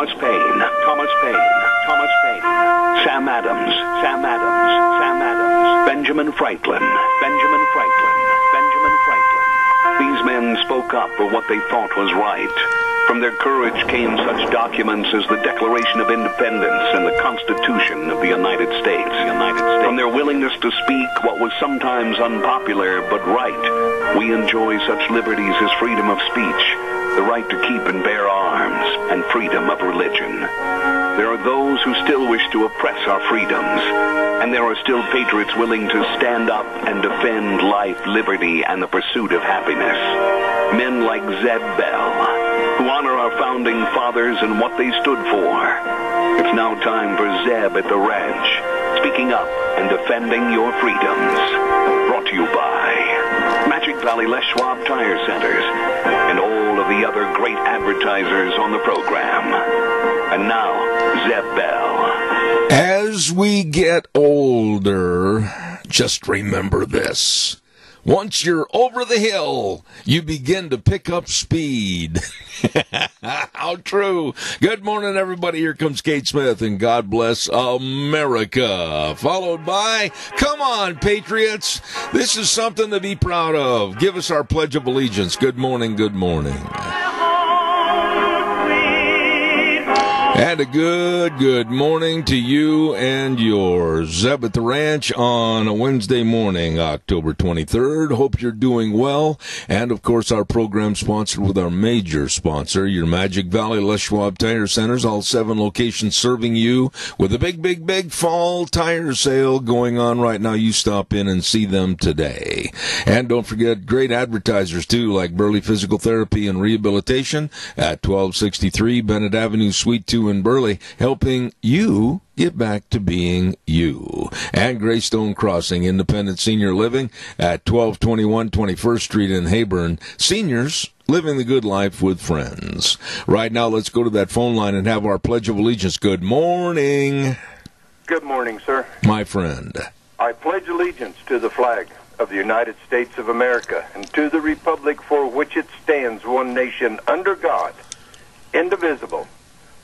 Thomas Paine, Thomas Paine, Thomas Paine, Sam Adams, Sam Adams, Sam Adams, Benjamin Franklin, Benjamin Franklin, Benjamin Franklin. These men spoke up for what they thought was right. From their courage came such documents as the Declaration of Independence and the Constitution of the United States. From their willingness to speak what was sometimes unpopular but right, we enjoy such liberties as freedom of speech, the right to keep and bear arms, and freedom of religion. There are those who still wish to oppress our freedoms, and there are still patriots willing to stand up and defend life, liberty, and the pursuit of happiness. Men like Zeb Bell, who honor our founding fathers and what they stood for. It's now time for Zeb at the ranch, speaking up and defending your freedoms. Brought to you by Magic Valley Les Schwab Tire Centers and all of the other great advertisers on the program. And now, Zeb Bell. As we get older, just remember this. Once you're over the hill, you begin to pick up speed. How true. Good morning, everybody. Here comes Kate Smith, and God bless America. Followed by, come on, Patriots. This is something to be proud of. Give us our Pledge of Allegiance. Good morning, good morning. And a good morning to you and yours. Zeb at the Ranch on a Wednesday morning, October 23rd. Hope you're doing well. And, of course, our program sponsored with our major sponsor, your Magic Valley Les Schwab Tire Centers, all 7 locations serving you with a big fall tire sale going on right now. You stop in and see them today. And don't forget, great advertisers, too, like Burley Physical Therapy and Rehabilitation at 1263 Bennett Avenue, Suite 2 in Burley, helping you get back to being you. And Greystone Crossing Independent Senior Living at 1221 21st Street in Heyburn. Seniors living the good life with friends. Right now, let's go to that phone line and have our Pledge of Allegiance. Good morning. Good morning, sir. My friend. I pledge allegiance to the flag of the United States of America and to the republic for which it stands, one nation, under God, indivisible,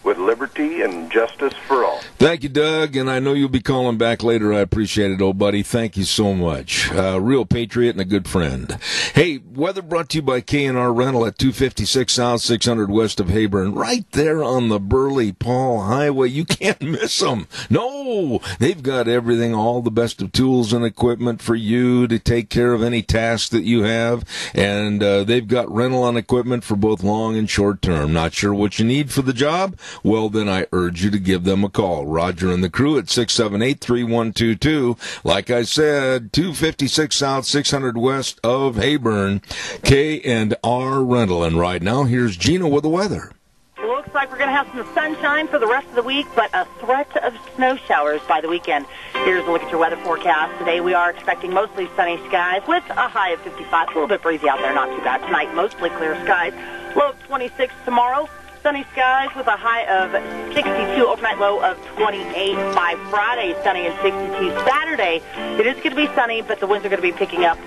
with liberty and justice for all. Thank you, Doug, and I know you'll be calling back later. I appreciate it, old buddy. Thank you so much. Real patriot and a good friend. Hey, weather brought to you by K&R Rental at 256 South, 600 west of Heyburn, right there on the Burley-Paul Highway. You can't miss them. No, they've got everything, all the best of tools and equipment for you to take care of any task that you have, and they've got rental on equipment for both long and short term. Not sure what you need for the job? Well, then I urge you to give them a call. Roger and the crew at 678-3122. Like I said, 256 South, 600 west of Heyburn, K&R Rental. And right now, here's Gina with the weather. Looks like we're going to have some sunshine for the rest of the week, but a threat of snow showers by the weekend. Here's a look at your weather forecast. Today we are expecting mostly sunny skies with a high of 55. A little bit breezy out there, not too bad. Tonight, mostly clear skies. Low of 26 tomorrow. Sunny skies with a high of 62, overnight low of 28. By Friday, sunny and 62. Saturday, it is going to be sunny, but the winds are going to be picking up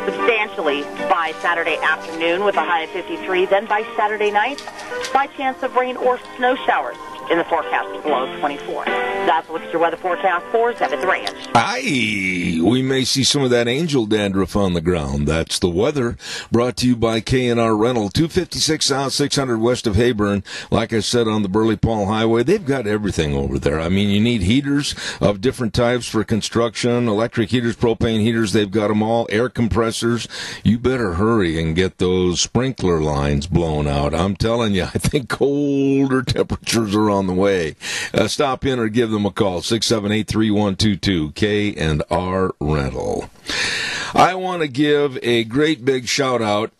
substantially by Saturday afternoon with a high of 53. Then by Saturday night, by chance of rain or snow showers in the forecast, below 24. That's a look at your weather forecast for Zeb at the Ranch. Aye, we may see some of that angel dandruff on the ground. That's the weather, brought to you by K&R Rental, 256 South, 600 west of Heyburn. Like I said, on the Burley-Paul Highway, they've got everything over there. I mean, you need heaters of different types for construction, electric heaters, propane heaters, they've got them all, air compressors. You better hurry and get those sprinkler lines blown out. I'm telling you, I think colder temperatures are on the way. Stop in or give them a call, 678-3122, K&R Rental. I want to give a great big shout out,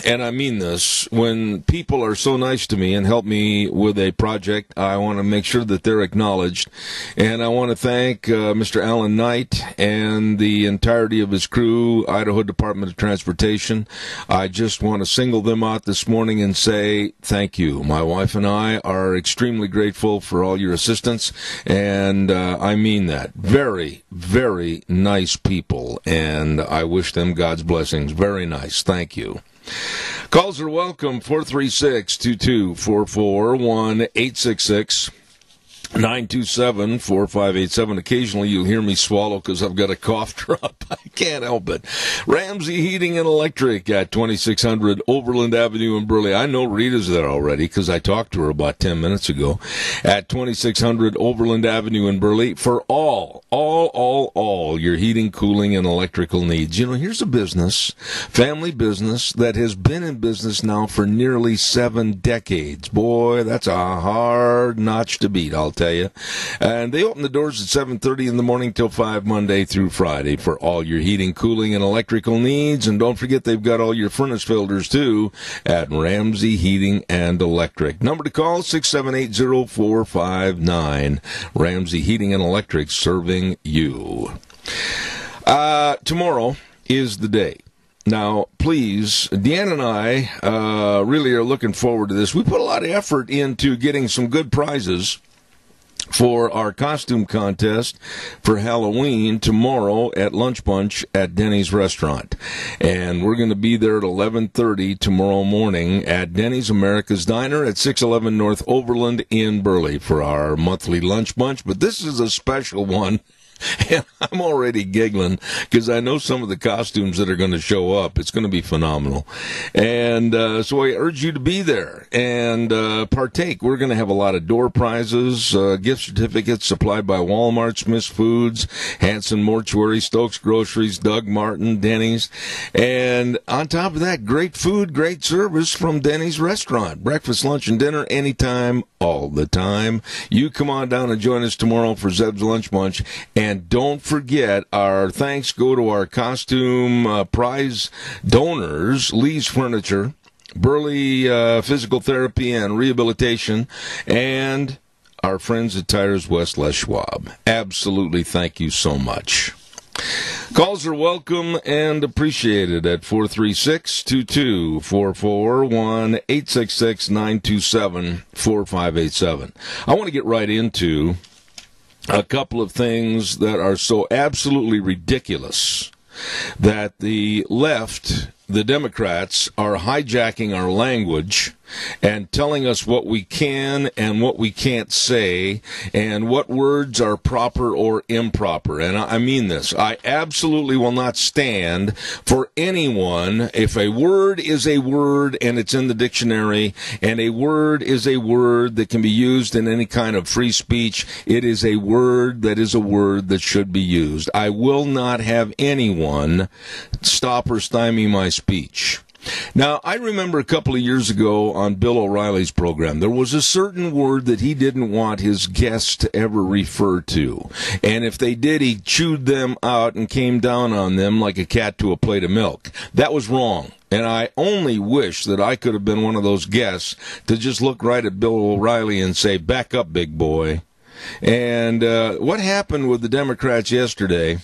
and I mean this, when people are so nice to me and help me with a project, I want to make sure that they're acknowledged. And I want to thank Mr. Alan Knight and the entirety of his crew, Idaho Department of Transportation. I just want to single them out this morning and say thank you. My wife and I are extremely grateful for all your assistance, and I mean that. Very, very nice people, and I wish them God's blessings. Very nice. Thank you. Calls are welcome, 436-2244, 1-866-927-4587. Occasionally you'll hear me swallow because I've got a cough drop. I can't help it. Ramsey Heating and Electric at 2600 Overland Avenue in Burley. I know Rita's there already because I talked to her about 10 minutes ago. At 2600 Overland Avenue in Burley for all your heating, cooling, and electrical needs. You know, here's a business, family business, that has been in business now for nearly 7 decades. Boy, that's a hard notch to beat, I'll tell you. And they open the doors at 7:30 in the morning till 5 Monday through Friday for all your heating, cooling, and electrical needs. And don't forget they've got all your furnace filters, too, at Ramsey Heating and Electric. Number to call, 678-0459. Ramsey Heating and Electric, serving you. Tomorrow is the day. Now, please, Deanna and I really are looking forward to this. We put a lot of effort into getting some good prizes for our costume contest for Halloween tomorrow at Lunch Bunch at Denny's Restaurant. And we're going to be there at 11:30 tomorrow morning at Denny's America's Diner at 611 North Overland in Burley for our monthly Lunch Bunch. But this is a special one. And I'm already giggling because I know some of the costumes that are going to show up. It's going to be phenomenal. And so I urge you to be there and partake. We're going to have a lot of door prizes, gift certificates supplied by Walmart, Smith's Foods, Hanson Mortuary, Stokes Groceries, Doug Martin, Denny's. And on top of that, great food, great service from Denny's Restaurant. Breakfast, lunch, and dinner anytime, all the time. You come on down and join us tomorrow for Zeb's Lunch Bunch. And don't forget, our thanks go to our costume prize donors, Lee's Furniture, Burley Physical Therapy and Rehabilitation, and our friends at Tires West Les Schwab. Absolutely, thank you so much. Calls are welcome and appreciated at 436-2244, 1-866-927-4587. I want to get right into a couple of things that are so absolutely ridiculous that the left, the Democrats, are hijacking our language and telling us what we can and what we can't say and what words are proper or improper. And I mean this. I absolutely will not stand for anyone, if a word is a word and it's in the dictionary, and a word is a word that can be used in any kind of free speech, it is a word that is a word that should be used. I will not have anyone stop or stymie my speech. Now, I remember a couple of years ago on Bill O'Reilly's program, there was a certain word that he didn't want his guests to ever refer to. And if they did, he chewed them out and came down on them like a cat to a plate of milk. That was wrong. And I only wish that I could have been one of those guests to just look right at Bill O'Reilly and say, back up, big boy. And what happened with the Democrats yesterday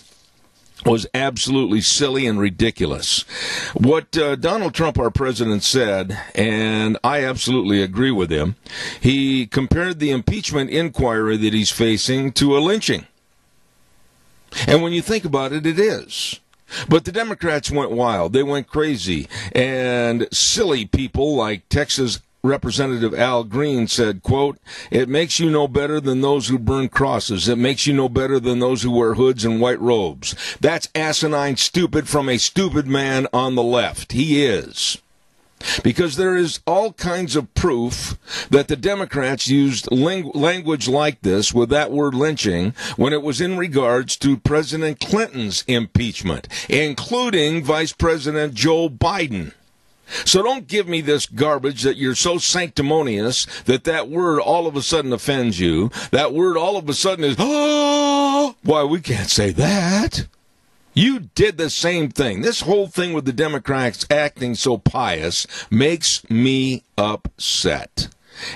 was absolutely silly and ridiculous. What Donald Trump, our president, said, and I absolutely agree with him, he compared the impeachment inquiry that he's facing to a lynching. And when you think about it, it is. But the Democrats went wild. They went crazy. And silly people like Texas Representative Al Green said, quote, "It makes you no better than those who burn crosses. It makes you no better than those who wear hoods and white robes." That's asinine stupid from a stupid man on the left. He is. Because there is all kinds of proof that the Democrats used language like this with that word lynching when it was in regards to President Clinton's impeachment, including Vice President Joe Biden. So don't give me this garbage that you're so sanctimonious that word all of a sudden offends you. That word all of a sudden is, oh, why, we can't say that. You did the same thing. This whole thing with the Democrats acting so pious makes me upset.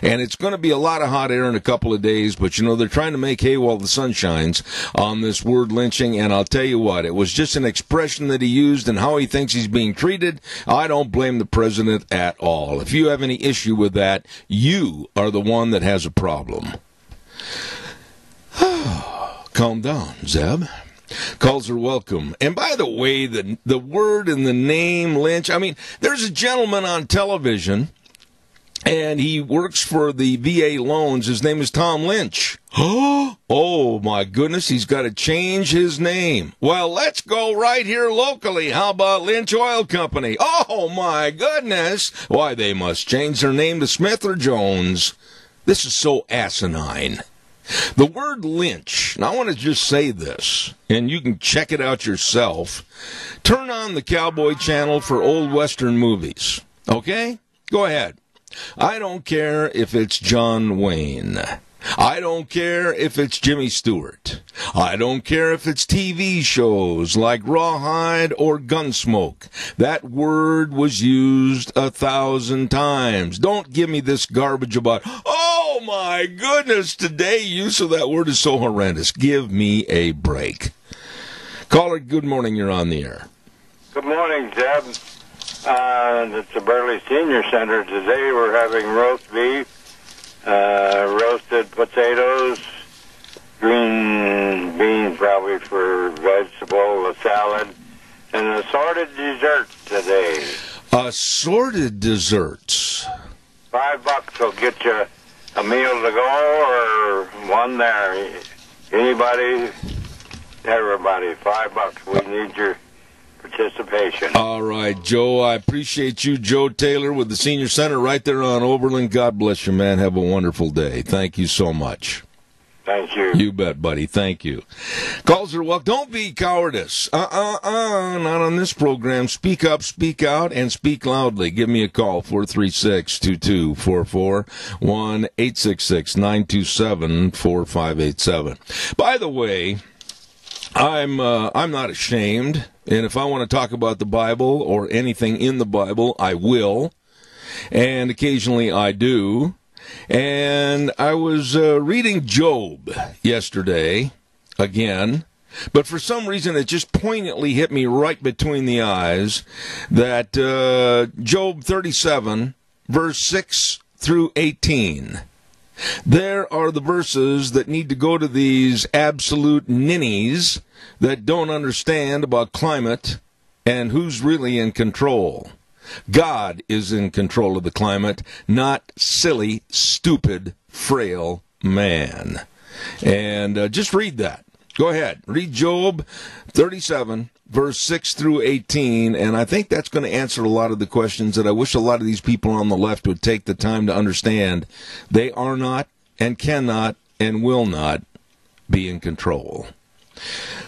And it's going to be a lot of hot air in a couple of days, but, you know, they're trying to make hay while the sun shines on this word lynching, and I'll tell you what, it was just an expression that he used and how he thinks he's being treated. I don't blame the president at all. If you have any issue with that, you are the one that has a problem. Calm down, Zeb. Calls are welcome. And by the way, the word and the name Lynch, I mean, there's a gentleman on television, and he works for the VA loans. His name is Tom Lynch. Oh, my goodness, he's got to change his name. Well, let's go right here locally. How about Lynch Oil Company? Oh, my goodness. Why, they must change their name to Smith or Jones. This is so asinine. The word lynch, and I want to just say this, and you can check it out yourself. Turn on the Cowboy Channel for old Western movies, okay? Go ahead. I don't care if it's John Wayne. I don't care if it's Jimmy Stewart. I don't care if it's TV shows like Rawhide or Gunsmoke. That word was used 1,000 times. Don't give me this garbage about, oh my goodness, today use of that word is so horrendous. Give me a break. Caller, good morning, you're on the air. Good morning, Zeb. It's the Burley Senior Center. Today we're having roast beef, roasted potatoes, green beans probably for vegetable, a salad, and assorted desserts today. Assorted desserts. $5 will get you a meal to go or one there. Anybody, everybody, $5. We need your participation. All right, Joe, I appreciate you. Joe Taylor with the Senior Center right there on Oberlin. God bless you, man. Have a wonderful day. Thank you so much. Thank you. You bet, buddy. Thank you. Calls are welcome. Don't be cowardice. Not on this program. Speak up, speak out, and speak loudly. Give me a call, 436-2244, 1-866-927-4587. By the way, I'm not ashamed, and if I want to talk about the Bible or anything in the Bible, I will, and occasionally I do. And I was reading Job yesterday again, but for some reason it just poignantly hit me right between the eyes that Job 37, verse 6 through 18. There are the verses that need to go to these absolute ninnies that don't understand about climate and who's really in control. God is in control of the climate, not silly, stupid, frail man. And just read that. Go ahead. Read Job 37, verse 6 through 18, and I think that's going to answer a lot of the questions that I wish a lot of these people on the left would take the time to understand. They are not and cannot and will not be in control.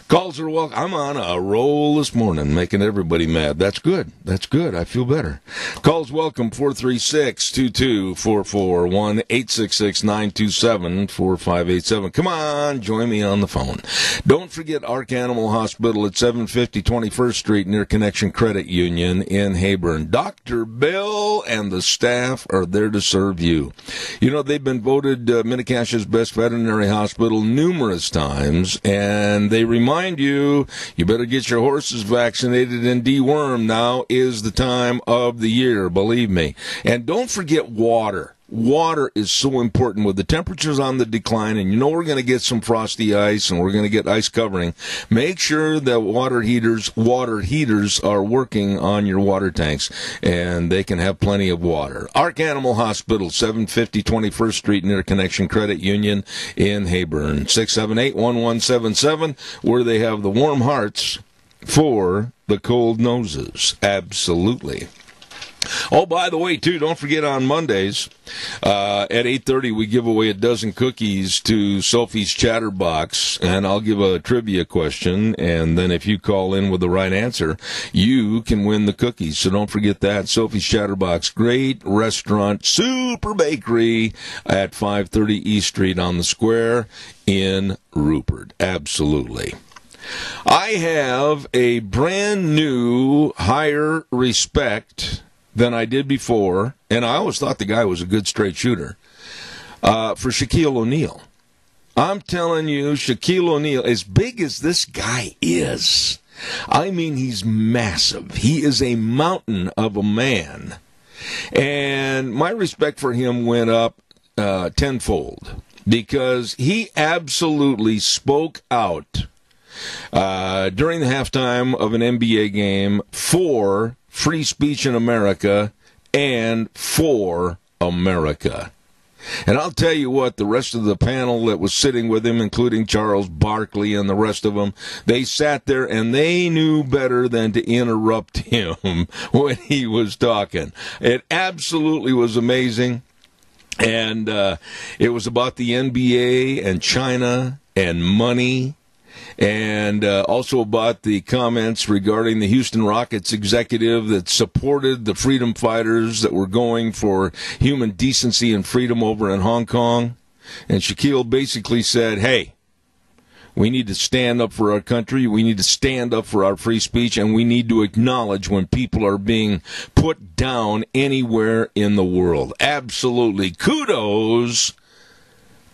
Calls are welcome. I'm on a roll this morning, making everybody mad. That's good. That's good. I feel better. Calls welcome, 436-2244, 1-866-927-4587. Come on, join me on the phone. Don't forget Ark Animal Hospital at 750 21st Street near Connection Credit Union in Heyburn. Dr. Bill and the staff are there to serve you. You know, they've been voted Minnecacha's best veterinary hospital numerous times, and they remind you better get your horses vaccinated and dewormed. Now is the time of the year, believe me. And don't forget water. Water is so important with the temperatures on the decline, and you know we're going to get some frosty ice and we're going to get ice covering. Make sure that water heaters are working on your water tanks, and they can have plenty of water. Ark Animal Hospital, 750 21st Street near Connection Credit Union in Heyburn, 678-1177, where they have the warm hearts for the cold noses. Absolutely. Oh, by the way, too, don't forget on Mondays at 8:30 we give away a dozen cookies to Sophie's Chatterbox, and I'll give a trivia question, and then if you call in with the right answer, you can win the cookies. So don't forget that. Sophie's Chatterbox, great restaurant, super bakery at 530 East Street on the Square in Rupert. Absolutely. I have a brand new higher respect than I did before, and I always thought the guy was a good straight shooter, for Shaquille O'Neal. I'm telling you, Shaquille O'Neal, as big as this guy is, I mean, he's massive. He is a mountain of a man. And my respect for him went up tenfold, because he absolutely spoke out during the halftime of an NBA game for free speech in America and for America. And I'll tell you what, the rest of the panel that was sitting with him, including Charles Barkley and the rest of them, they sat there and they knew better than to interrupt him when he was talking. It absolutely was amazing. And it was about the NBA and China and money, and also about the comments regarding the Houston Rockets executive that supported the freedom fighters that were going for human decency and freedom over in Hong Kong. And Shaquille basically said, hey, we need to stand up for our country, we need to stand up for our free speech, and we need to acknowledge when people are being put down anywhere in the world. Absolutely. Kudos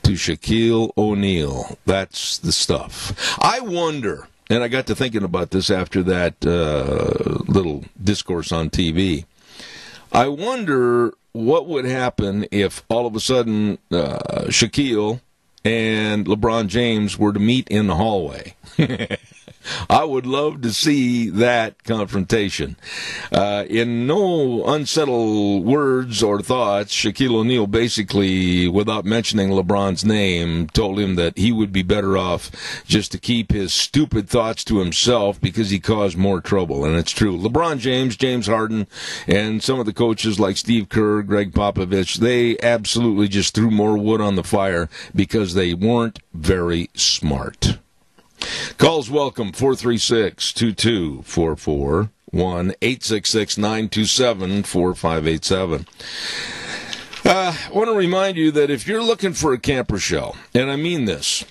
to Shaquille O'Neal. That's the stuff. I wonder, and I got to thinking about this after that little discourse on TV, I wonder what would happen if all of a sudden Shaquille and LeBron James were to meet in the hallway. I would love to see that confrontation. In no unsettled words or thoughts, Shaquille O'Neal basically, without mentioning LeBron's name, told him that he would be better off just to keep his stupid thoughts to himself because he caused more trouble. And it's true. LeBron James, James Harden, and some of the coaches like Steve Kerr, Greg Popovich, they absolutely just threw more wood on the fire because they weren't very smart. Calls welcome, 436-2244, 1-866-927-4587. I want to remind you that if you're looking for a camper shell, and I mean this,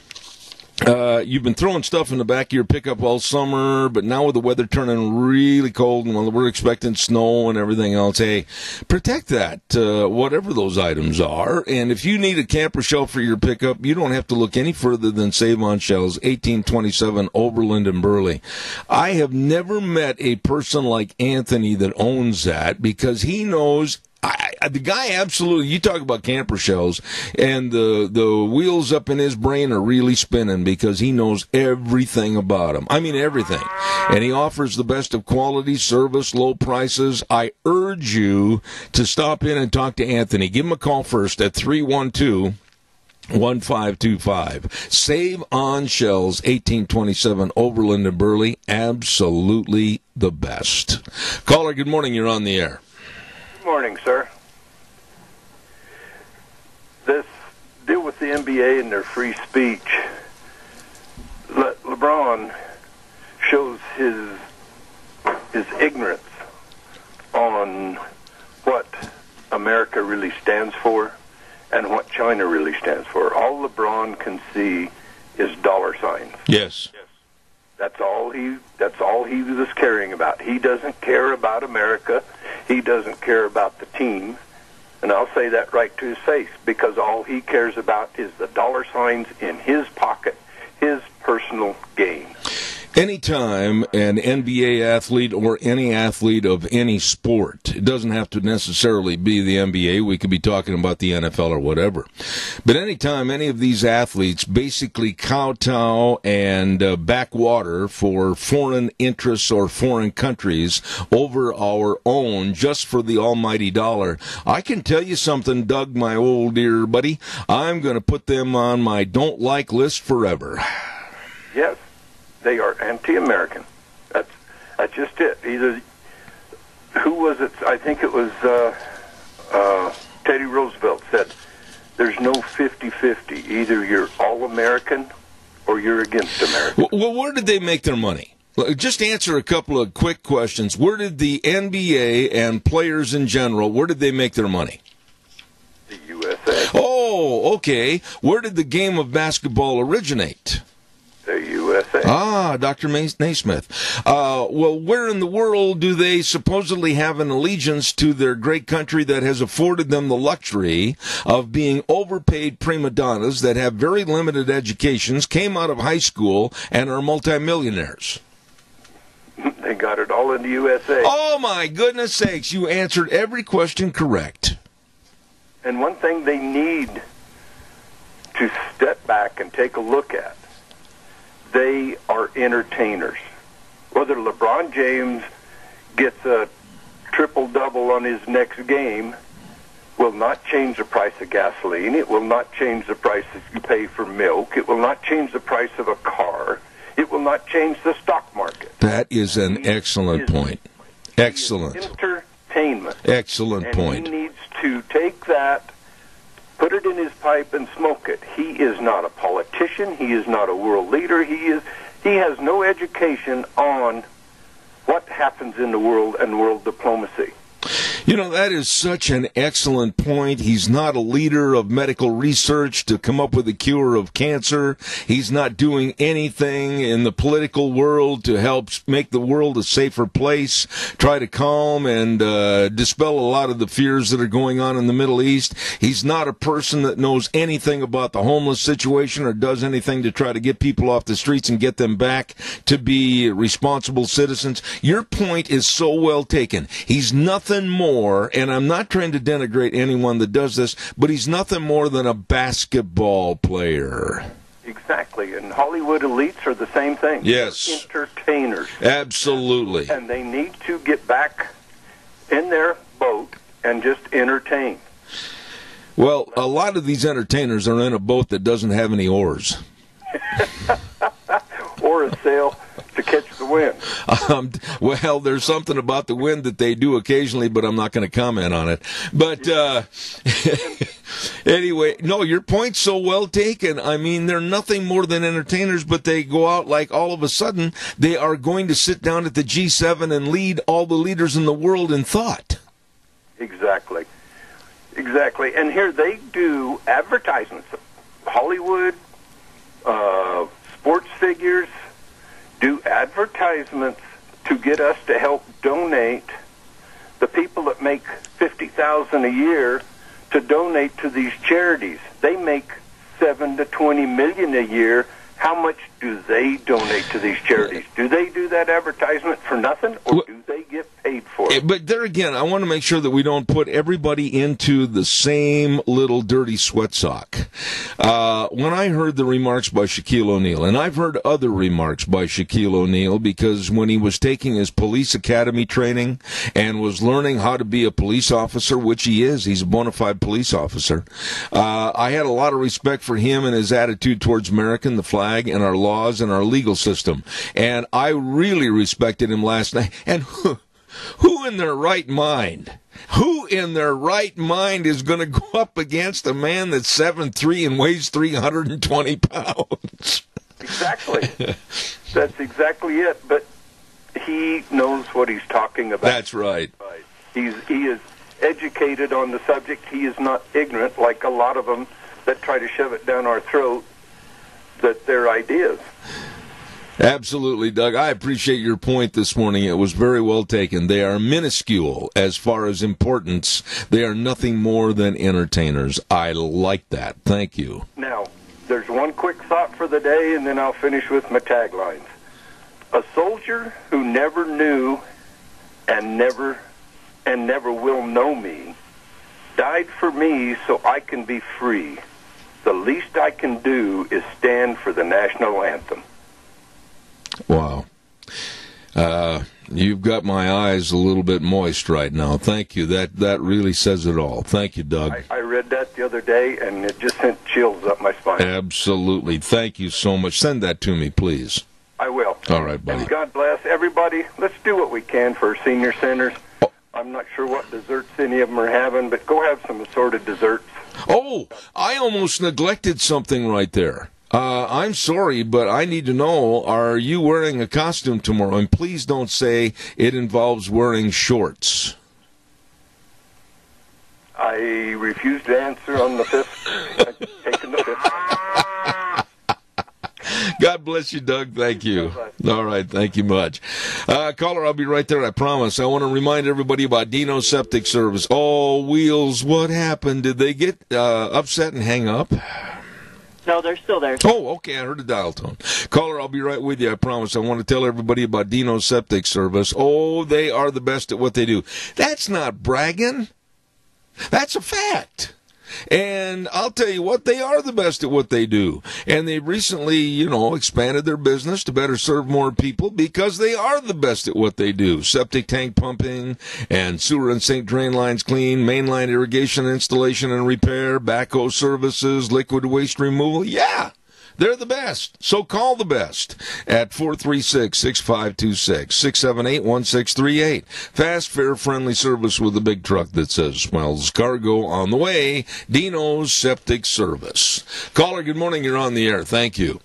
you've been throwing stuff in the back of your pickup all summer, but now with the weather turning really cold and we're expecting snow and everything else, hey, protect that, whatever those items are. And if you need a camper shell for your pickup, you don't have to look any further than Save on Shells, 1827 Oberlin and Burley. I have never met a person like Anthony that owns that because he knows. The guy absolutely, you talk about camper shells, and the wheels up in his brain are really spinning because he knows everything about them. I mean, everything. And he offers the best of quality, service, low prices. I urge you to stop in and talk to Anthony. Give him a call first at 312-1525. Save on Shells, 1827 Oberlin and Burley. Absolutely the best. Caller, good morning. You're on the air. Good morning, sir. This deal with the NBA and their free speech, LeBron shows his ignorance on what America really stands for and what China really stands for. All LeBron can see is dollar signs. Yes. That's all he was caring about. He doesn't care about America. He doesn't care about the team. And I'll say that right to his face, because all he cares about is the dollar signs in his pocket, his personal gain. Anytime an NBA athlete or any athlete of any sport, it doesn't have to necessarily be the NBA, we could be talking about the NFL or whatever, but anytime any of these athletes basically kowtow and backwater for foreign interests or foreign countries over our own just for the almighty dollar, I can tell you something, Doug, my old dear buddy, I'm going to put them on my don't like list forever. Yes. They are anti-American. That's just it. Either, who was it? I think it was Teddy Roosevelt said, there's no 50-50. Either you're all-American or you're against America. Well, where did they make their money? Just answer a couple of quick questions. Where did the NBA and players in general, where did they make their money? The USA. Oh, okay. Where did the game of basketball originate? The USA. Ah, Dr. Naismith. Well, where in the world do they supposedly have an allegiance to their great country that has afforded them the luxury of being overpaid prima donnas that have very limited educations, came out of high school, and are multimillionaires? They got it all in the USA. Oh, my goodness sakes. You answered every question correct. And one thing they need to step back and take a look at, they are for entertainers. Whether LeBron James gets a triple-double on his next game will not change the price of gasoline. It will not change the price that you pay for milk. It will not change the price of a car. It will not change the stock market. That is an excellent point. Excellent. Entertainment. Excellent point. He needs to take that, put it in his pipe, and smoke it. He is not a politician. He is not a world leader. He has no education on what happens in the world and world diplomacy. You know, that is such an excellent point. He's not a leader of medical research to come up with a cure of cancer. He's not doing anything in the political world to help make the world a safer place, try to calm and dispel a lot of the fears that are going on in the Middle East. He's not a person that knows anything about the homeless situation or does anything to try to get people off the streets and get them back to be responsible citizens. Your point is so well taken. He's nothing more, and I'm not trying to denigrate anyone that does this, but he's nothing more than a basketball player. Exactly, and Hollywood elites are the same thing. Yes. They're entertainers. Absolutely. And they need to get back in their boat and just entertain. Well, a lot of these entertainers are in a boat that doesn't have any oars. Or a sail to catch the wind. Well, there's something about the wind that they do occasionally, but I'm not going to comment on it. But anyway, no, your point's so well taken. I mean, they're nothing more than entertainers, but they go out like all of a sudden they are going to sit down at the G7 and lead all the leaders in the world in thought. Exactly. Exactly. And here they do advertisements. Hollywood, sports figures do advertisements to get us to help donate. The people that make $50,000 a year to donate to these charities, they make $7 to $20 million a year. How much do they donate to these charities? Do they do that advertisement for nothing, or do they get paid for it? But there again, I want to make sure that we don't put everybody into the same little dirty sweat sock. When I heard the remarks by Shaquille O'Neal, and I've heard other remarks by Shaquille O'Neal, because when he was taking his police academy training and was learning how to be a police officer, which he is, he's a bona fide police officer, I had a lot of respect for him and his attitude towards America and the flag and our laws and our legal system. And I really respected him last night. And who in their right mind? Who in their right mind is going to go up against a man that's 7'3" and weighs 320 pounds? Exactly. That's exactly it. But he knows what he's talking about. That's right. He is educated on the subject. He is not ignorant like a lot of them that try to shove it down our throat that they're ideas. Absolutely, Doug. I appreciate your point this morning. It was very well taken. They are minuscule as far as importance. They are nothing more than entertainers. I like that. Thank you. Now, there's one quick thought for the day, and then I'll finish with my taglines. A soldier who never knew and never will know me died for me so I can be free. The least I can do is stand for the national anthem. Wow. You've got my eyes a little bit moist right now. Thank you. That really says it all. Thank you, Doug. I read that the other day, and it just sent chills up my spine. Absolutely. Thank you so much. Send that to me, please. I will. All right, buddy. And God bless everybody. Let's do what we can for our senior centers. I'm not sure what desserts any of them are having, but go have some assorted desserts. Oh, I almost neglected something right there. I'm sorry, but I need to know, are you wearing a costume tomorrow? And please don't say it involves wearing shorts. I refuse to answer on the fifth. I've taken the fifth. God bless you, Doug. Thank you. All right. Thank you much. Caller, I'll be right there, I promise. I want to remind everybody about Dino Septic Service. Oh, Wheels, what happened? Did they get upset and hang up? No, they're still there. Oh, okay. I heard a dial tone. Caller, I'll be right with you, I promise. I want to tell everybody about Dino Septic Service. Oh, they are the best at what they do. That's not bragging. That's a fact. And I'll tell you what, they are the best at what they do. And they recently, expanded their business to better serve more people because they are the best at what they do. Septic tank pumping and sewer and sink drain lines clean, mainline irrigation installation and repair, backhoe services, liquid waste removal. Yeah. They're the best. So call the best at 436-6526, 678-1638. Fast, fair, friendly service with a big truck that says smells cargo on the way. Dino's Septic Service. Caller, good morning. You're on the air. Thank you.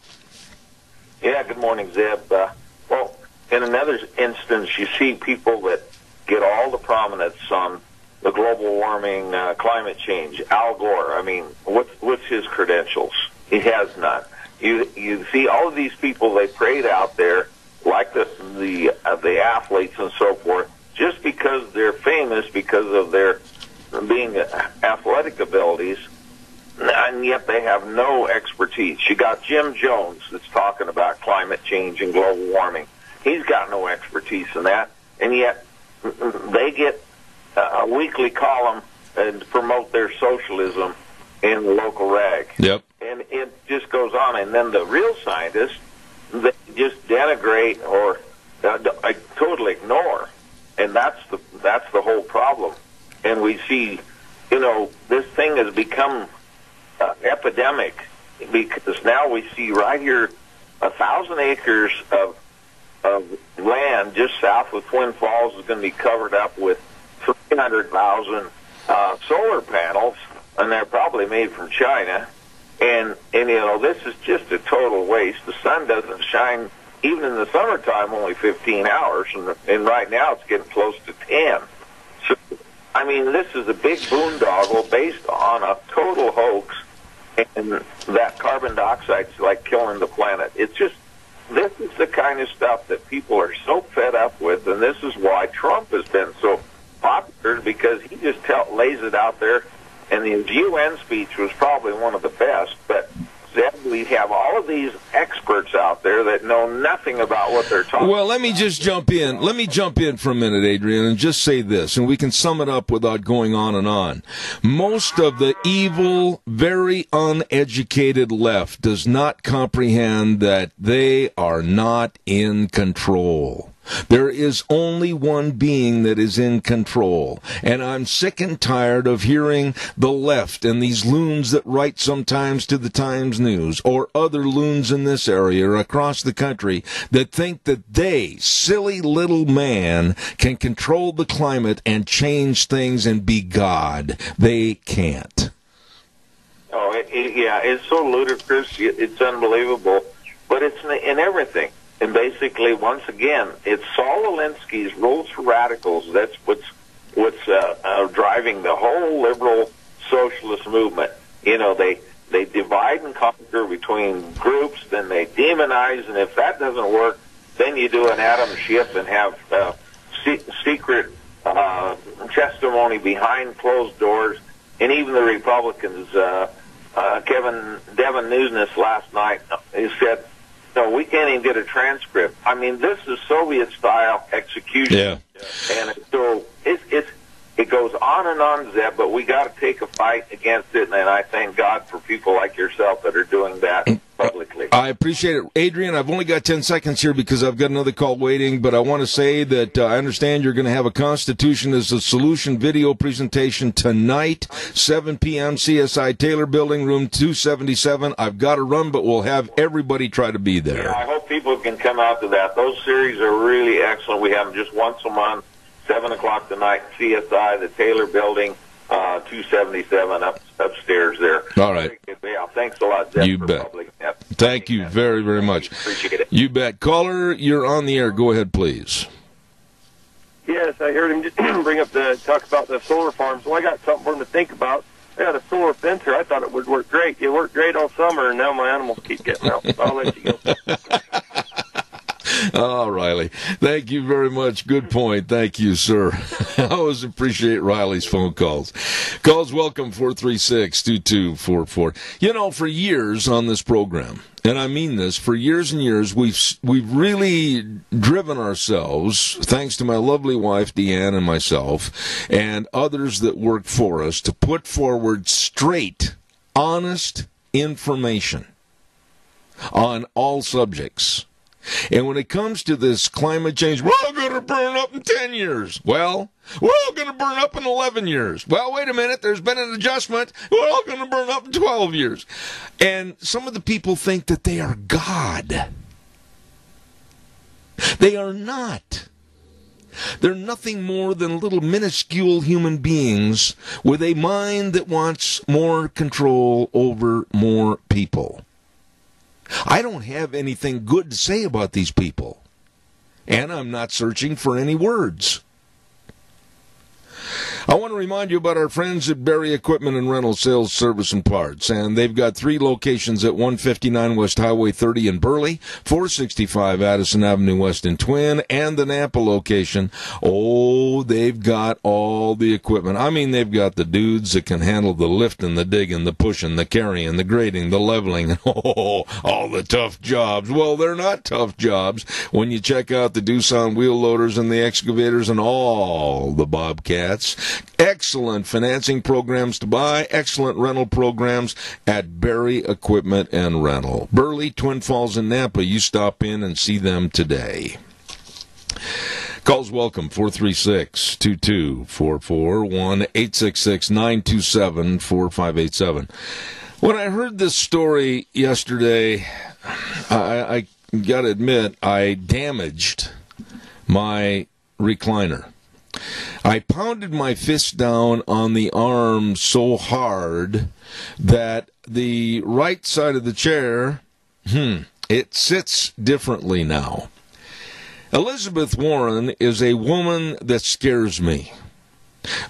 Yeah, good morning, Zeb. Well, in another instance, you see people that get all the prominence on the global warming, climate change. Al Gore, I mean, what's his credentials? He has none. You see all of these people, they parade out there like the athletes and so forth, just because they're famous because of their being athletic abilities, and yet they have no expertise. You got Jim Jones that's talking about climate change and global warming. He's got no expertise in that, and yet they get a weekly column and promote their socialism in the local rag. Yep. And it just goes on. And then the real scientists, they just denigrate or totally ignore. And that's the whole problem. And we see, this thing has become epidemic because now we see right here 1,000 acres of land just south of Twin Falls is going to be covered up with 300,000 solar panels, and they're probably made from China. And this is just a total waste. The sun doesn't shine, even in the summertime, only 15 hours, and right now it's getting close to 10. So, I mean, this is a big boondoggle based on a total hoax, and that carbon dioxide's like killing the planet. It's just, this is the kind of stuff that people are so fed up with, and this is why Trump has been so popular, because he just lays it out there. And his UN speech was probably one of the best, but we have all of these experts out there that know nothing about what they're talking about. Well, let me just jump in. Let me jump in for a minute, Adrian, and just say this, and we can sum it up without going on and on. Most of the evil, very uneducated left does not comprehend that they are not in control. There is only one being that is in control. And I'm sick and tired of hearing the left and these loons that write sometimes to the Times News or other loons in this area or across the country that think that they, silly little man, can control the climate and change things and be God. They can't. Oh, it's so ludicrous. It's unbelievable. But it's in everything. And basically, once again, it's Saul Alinsky's Rules for Radicals. That's what's driving the whole liberal socialist movement. They divide and conquer between groups, then they demonize, and if that doesn't work, then you do an Adam Schiff and have secret testimony behind closed doors. And even the Republicans, Devin Nunes last night, he said, no, we can't even get a transcript. I mean, this is Soviet-style execution. Yeah. And so it goes on and on, Zeb, but we got to take a fight against it, and I thank God for people like yourself that are doing that publicly. I appreciate it. Adrian, I've only got 10 seconds here because I've got another call waiting, but I want to say that I understand you're going to have a Constitution as a Solution video presentation tonight, 7 p.m., CSI Taylor Building, room 277. I've got to run, but we'll have everybody try to be there. Yeah, I hope people can come out to that. Those series are really excellent. We have them just once a month. 7 o'clock tonight, CSI, the Taylor Building, 277 upstairs there. All right. Yeah, thanks a lot, Zeb. You bet. Thank you very, very much. Appreciate it. You bet. Caller, you're on the air. Go ahead, please. Yes, I heard him just talk about the solar farms. Well, I got something for him to think about. I got a solar fence here. I thought it would work great. It worked great all summer, and now my animals keep getting out. I'll let you go. Oh, Riley, thank you very much. Good point. Thank you, sir. I always appreciate Riley's phone calls. Calls welcome, 436-2244. For years on this program, and I mean this, for years and years, we've really driven ourselves, thanks to my lovely wife, Deanne, and myself, and others that work for us, to put forward straight, honest information on all subjects. And when it comes to this climate change, we're all going to burn up in 10 years. Well, we're all going to burn up in 11 years. Well, wait a minute, there's been an adjustment. We're all going to burn up in 12 years. And some of the people think that they are God. They are not. They're nothing more than little minuscule human beings with a mind that wants more control over more people. I don't have anything good to say about these people, and I'm not searching for any words. I want to remind you about our friends at Berry Equipment and Rental Sales, Service, and Parts. And they've got 3 locations at 159 West Highway 30 in Burley, 465 Addison Avenue West in Twin, and the Nampa location. Oh, they've got all the equipment. I mean, they've got the dudes that can handle the lifting, the digging, the pushing, the carrying, the grading, the leveling, all the tough jobs. Well, they're not tough jobs when you check out the Doosan wheel loaders and the excavators and all the Bobcats. Excellent financing programs to buy, excellent rental programs at Berry Equipment and Rental. Burley, Twin Falls, and Nampa, you stop in and see them today. Calls welcome, 436-2244, 1-866-927-4587. When I heard this story yesterday, I got to admit, I damaged my recliner. I pounded my fist down on the arm so hard that the right side of the chair, it sits differently now. Elizabeth Warren is a woman that scares me.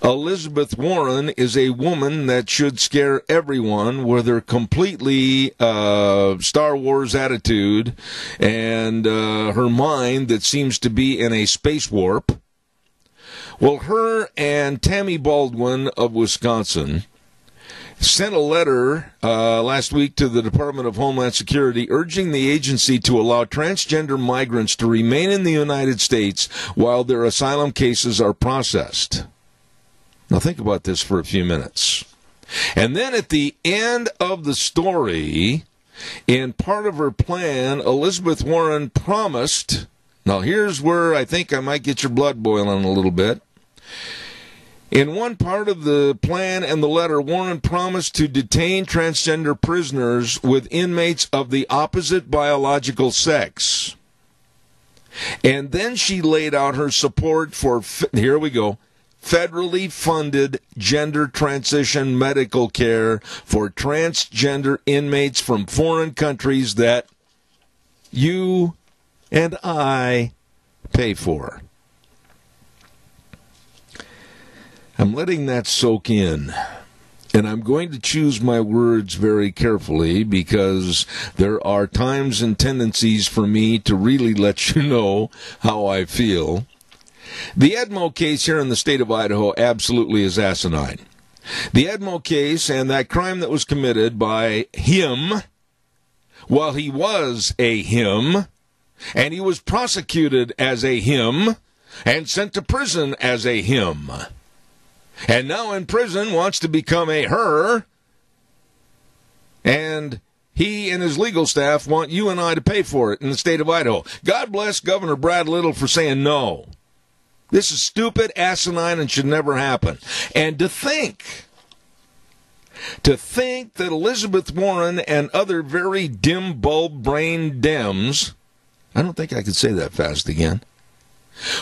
Elizabeth Warren is a woman that should scare everyone with her completely Star Wars attitude and her mind that seems to be in a space warp. Well, her and Tammy Baldwin of Wisconsin sent a letter last week to the Department of Homeland Security urging the agency to allow transgender migrants to remain in the United States while their asylum cases are processed. Now think about this for a few minutes. And then at the end of the story, in part of her plan, Elizabeth Warren promised, now here's where I think I might get your blood boiling a little bit. In one part of the plan and the letter, Warren promised to detain transgender prisoners with inmates of the opposite biological sex. And then she laid out her support for, here we go, federally funded gender transition medical care for transgender inmates from foreign countries that you and I pay for. I'm letting that soak in, and I'm going to choose my words very carefully because there are times and tendencies for me to really let you know how I feel. The Edmo case here in the state of Idaho absolutely is asinine. The Edmo case and that crime that was committed by him, while he was a him, and he was prosecuted as a him and sent to prison as a him, and now in prison wants to become a her, and he and his legal staff want you and I to pay for it in the state of Idaho. God bless Governor Brad Little for saying no. This is stupid, asinine, and should never happen. And to think that Elizabeth Warren and other very dim bulb brain Dems, I don't think I could say that fast again,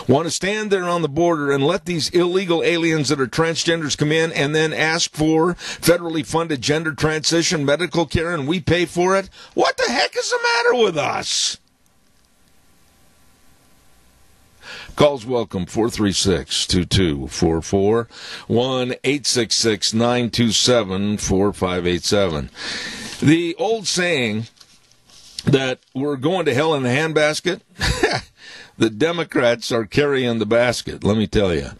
want to stand there on the border and let these illegal aliens that are transgenders come in and then ask for federally funded gender transition medical care and we pay for it? What the heck is the matter with us? Calls welcome, 436-2244, 1-866-927-4587. The old saying that we're going to hell in a handbasket, the Democrats are carrying the basket, let me tell you.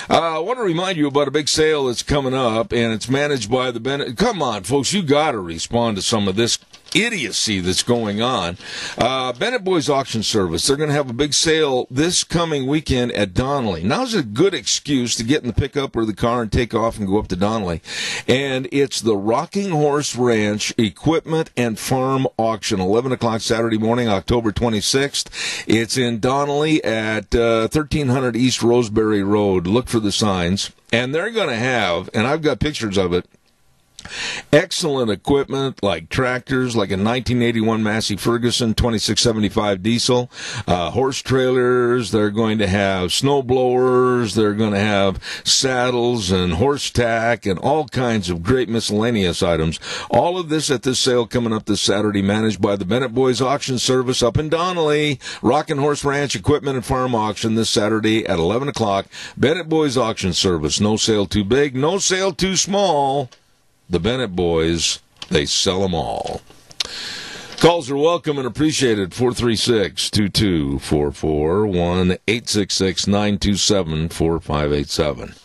I want to remind you about a big sale that's coming up, and it's managed by the Bennett. Come on, folks, you got to respond to some of this idiocy that's going on. Bennett Boys Auction Service, they're going to have a big sale this coming weekend at Donnelly. Now's a good excuse to get in the pickup or the car and take off and go up to Donnelly. And it's the Rocking Horse Ranch Equipment and Farm Auction, 11 o'clock Saturday morning, October 26th. It's in Donnelly at 1300 East Roseberry Road. Look for the signs. And they're going to have, and I've got pictures of it, excellent equipment like tractors, like a 1981 Massey Ferguson 2675 diesel, horse trailers. They're going to have snow blowers. They're going to have saddles and horse tack and all kinds of great miscellaneous items. All of this at this sale coming up this Saturday, managed by the Bennett Boys Auction Service up in Donnelly. Rockin' Horse Ranch Equipment and Farm Auction this Saturday at 11 o'clock. Bennett Boys Auction Service. No sale too big, no sale too small. The Bennett Boys, they sell them all. Calls are welcome and appreciated. 436-2244, 1-866-927-4587.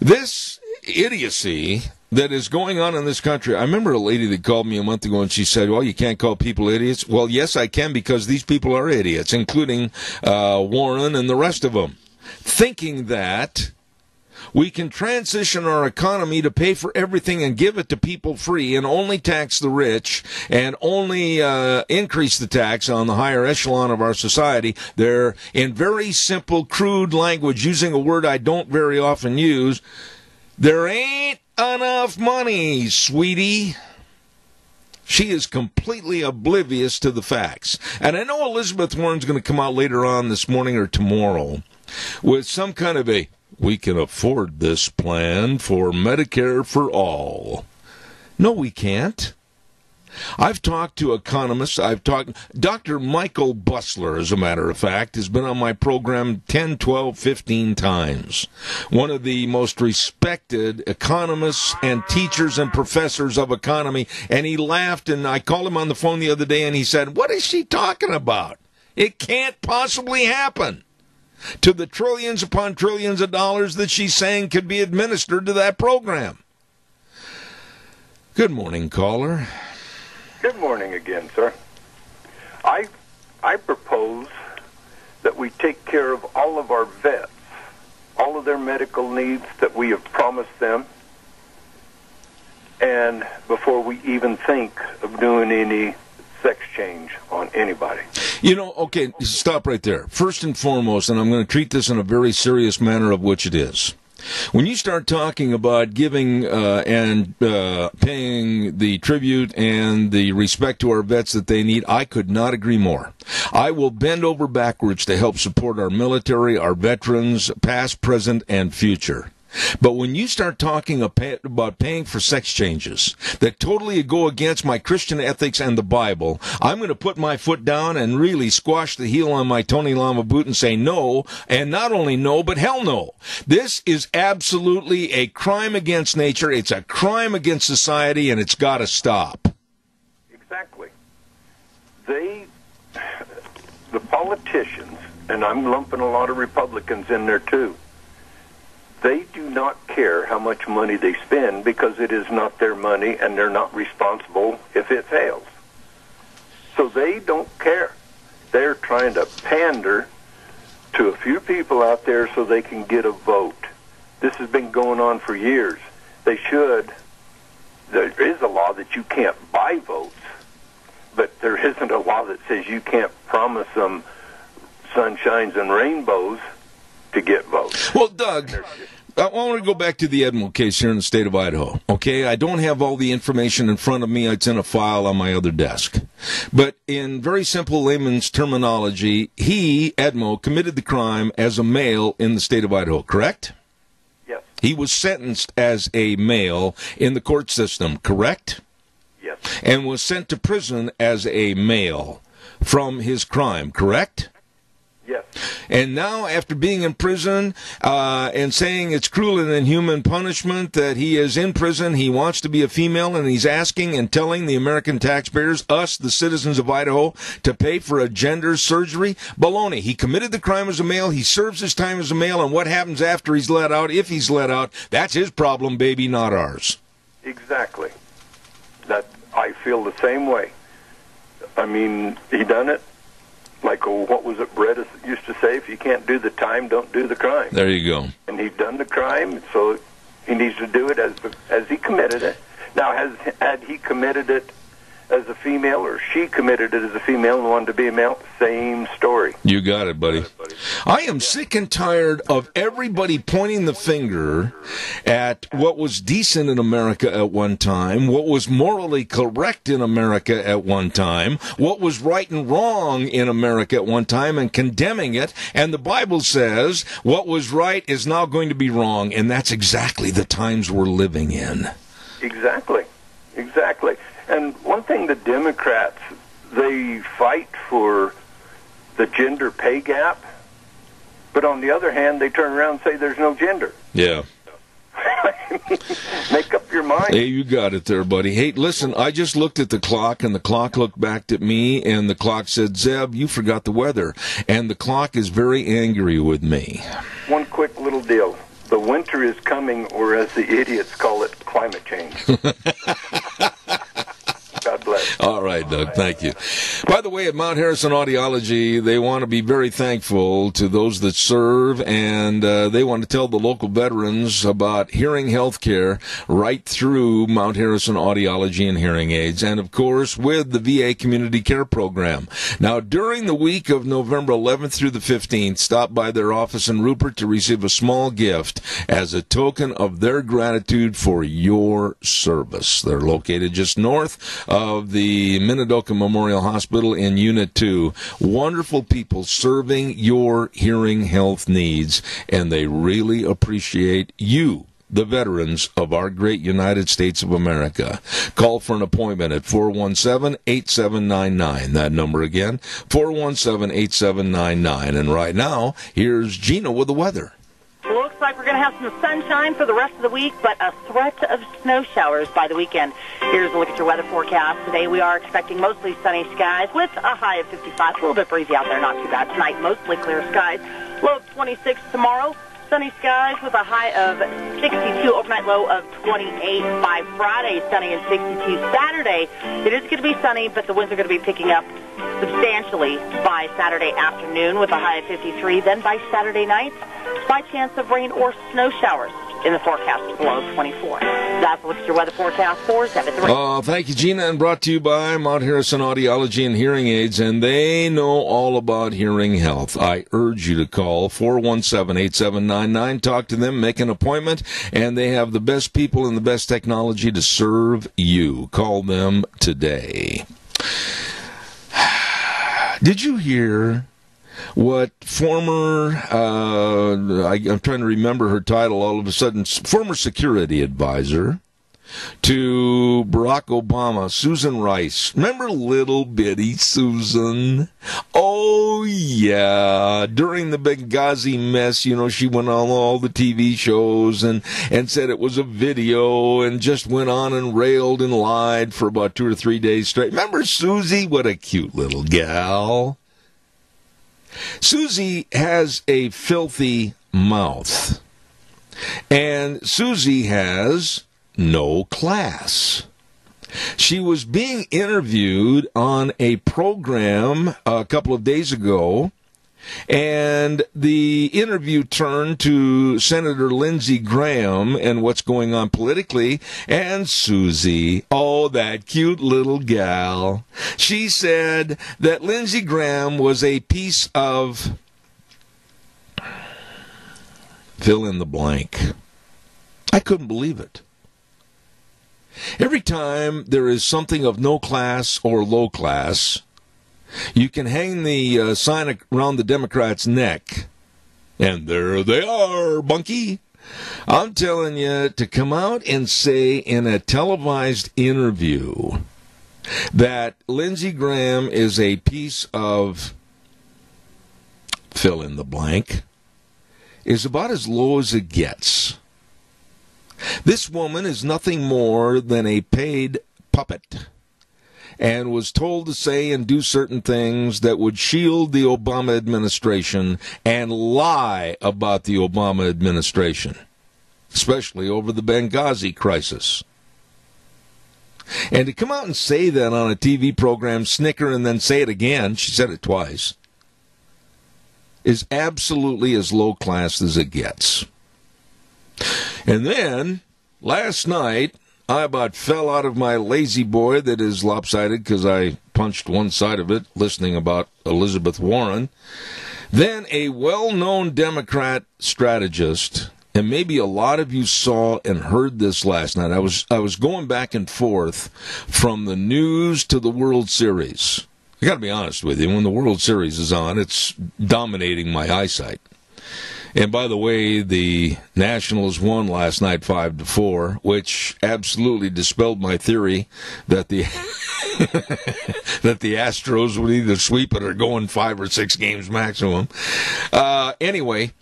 This idiocy that is going on in this country. I remember a lady that called me a month ago and she said, well, you can't call people idiots. Well, yes, I can, because these people are idiots, including Warren and the rest of them, thinking that we can transition our economy to pay for everything and give it to people free and only tax the rich and only increase the tax on the higher echelon of our society. They're, in very simple, crude language, using a word I don't very often use, there ain't enough money, sweetie. She is completely oblivious to the facts. And I know Elizabeth Warren's going to come out later on this morning or tomorrow with some kind of a, we can afford this plan for Medicare for all. No, we can't. I've talked to economists. Dr. Michael Busler, as a matter of fact, has been on my program 10, 12, 15 times. One of the most respected economists and teachers and professors of economy. And he laughed, and I called him on the phone the other day, and he said, what is she talking about? It can't possibly happen. To the trillions upon trillions of dollars that she's saying could be administered to that program. Good morning, caller. Good morning again, sir. I propose that we take care of all of our vets, all of their medical needs that we have promised them, and before we even think of doing any sex change on anybody. You know, okay, stop right there. First and foremost, and I'm going to treat this in a very serious manner, of which it is. When you start talking about giving and paying the tribute and the respect to our vets that they need, I could not agree more. I will bend over backwards to help support our military, our veterans, past, present, and future. But when you start talking about paying for sex changes that totally go against my Christian ethics and the Bible, I'm going to put my foot down and really squash the heel on my Tony Lama boot and say no, and not only no, but hell no. This is absolutely a crime against nature. It's a crime against society, and it's got to stop. Exactly. The politicians, and I'm lumping a lot of Republicans in there too, they do not care how much money they spend because it is not their money and they're not responsible if it fails. So they don't care. They're trying to pander to a few people out there so they can get a vote. This has been going on for years. There is a law that you can't buy votes, but there isn't a law that says you can't promise them sunshines and rainbows to get votes. Well, Doug, I want to go back to the Edmo case here in the state of Idaho. Okay, I don't have all the information in front of me. It's in a file on my other desk. But in very simple layman's terminology, he, Edmo, committed the crime as a male in the state of Idaho, correct? Yes. He was sentenced as a male in the court system, correct? Yes. And was sent to prison as a male from his crime, correct? Yes. And now, after being in prison and saying it's cruel and inhuman punishment that he is in prison, he wants to be a female, and he's asking and telling the American taxpayers, us, the citizens of Idaho, to pay for a gender surgery? Baloney. He committed the crime as a male. He serves his time as a male, and what happens after he's let out, if he's let out, that's his problem, baby, not ours. Exactly. That I feel the same way. I mean, he done it. Like, what was it Brett used to say? If you can't do the time, don't do the crime. There you go. And he's done the crime, so he needs to do it as he committed it. Now, had he committed it as a female, or she committed it as a female and wanted to be a male, same story. You got it, buddy. I am sick and tired of everybody pointing the finger at what was decent in America at one time, what was morally correct in America at one time, what was right and wrong in America at one time, and condemning it. And the Bible says what was right is now going to be wrong, and that's exactly the times we're living in. Exactly. And one thing, the Democrats, they fight for the gender pay gap, but on the other hand, they turn around and say there's no gender. Yeah. Make up your mind. Hey, you got it there, buddy. Hey, listen, I just looked at the clock, and the clock looked back at me, and the clock said, Zeb, you forgot the weather. And the clock is very angry with me. One quick little deal. The winter is coming, or as the idiots call it, climate change. God bless. All right, Doug. Thank you. By the way, at Mount Harrison Audiology, they want to be very thankful to those that serve, and they want to tell the local veterans about hearing health care right through Mount Harrison Audiology and Hearing Aids, and, of course, with the VA Community Care Program. Now, during the week of November 11th through the 15th, stop by their office in Rupert to receive a small gift as a token of their gratitude for your service. They're located just north of the Minidoka Memorial Hospital in Unit 2. Wonderful people serving your hearing health needs, and they really appreciate you, the veterans of our great United States of America. Call for an appointment at 417-8799. That number again, 417-8799. And right now, here's Gina with the weather. Looks like we're going to have some sunshine for the rest of the week, but a threat of snow showers by the weekend. Here's a look at your weather forecast. Today we are expecting mostly sunny skies with a high of 55. A little bit breezy out there, not too bad. Tonight, mostly clear skies. Low of 26 tomorrow. Sunny skies with a high of 62, overnight low of 28 by Friday, sunny and 62 Saturday. It is going to be sunny, but the winds are going to be picking up substantially by Saturday afternoon with a high of 53. Then by Saturday night, by chance of rain or snow showers in the forecast, low of 24. That's what's your weather forecast for 7-3. Thank you, Gina, and brought to you by Mount Harrison Audiology and Hearing Aids, and they know all about hearing health. I urge you to call 417-8799, talk to them, make an appointment, and they have the best people and the best technology to serve you. Call them today. Did you hear what former, I'm trying to remember her title all of a sudden, former security advisor to Barack Obama, Susan Rice. Remember little bitty Susan? Oh, yeah. During the Benghazi mess, you know, she went on all the TV shows and said it was a video and just went on and railed and lied for about 2 or 3 days straight. Remember Susie? What a cute little gal. Susie has a filthy mouth, and Susie has no class. She was being interviewed on a program a couple of days ago, and the interview turned to Senator Lindsey Graham and what's going on politically, and Susie, oh, that cute little gal, she said that Lindsey Graham was a piece of fill in the blank. I couldn't believe it. Every time there is something of no class or low class, you can hang the sign around the Democrats' neck, and there they are, bunkie. I'm telling you, to come out and say in a televised interview that Lindsey Graham is a piece of fill in the blank is about as low as it gets. This woman is nothing more than a paid puppet, and was told to say and do certain things that would shield the Obama administration and lie about the Obama administration, especially over the Benghazi crisis. And to come out and say that on a TV program, snicker, and then say it again, she said it twice, is absolutely as low class as it gets. And then, last night, I about fell out of my lazy boy that is lopsided because I punched one side of it listening about Elizabeth Warren. Then a well-known Democrat strategist, and maybe a lot of you saw and heard this last night. I was going back and forth from the news to the World Series. I got to be honest with you, when the World Series is on, it's dominating my eyesight. And by the way, the Nationals won last night 5-4, which absolutely dispelled my theory that the that the Astros would either sweep it or go in 5 or 6 games maximum. Anyway,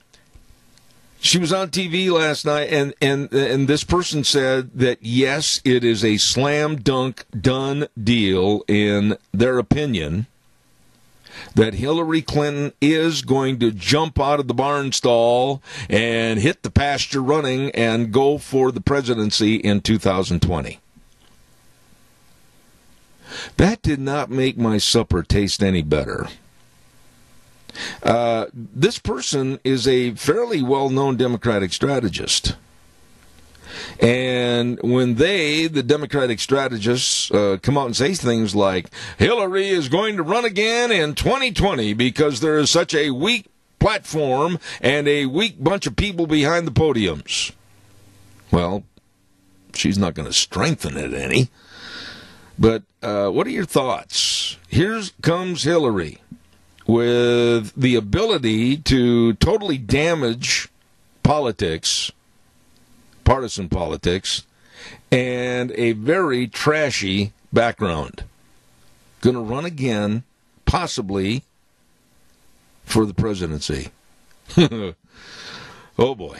she was on TV last night, and this person said that yes, it is a slam dunk done deal in their opinion, that Hillary Clinton is going to jump out of the barn stall and hit the pasture running and go for the presidency in 2020. That did not make my supper taste any better. This person is a fairly well-known Democratic strategist. And when the Democratic strategists, come out and say things like, Hillary is going to run again in 2020 because there is such a weak platform and a weak bunch of people behind the podiums. Well, she's not going to strengthen it any. But what are your thoughts? Here comes Hillary with the ability to totally damage politics, partisan politics, and a very trashy background. Going to run again, possibly, for the presidency. Oh, boy.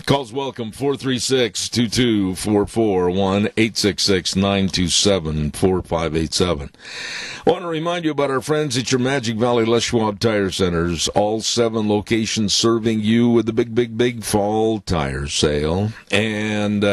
Calls welcome, 436-2244, 1-866-927-4587. I want to remind you about our friends at your Magic Valley Les Schwab Tire Centers. All 7 locations serving you with the big fall tire sale. And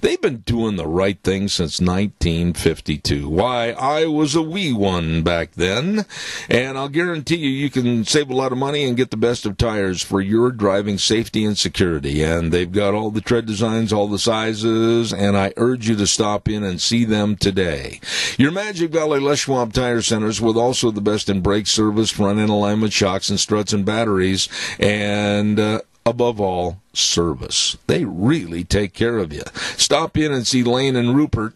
they've been doing the right thing since 1952. Why, I was a wee one back then. And I'll guarantee you can save a lot of money and get the best of tires for your driving safety and security. And they've got all the tread designs, all the sizes, and I urge you to stop in and see them today. Your Magic Valley Les Schwab Tire Centers with also the best in brake service, front-end alignment, shocks and struts and batteries, and above all, service. They really take care of you. Stop in and see Lane and Rupert,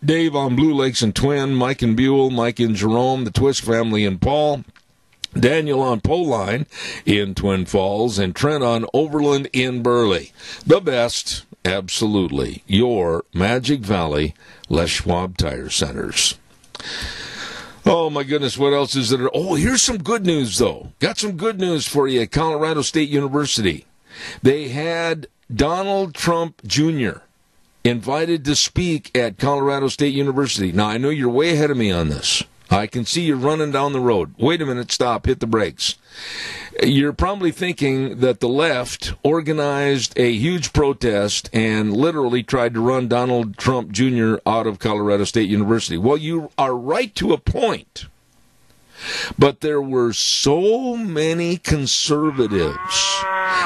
Dave on Blue Lakes and Twin, Mike and Buell, Mike and Jerome, the Twist family and Paul, Daniel on Poline in Twin Falls, and Trent on Overland in Burley. The best, absolutely, your Magic Valley Les Schwab Tire Centers. Oh, my goodness, what else is there? Oh, here's some good news, though. Got some good news for you at Colorado State University. They had Donald Trump Jr. invited to speak at Colorado State University. Now, I know you're way ahead of me on this. I can see you running down the road. Wait a minute, stop, hit the brakes. You're probably thinking that the left organized a huge protest and literally tried to run Donald Trump Jr. out of Colorado State University. Well, you are right to a point. But there were so many conservatives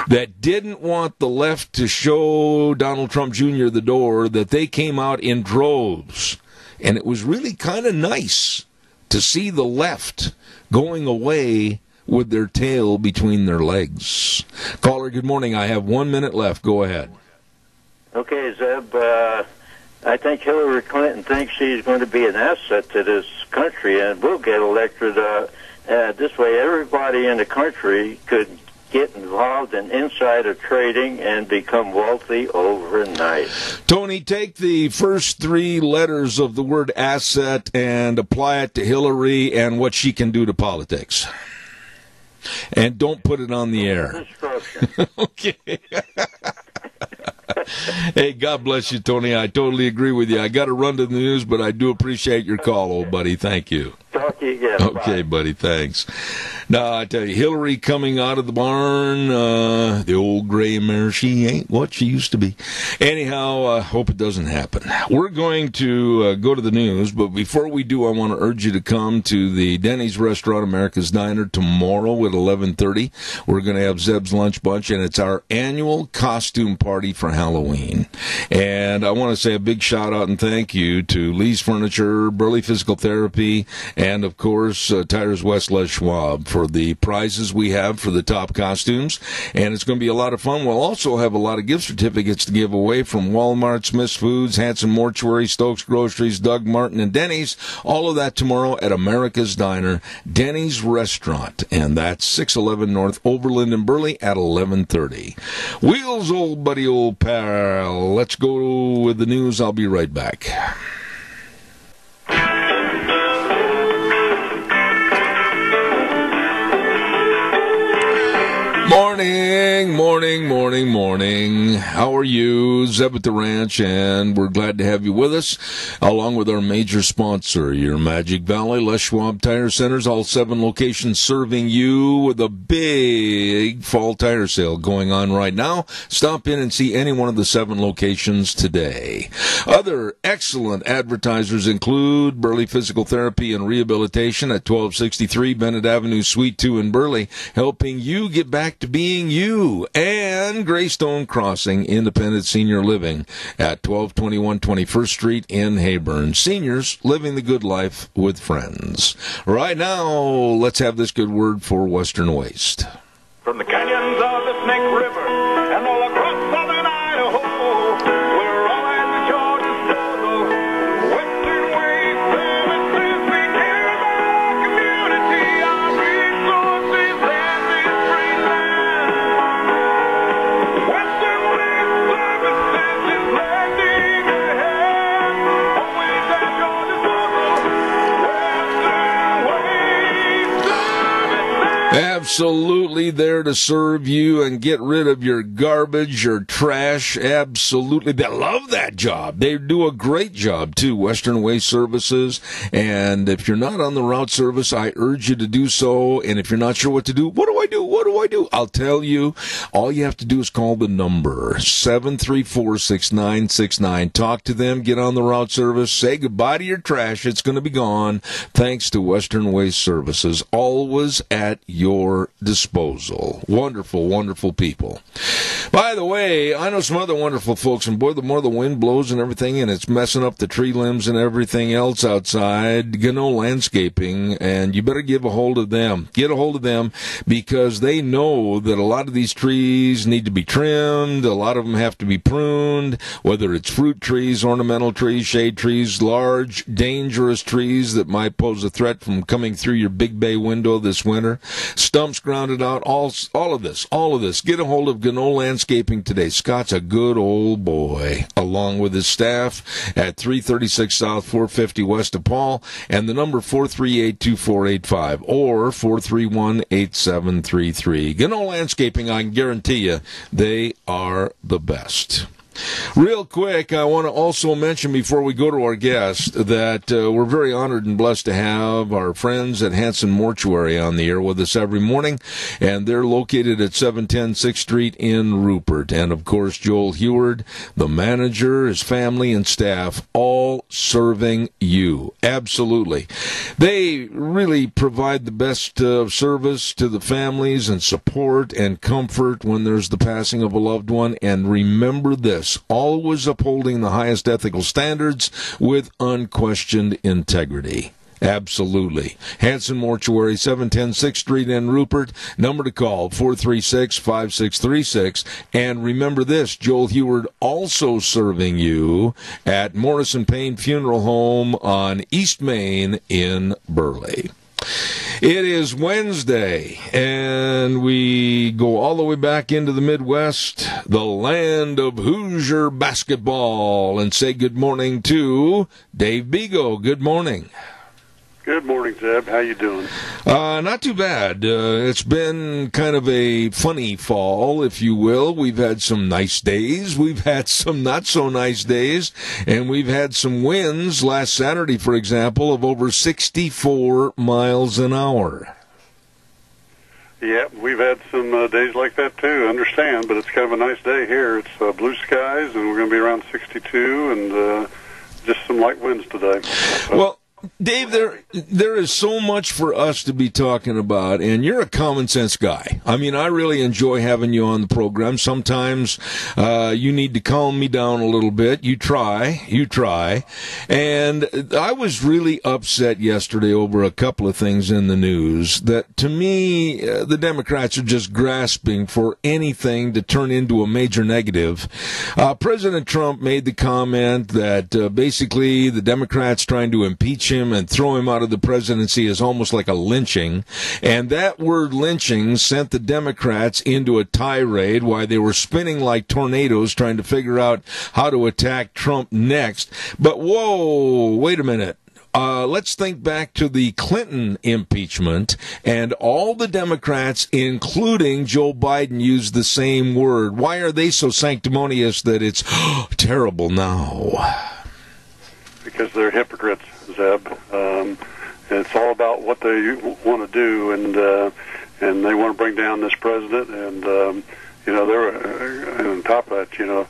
that didn't want the left to show Donald Trump Jr. the door that they came out in droves. And it was really kind of nice to see the left going away with their tail between their legs. Caller, good morning. I have 1 minute left. Go ahead. Okay, Zeb. I think Hillary Clinton thinks she's going to be an asset to this country, and we'll get elected. This way, everybody in the country could get involved in insider trading and become wealthy overnight. Tony, take the first 3 letters of the word asset and apply it to Hillary and what she can do to politics. And don't put it on the air. Okay. Hey, God bless you, Tony. I totally agree with you. I got to run to the news, but I do appreciate your call, old buddy. Thank you. Talk to you again. Okay, Bye. buddy, thanks. Now, I tell you, Hillary coming out of the barn, the old gray mare, she ain't what she used to be. Anyhow, I hope it doesn't happen. We're going to go to the news, but before we do, I want to urge you to come to the Denny's Restaurant, America's Diner, tomorrow at 11:30. We're going to have Zeb's Lunch Bunch, and it's our annual costume party for Halloween. And I want to say a big shout-out and thank you to Lee's Furniture, Burley Physical Therapy, and, of course, Tires West Les Schwab for the prizes we have for the top costumes. And it's going to be a lot of fun. We'll also have a lot of gift certificates to give away from Walmart, Smith's Foods, Hanson Mortuary, Stokes Groceries, Doug Martin, and Denny's. All of that tomorrow at America's Diner, Denny's Restaurant. And that's 611 North Overland in Burley at 11:30. Wheels, old buddy, old pal. Let's go with the news. I'll be right back. Morning. How are you? Zeb at the Ranch, and we're glad to have you with us, along with our major sponsor, your Magic Valley, Les Schwab Tire Centers, all 7 locations serving you with a big fall tire sale going on right now. Stop in and see any one of the 7 locations today. Other excellent advertisers include Burley Physical Therapy and Rehabilitation at 1263 Bennett Avenue, Suite 2 in Burley, helping you get back to being you. And Greystone Crossing Independent Senior Living at 1221 21st Street in Heyburn. Seniors living the good life with friends. Right now, let's have this good word for Western Waste. From the canyons of the Snake River and all across southern Idaho, we're all at your disposal. Western Waste Services, we care about our community, our resources, and this great land. Western Waste Services is lending a hand, always at your disposal. Western Waste Services. Absolutely there to serve you and get rid of your garbage, your trash. Absolutely. They love that job. They do a great job, too, Western Waste Services. And if you're not on the route service, I urge you to do so. And if you're not sure what to do, what do I do? What do I do? I'll tell you. All you have to do is call the number, 734-6969. Talk to them. Get on the route service. Say goodbye to your trash. It's going to be gone. Thanks to Western Waste Services. Always at your disposal. Wonderful, wonderful people. By the way, I know some other wonderful folks, and boy, the more the wind blows and everything, and it's messing up the tree limbs and everything else outside, Gano Landscaping, and you better give a hold of them. Get a hold of them because they know that a lot of these trees need to be trimmed, a lot of them have to be pruned, whether it's fruit trees, ornamental trees, shade trees, large, dangerous trees that might pose a threat from coming through your big bay window this winter, stumps grounded out, all of this. Get a hold of Gano Landscaping today. Scott's a good old boy, along with his staff at 336 South, 450 West of Paul, and the number 438-2485 or 431-8733. Gano Landscaping, I can guarantee you, they are the best. Real quick, I want to also mention before we go to our guest that we're very honored and blessed to have our friends at Hanson Mortuary on the air with us every morning, and they're located at 710 6th Street in Rupert. And, of course, Joel Heward, the manager, his family, and staff, all serving you. Absolutely. They really provide the best of service to the families and support and comfort when there's the passing of a loved one. And remember this, always upholding the highest ethical standards with unquestioned integrity. Absolutely. Hanson Mortuary, 710 6th Street in Rupert. Number to call, 436-5636. And remember this, Joel Heward also serving you at Morrison Payne Funeral Home on East Main in Burley. It is Wednesday, and we go all the way back into the Midwest, the land of Hoosier basketball, and say good morning to Dave Bego. Good morning. Good morning, Zeb. How you doing? Not too bad. It's been kind of a funny fall, if you will. We've had some nice days. We've had some not so nice days. And we've had some winds last Saturday, for example, of over 64 miles an hour. Yeah, we've had some days like that too, understand, but it's kind of a nice day here. It's blue skies, and we're going to be around 62, and just some light winds today. Well, Dave, there is so much for us to be talking about, and you're a common sense guy. I mean, I really enjoy having you on the program. Sometimes you need to calm me down a little bit. You try. And I was really upset yesterday over a couple of things in the news that, to me, the Democrats are just grasping for anything to turn into a major negative. President Trump made the comment that basically the Democrats trying to impeach him and throw him out of the presidency is almost like a lynching. And that word lynching sent the Democrats into a tirade while they were spinning like tornadoes trying to figure out how to attack Trump next. But whoa, wait a minute. Let's think back to the Clinton impeachment, and all the Democrats, including Joe Biden, used the same word. Why are they so sanctimonious that it's terrible now? Because they're hypocrites, Zeb. It's all about what they want to do, and they want to bring down this president. And they're on top of that,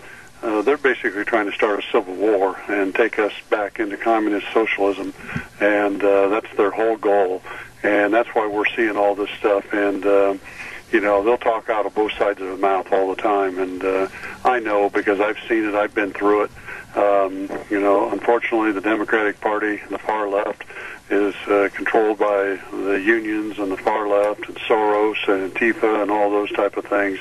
they're basically trying to start a civil war and take us back into communist socialism, and that's their whole goal. And that's why we're seeing all this stuff. And they'll talk out of both sides of the mouth all the time. And I know because I've seen it. I've been through it. Unfortunately, the Democratic Party, the far left, is controlled by the unions on the far left and Soros and Antifa and all those type of things.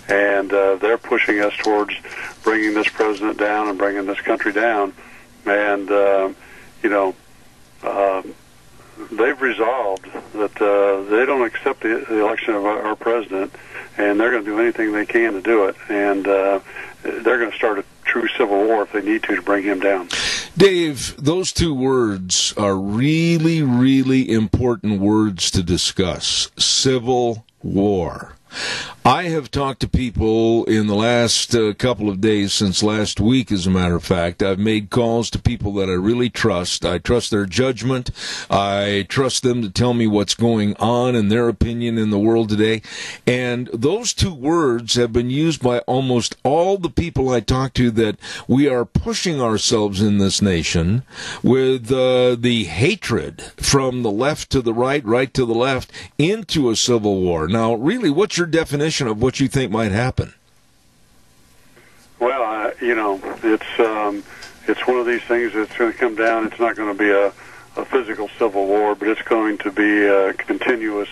And they're pushing us towards bringing this president down and bringing this country down. And, they've resolved that they don't accept the election of our president, and they're going to do anything they can to do it. And they're going to start a true civil war if they need to bring him down. Dave, those two words are really, really important words to discuss. Civil war. I have talked to people in the last couple of days, since last week, as a matter of fact. I've made calls to people that I really trust. I trust their judgment. I trust them to tell me what's going on in their opinion in the world today. And those two words have been used by almost all the people I talk to, that we are pushing ourselves in this nation with the hatred from the left to the right, right to the left, into a civil war. Now, really, what's your definition of what you think might happen? Well, it's one of these things that's going to come down. It's not going to be a physical civil war, but it's going to be a continuous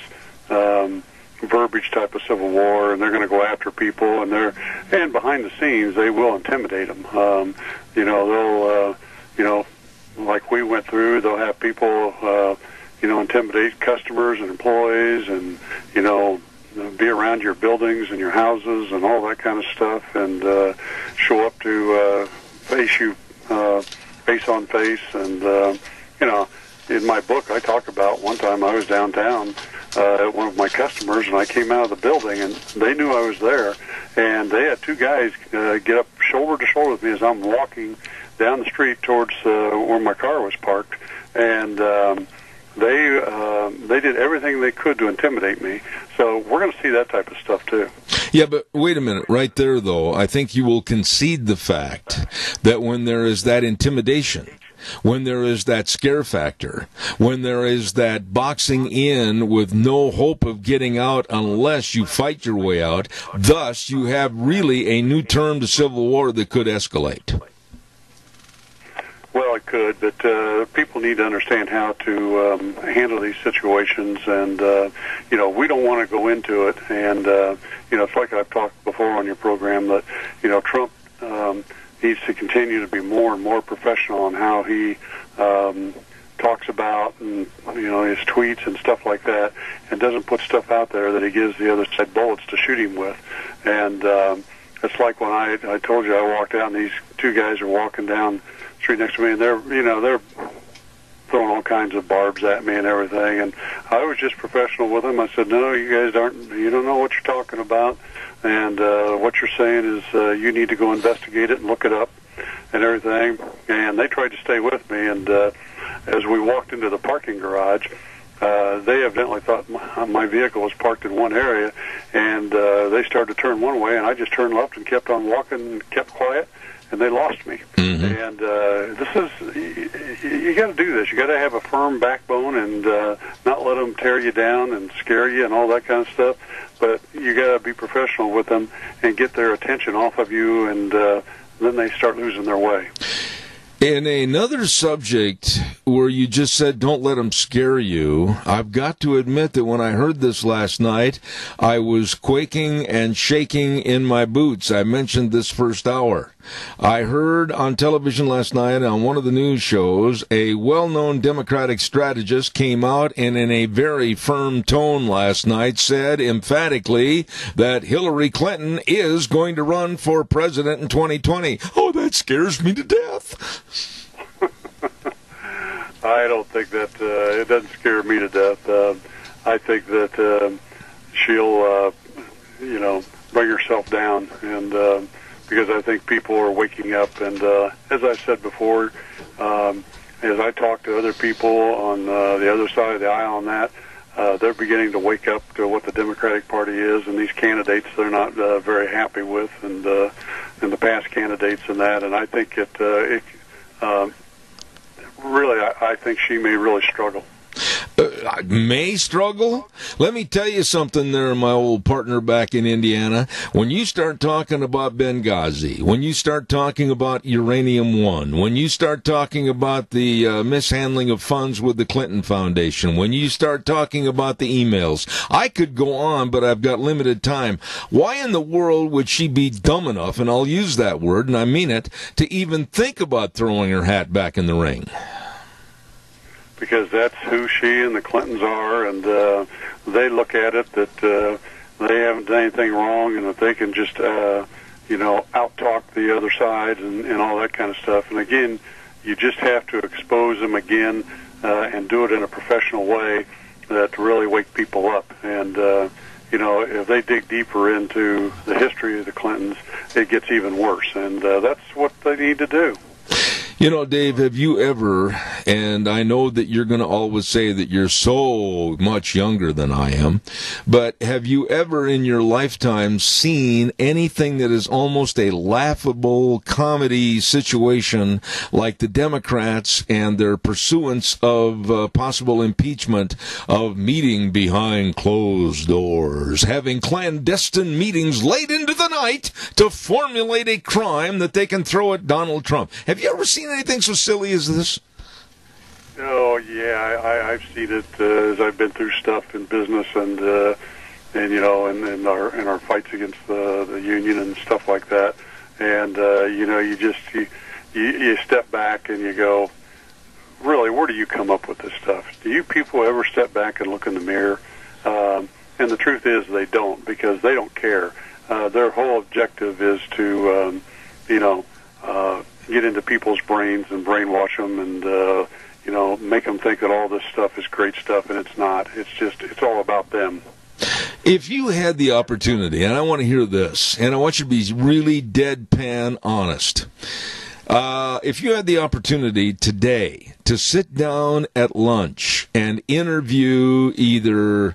verbiage type of civil war, and they're going to go after people, and behind the scenes they will intimidate them. They'll like we went through, they'll have people intimidate customers and employees, and be around your buildings and your houses and all that kind of stuff, and show up to face you face on face. And in my book I talk about one time I was downtown at one of my customers, and I came out of the building and they knew I was there, and they had two guys get up shoulder to shoulder with me as I'm walking down the street towards where my car was parked, and they did everything they could to intimidate me. So we're going to see that type of stuff too. Yeah, but wait a minute. Right there, though, I think you will concede the fact that when there is that intimidation, when there is that scare factor, when there is that boxing in with no hope of getting out unless you fight your way out, thus you have really a new term to civil war that could escalate. Well, it could, but people need to understand how to handle these situations, and we don't want to go into it. And it's like I've talked before on your program that Trump needs to continue to be more and more professional in how he talks about and his tweets and stuff like that, and doesn't put stuff out there that he gives the other side bullets to shoot him with. And it's like when I told you I walked out and these two guys are walking down street next to me, and they're throwing all kinds of barbs at me and everything. And I was just professional with them. I said, no, you guys you don't know what you're talking about. And what you're saying is you need to go investigate it and look it up and everything. And they tried to stay with me. And as we walked into the parking garage, they evidently thought my vehicle was parked in one area, and they started to turn one way, and I just turned left and kept on walking and kept quiet, and they lost me. Mm-hmm. And you got to do this. You got to have a firm backbone and not let them tear you down and scare you and all that kind of stuff. But you got to be professional with them and get their attention off of you, and then they start losing their way. In another subject where you just said don't let them scare you, I've got to admit that when I heard this last night, I was quaking and shaking in my boots. I mentioned this first hour. I heard on television last night on one of the news shows, a well-known Democratic strategist came out and in a very firm tone last night said emphatically that Hillary Clinton is going to run for president in 2020. Oh, that scares me to death. I don't think that it doesn't scare me to death. I think that she'll, bring herself down, and because I think people are waking up. And as I said before, as I talk to other people on the other side of the aisle on that, they're beginning to wake up to what the Democratic Party is, and these candidates they're not very happy with, and the past candidates and that. And I think I think she may really struggle. May struggle? Let me tell you something there, my old partner back in Indiana. When you start talking about Benghazi, when you start talking about Uranium One, when you start talking about the mishandling of funds with the Clinton Foundation, when you start talking about the emails, I could go on, but I've got limited time. Why in the world would she be dumb enough, and I'll use that word, and I mean it, to even think about throwing her hat back in the ring? Because that's who she and the Clintons are, and they look at it that they haven't done anything wrong, and that they can just, out-talk the other side and all that kind of stuff. And again, you just have to expose them again and do it in a professional way to really wake people up. And, if they dig deeper into the history of the Clintons, it gets even worse. And that's what they need to do. You know, Dave, have you ever, and I know that you're going to always say that you're so much younger than I am, but have you ever in your lifetime seen anything that is almost a laughable comedy situation like the Democrats and their pursuance of possible impeachment of meeting behind closed doors, having clandestine meetings late into the night to formulate a crime that they can throw at Donald Trump? Have you ever seen anything so silly as this? Oh yeah, I've seen it as I've been through stuff in business and our fights against the union and stuff like that. And you step back and you go, really, where do you come up with this stuff? Do you people ever step back and look in the mirror? And the truth is they don't, because they don't care. Their whole objective is to get into people's brains and brainwash them and, make them think that all this stuff is great stuff, and it's not. It's all about them. If you had the opportunity, and I want to hear this, and I want you to be really deadpan honest. If you had the opportunity today to sit down at lunch and interview either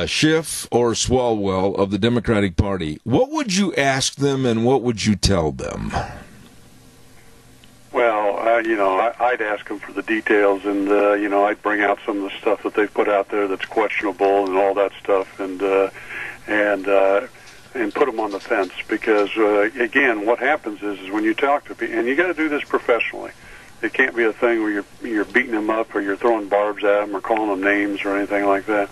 Schiff or Swalwell of the Democratic Party, what would you ask them and what would you tell them? Well, I'd ask them for the details, and I'd bring out some of the stuff that they've put out there that's questionable and all that stuff, and put them on the fence. Because again, what happens is when you talk to people, and you got to do this professionally. It can't be a thing where you're beating them up or you're throwing barbs at them or calling them names or anything like that.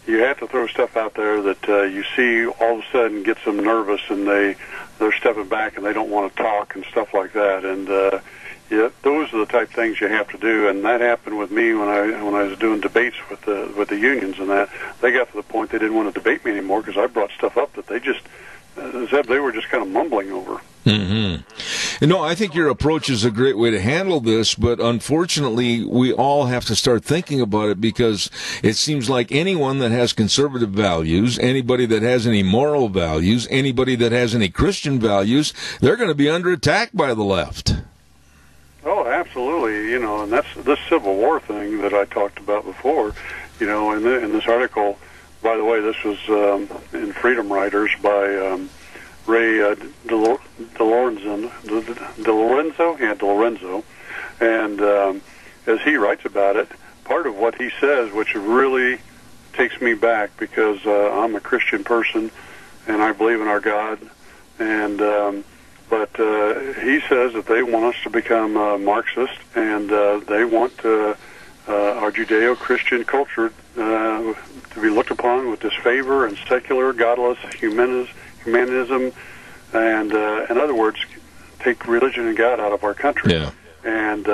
You have to throw stuff out there that you see all of a sudden gets them nervous, and they're stepping back and they don't want to talk and stuff like that. And those are the type of things you have to do. And that happened with me when I was doing debates with the unions and that. They got to the point they didn't want to debate me anymore because I brought stuff up that they were just kind of mumbling over. Mm-hmm. No, I think your approach is a great way to handle this, but unfortunately, we all have to start thinking about it because it seems like anyone that has conservative values, anybody that has any moral values, anybody that has any Christian values, they're going to be under attack by the left. Oh, absolutely. You know, and that's this Civil War thing that I talked about before. You know, in this article, by the way, this was in Freedom Writers by Ray DeLorenzo, and as he writes about it, part of what he says, which really takes me back because I'm a Christian person and I believe in our God, and but he says that they want us to become Marxist, and they want our Judeo-Christian culture to be looked upon with disfavor and secular, godless humanism, and in other words, take religion and God out of our country. Yeah. And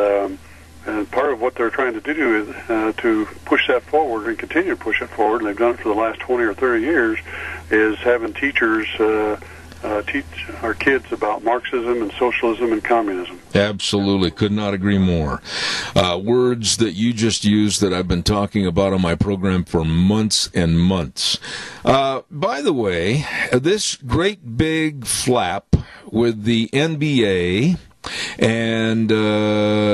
part of what they're trying to do is to push that forward and continue to push it forward, and they've done it for the last 20 or 30 years, is having teachers teach our kids about Marxism and socialism and communism. Absolutely. Could not agree more. Words that you just used that I've been talking about on my program for months and months. By the way, this great big flap with the NBA and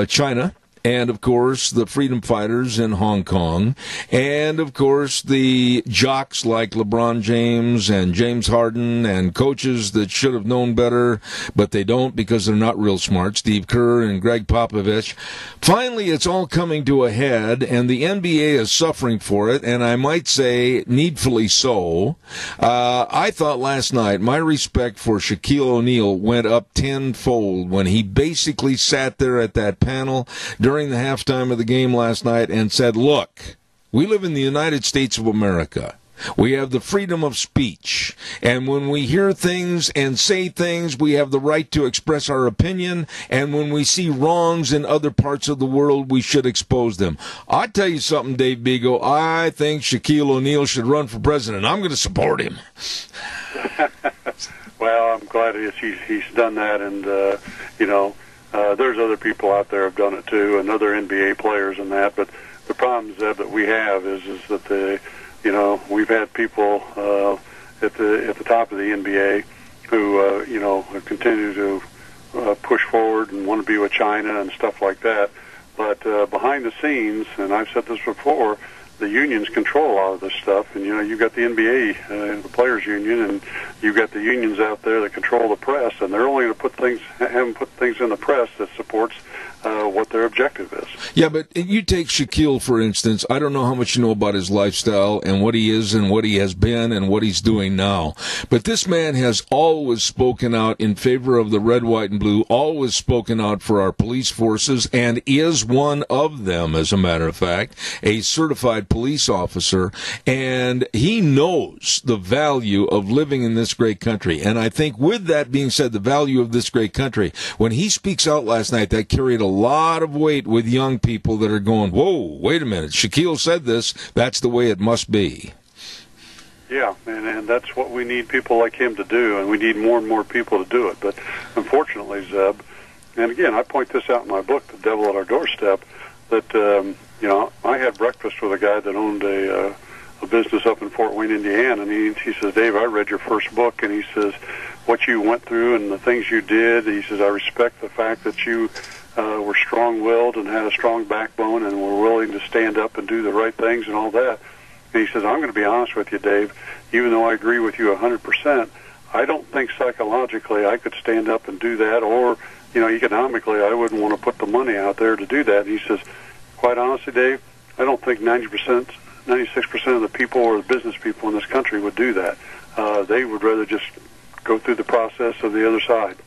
China, and, of course, the freedom fighters in Hong Kong, and, of course, the jocks like LeBron James and James Harden and coaches that should have known better, but they don't because they're not real smart, Steve Kerr and Greg Popovich. Finally, it's all coming to a head, and the NBA is suffering for it, and I might say needfully so. I thought last night my respect for Shaquille O'Neal went up tenfold when he basically sat there at that panel during the halftime of the game last night and said, look, we live in the United States of America. We have the freedom of speech. And when we hear things and say things, we have the right to express our opinion. And when we see wrongs in other parts of the world, we should expose them. I tell you something, Dave Bigo, I think Shaquille O'Neal should run for president. I'm going to support him. Well, I'm glad he's done that. And, there's other people out there who have done it too, and other NBA players and that. But the problem, Zeb, that we have is that we've had people at the top of the NBA who continue to push forward and want to be with China and stuff like that. But behind the scenes, and I've said this before, the unions control a lot of this stuff. And you've got the NBA, the players' union, and you've got the unions out there that control the press, and they're only going to have put things in the press that supports what their objective is. Yeah, but you take Shaquille, for instance. I don't know how much you know about his lifestyle and what he is and what he has been and what he's doing now. But this man has always spoken out in favor of the red, white, and blue, always spoken out for our police forces, and is one of them, as a matter of fact, a certified police officer. And he knows the value of living in this great country. And I think with that being said, the value of this great country, when he speaks out last night, that carried a lot of weight with young people that are going, whoa, wait a minute, Shaquille said this, that's the way it must be. Yeah, and that's what we need people like him to do, and we need more and more people to do it. But unfortunately, Zeb, and again, I point this out in my book, The Devil at Our Doorstep, that, I had breakfast with a guy that owned a business up in Fort Wayne, Indiana, and he says, Dave, I read your first book, and he says, what you went through and the things you did, he says, I respect the fact that you were strong-willed and had a strong backbone and were willing to stand up and do the right things and all that. And he says, I'm going to be honest with you, Dave, even though I agree with you 100%, I don't think psychologically I could stand up and do that, or, economically I wouldn't want to put the money out there to do that. And he says, quite honestly, Dave, I don't think 96% of the people or the business people in this country would do that. They would rather just go through the process of the other side.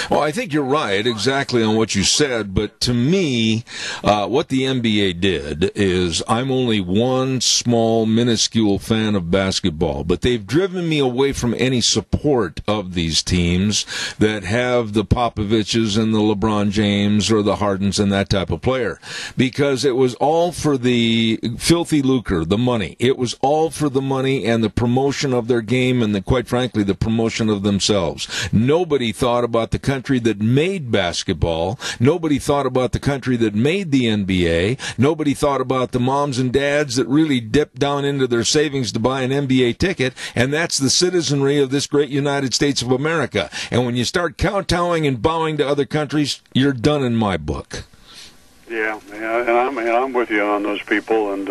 Well, I think you're right exactly on what you said, but to me, what the NBA did is I'm only one small, minuscule fan of basketball, but they've driven me away from any support of these teams that have the Popoviches and the LeBron James or the Hardens and that type of player, because it was all for the filthy lucre, the money. It was all for the money and the promotion of their game and, quite frankly, the promotion of themselves. Nobody thought about the country that made basketball. Nobody thought about the country that made the NBA. Nobody thought about the moms and dads that really dipped down into their savings to buy an NBA ticket, and that's the citizenry of this great United States of America. And when you start kowtowing and bowing to other countries, you're done in my book. Yeah, and I'm with you on those people, and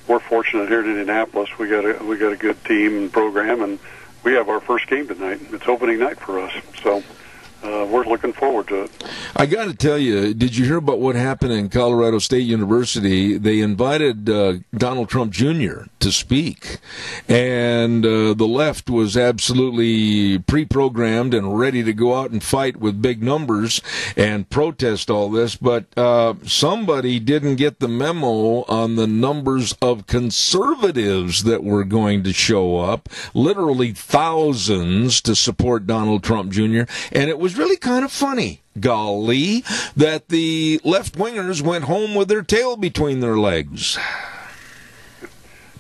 we're fortunate here in Indianapolis. We got a good team and program, and we have our first game tonight. It's opening night for us, so we're looking forward to it. I got to tell you, did you hear about what happened in Colorado State University? They invited Donald Trump Jr. to speak, and the left was absolutely pre-programmed and ready to go out and fight with big numbers and protest all this, but somebody didn't get the memo on the numbers of conservatives that were going to show up, literally thousands, to support Donald Trump Jr., and it was really kind of funny, golly, that the left-wingers went home with their tail between their legs.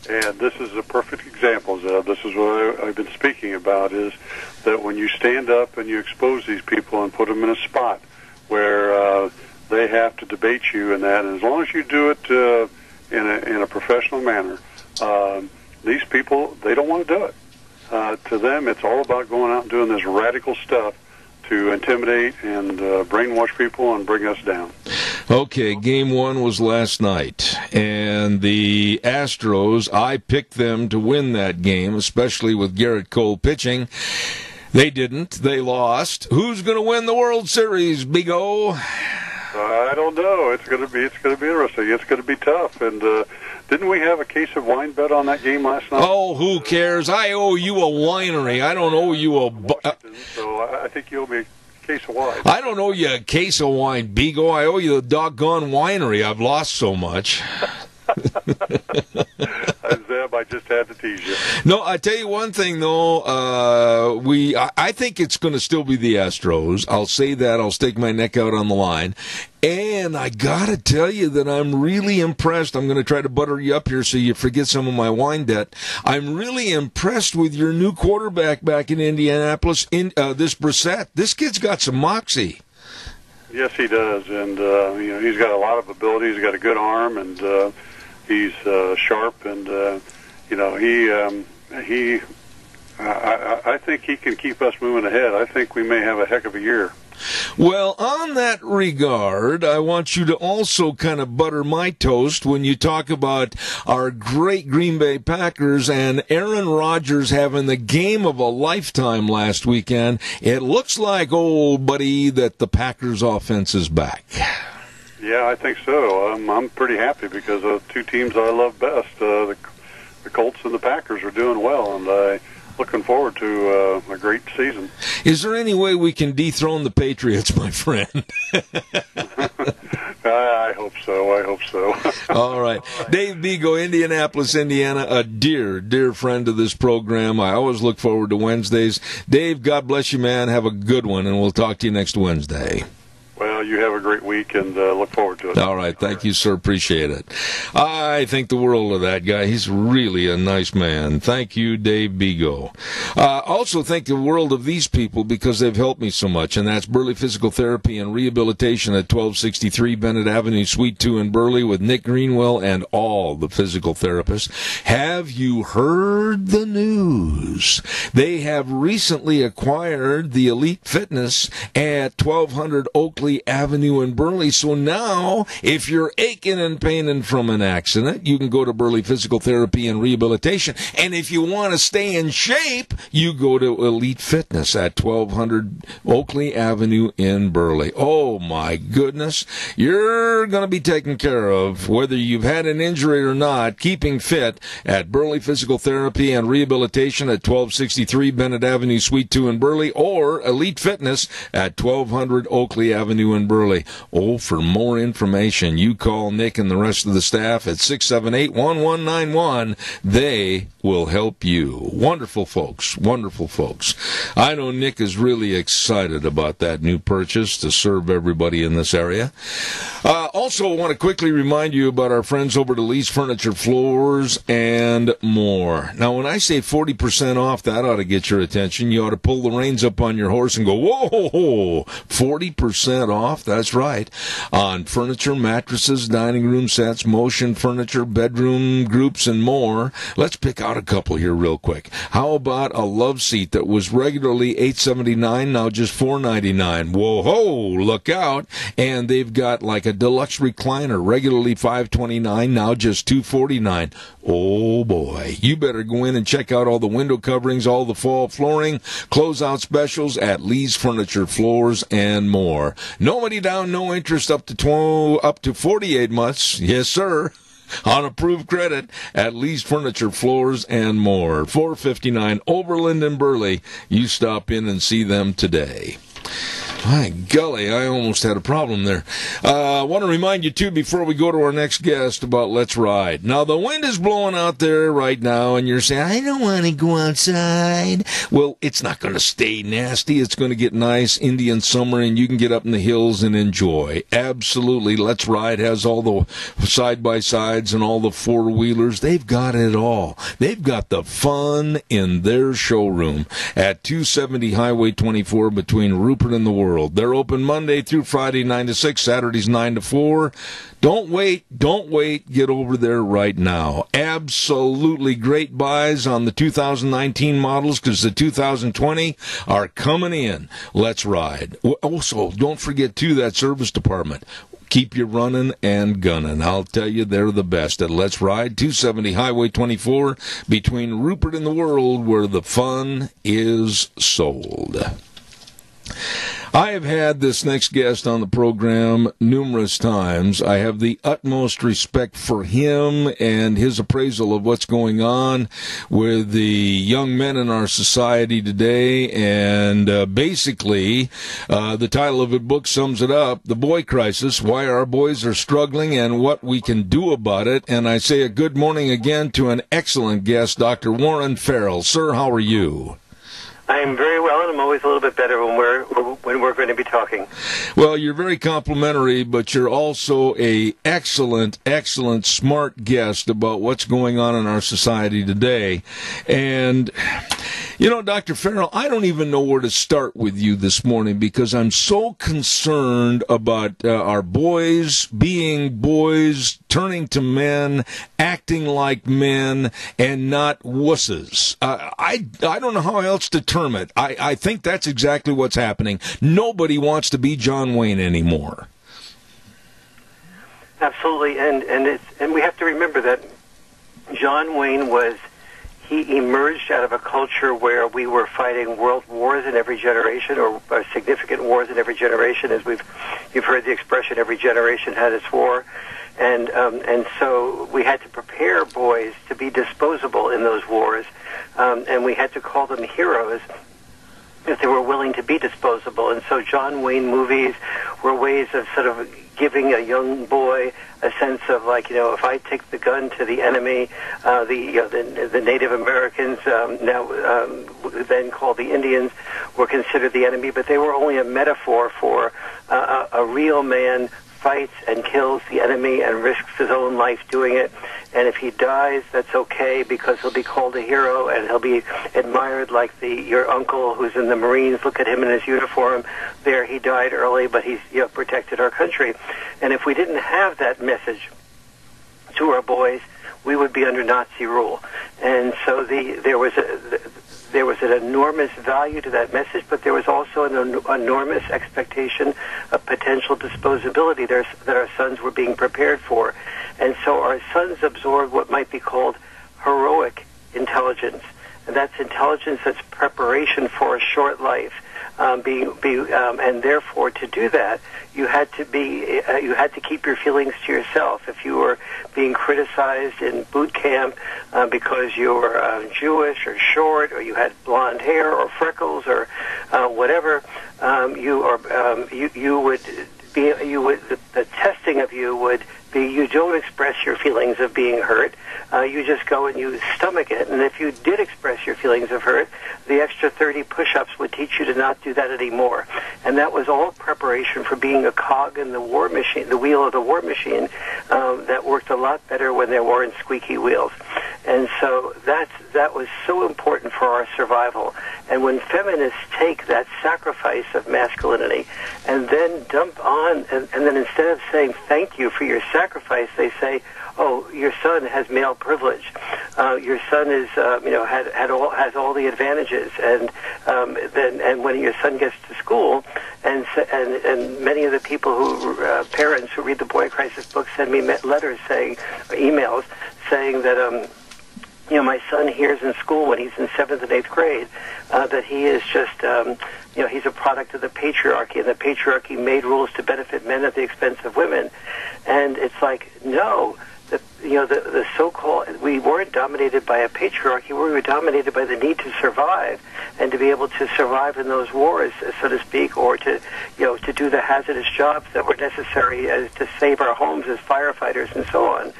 And this is a perfect example, Zeb. This is what I've been speaking about, is that when you stand up and you expose these people and put them in a spot where they have to debate you and that, and as long as you do it in a professional manner, these people, they don't want to do it. To them, it's all about going out and doing this radical stuff to intimidate and brainwash people and bring us down. Okay, game one was last night, and the Astros, I picked them to win that game, especially with Garrett Cole pitching. They didn't. They lost. Who's going to win the World Series, Big O? I don't know. It's going to be interesting. It's going to be tough. And didn't we have a case of wine bet on that game last night? Oh, who cares? I owe you a winery. I don't owe you a... So I think you owe me a case of wine. I don't owe you a case of wine, Bigo. I owe you the doggone winery. I've lost so much. Zeb, I just had to tease you. No, I tell you one thing, though. I think it's going to still be the Astros. I'll say that. I'll stake my neck out on the line. And I got to tell you that I'm really impressed. I'm going to try to butter you up here so you forget some of my wine debt. I'm really impressed with your new quarterback back in Indianapolis, this Brissett. This kid's got some moxie. Yes, he does. And, he's got a lot of ability. He's got a good arm, and he's sharp. And, I think he can keep us moving ahead. I think we may have a heck of a year. Well, on that regard, I want you to also kind of butter my toast when you talk about our great Green Bay Packers and Aaron Rodgers having the game of a lifetime last weekend. It looks like, old buddy, that the Packers offense is back. Yeah, I think so. I'm pretty happy because the two teams I love best, the Colts and the Packers, are doing well, and I'm looking forward to a great season. Is there any way we can dethrone the Patriots, my friend? I hope so. All right. Dave Bigo, Indianapolis, Indiana, a dear, dear friend of this program. I always look forward to Wednesdays. Dave, God bless you, man. Have a good one, and we'll talk to you next Wednesday. Well, you have a great week, and look forward to it. All right. Thank you, sir. Appreciate it. I think the world of that guy. He's really a nice man. Thank you, Dave Bigo. Also think the world of these people because they've helped me so much, and that's Burley Physical Therapy and Rehabilitation at 1263 Bennett Avenue, Suite 2 in Burley with Nick Greenwell and all the physical therapists. Have you heard the news? They have recently acquired the Elite Fitness at 1200 Oakley Avenue in Burley. So now, if you're aching and paining from an accident, you can go to Burley Physical Therapy and Rehabilitation. And if you want to stay in shape, you go to Elite Fitness at 1200 Oakley Avenue in Burley. Oh my goodness. You're going to be taken care of, whether you've had an injury or not, keeping fit at Burley Physical Therapy and Rehabilitation at 1263 Bennett Avenue, Suite 2 in Burley, or Elite Fitness at 1200 Oakley Avenue in Burley. Oh, for more information, you call Nick and the rest of the staff at 678-1191. They will will help you. Wonderful folks, wonderful folks. I know Nick is really excited about that new purchase to serve everybody in this area. Also, I want to quickly remind you about our friends over at Lee's Furniture, Floors, and More. Now, when I say 40% off, that ought to get your attention. You ought to pull the reins up on your horse and go, whoa, 40% off? That's right. On furniture, mattresses, dining room sets, motion furniture, bedroom groups, and more. Let's pick out a couple here real quick. How about a love seat that was regularly $8.79, now just $4.99? Whoa, look out. And they've got like a deluxe recliner, regularly $5.29, now just $2.49. Oh boy, you better go in and check out all the window coverings, all the fall flooring, closeout specials at Lee's Furniture, Floors, and More. No money down, no interest up to 48 months. Yes, sir. On approved credit at Lee's Furniture, Floors, and More. 459 Overland and Burley. You stop in and see them today. My golly, I almost had a problem there. I want to remind you, too, before we go to our next guest about Let's Ride. Now, the wind is blowing out there right now, and you're saying, I don't want to go outside. Well, it's not going to stay nasty. It's going to get nice Indian summer, and you can get up in the hills and enjoy. Absolutely. Let's Ride has all the side-by-sides and all the four-wheelers. They've got it all. They've got the fun in their showroom at 270 Highway 24 between Rupert and the World. They're open Monday through Friday, 9 to 6, Saturdays, 9 to 4. Don't wait. Get over there right now. Absolutely great buys on the 2019 models because the 2020 are coming in. Let's Ride. Also, don't forget, too, that service department. Keep you running and gunning. I'll tell you, they're the best at Let's Ride, 270 Highway 24, between Rupert and the World, where the fun is sold. I have had this next guest on the program numerous times. I have the utmost respect for him and his appraisal of what's going on with the young men in our society today. And basically, the title of the book sums it up, The Boy Crisis, Why Our Boys Are Struggling and What We Can Do About It. And I say a good morning again to an excellent guest, Dr. Warren Farrell. Sir, how are you? I am very well, and I'm always a little bit better when we're going to be talking. Well, you're very complimentary, but you're also a excellent, smart guest about what's going on in our society today. And, you know, Dr. Farrell, I don't even know where to start with you this morning because I'm so concerned about our boys being boys, turning to men, acting like men, and not wusses. I don't know how else to term it. I think that's exactly what's happening. Nobody wants to be John Wayne anymore. Absolutely, and we have to remember that John Wayne he emerged out of a culture where we were fighting world wars in every generation, or significant wars in every generation, as you've heard the expression, every generation had its war. And so we had to prepare boys to be disposable in those wars, and we had to call them heroes if they were willing to be disposable. And so John Wayne movies were ways of sort of giving a young boy a sense of, like, you know, if I take the gun to the enemy, the Native Americans, then called the Indians, were considered the enemy, but they were only a metaphor for a real man fights and kills the enemy and risks his own life doing it. And if he dies, that's okay because he'll be called a hero and he'll be admired like your uncle who's in the Marines. Look at him in his uniform. There, he died early, but he's protected our country. And if we didn't have that message to our boys, we would be under Nazi rule. And so there was an enormous value to that message, but there was also an enormous expectation of potential disposability that our sons were being prepared for. And so our sons absorbed what might be called heroic intelligence. And that's intelligence that's preparation for a short life. And therefore, to do that, you had to keep your feelings to yourself. If you were being criticized in boot camp because you were Jewish or short, or you had blonde hair or freckles or whatever, the testing of you would You don't express your feelings of being hurt. You just go and you stomach it. And if you did express your feelings of hurt, the extra 30 push-ups would teach you to not do that anymore. And that was all preparation for being a cog in the war machine, the wheel of the war machine, that worked a lot better when there weren't squeaky wheels. And so that was so important for our survival. And when feminists take that sacrifice of masculinity and then dump on, and then instead of saying thank you for your sacrifice, they say, oh, your son has male privilege. Your son is, has all the advantages, and when your son gets to school, and many of the people parents who read the Boy Crisis book send me letters saying, or emails saying that, my son hears in school when he's in 7th and 8th grade that he is just, he's a product of the patriarchy, and the patriarchy made rules to benefit men at the expense of women. And it's like, no, the so-called, we weren't dominated by a patriarchy, we were dominated by the need to survive, and to be able to survive in those wars, so to speak, or to do the hazardous jobs that were necessary to save our homes as firefighters and so on.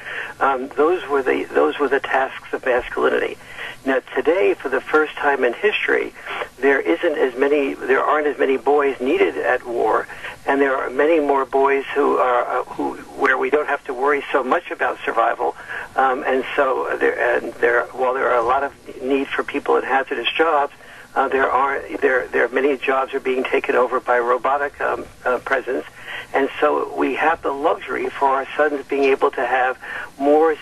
Those were the tasks of masculinity. Now today, for the first time in history, there aren't as many boys needed at war, and there are many more boys where we don't have to worry so much about survival. And so while there are a lot of need for people in hazardous jobs, there are many jobs are being taken over by robotic presence, and so we have the luxury for our sons being able to have more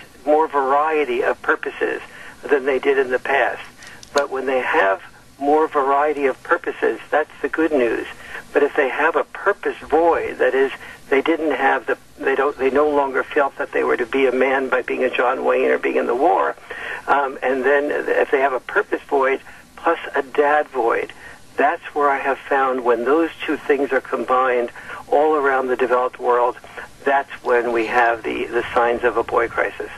variety of purposes than they did in the past. But when they have more variety of purposes, that's the good news. But if they have a purpose void, that is, they no longer felt that they were to be a man by being a John Wayne or being in the war, and then if they have a purpose void plus a dad void, that's where I have found when those two things are combined all around the developed world, that's when we have the signs of a boy crisis.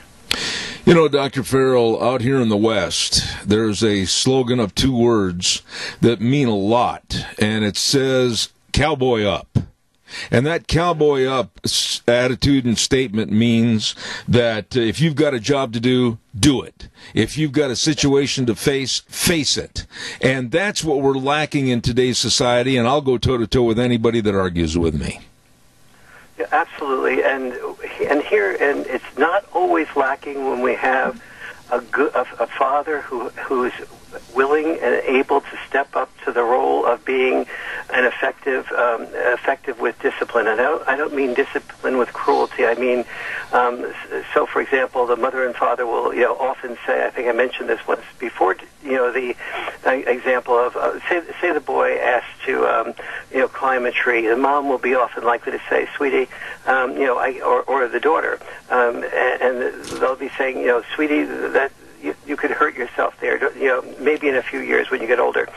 Dr. Farrell, out here in the West, there's a slogan of 2 words that mean a lot, and it says, cowboy up. And that cowboy up attitude and statement means that if you've got a job to do it. If you've got a situation to face it. And that's what we're lacking in today's society, and I'll go toe-to-toe with anybody that argues with me. Yeah, absolutely, and it's not always lacking when we have a father who's willing and able to step up to the role of being an effective with discipline. And I don't mean discipline with cruelty. I mean, so for example, the mother and father will often say, I think I mentioned this once before, the example of say the boy asks to climb a tree. The mom will be often likely to say, sweetie, or the daughter, and they'll be saying, sweetie, that you could hurt yourself there, maybe in a few years when you get older.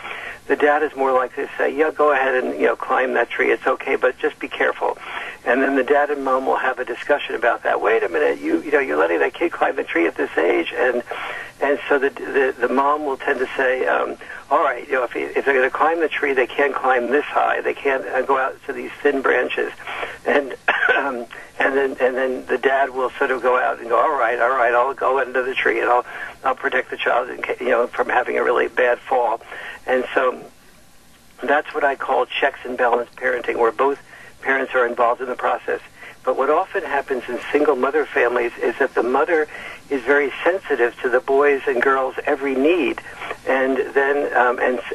The dad is more likely to say, yeah, go ahead and climb that tree, it's okay, but just be careful. And then the dad and mom will have a discussion about that. Wait a minute, you're letting that kid climb the tree at this age, and so the mom will tend to say, all right, if they're going to climb the tree, they can't climb this high, they can't go out to these thin branches, and then the dad will sort of go out and go, all right, I'll go into the tree and I'll protect the child, from having a really bad fall. And so that's what I call checks and balance parenting, where both parents are involved in the process. But what often happens in single mother families is that the mother is very sensitive to the boys' and girls' every need, and then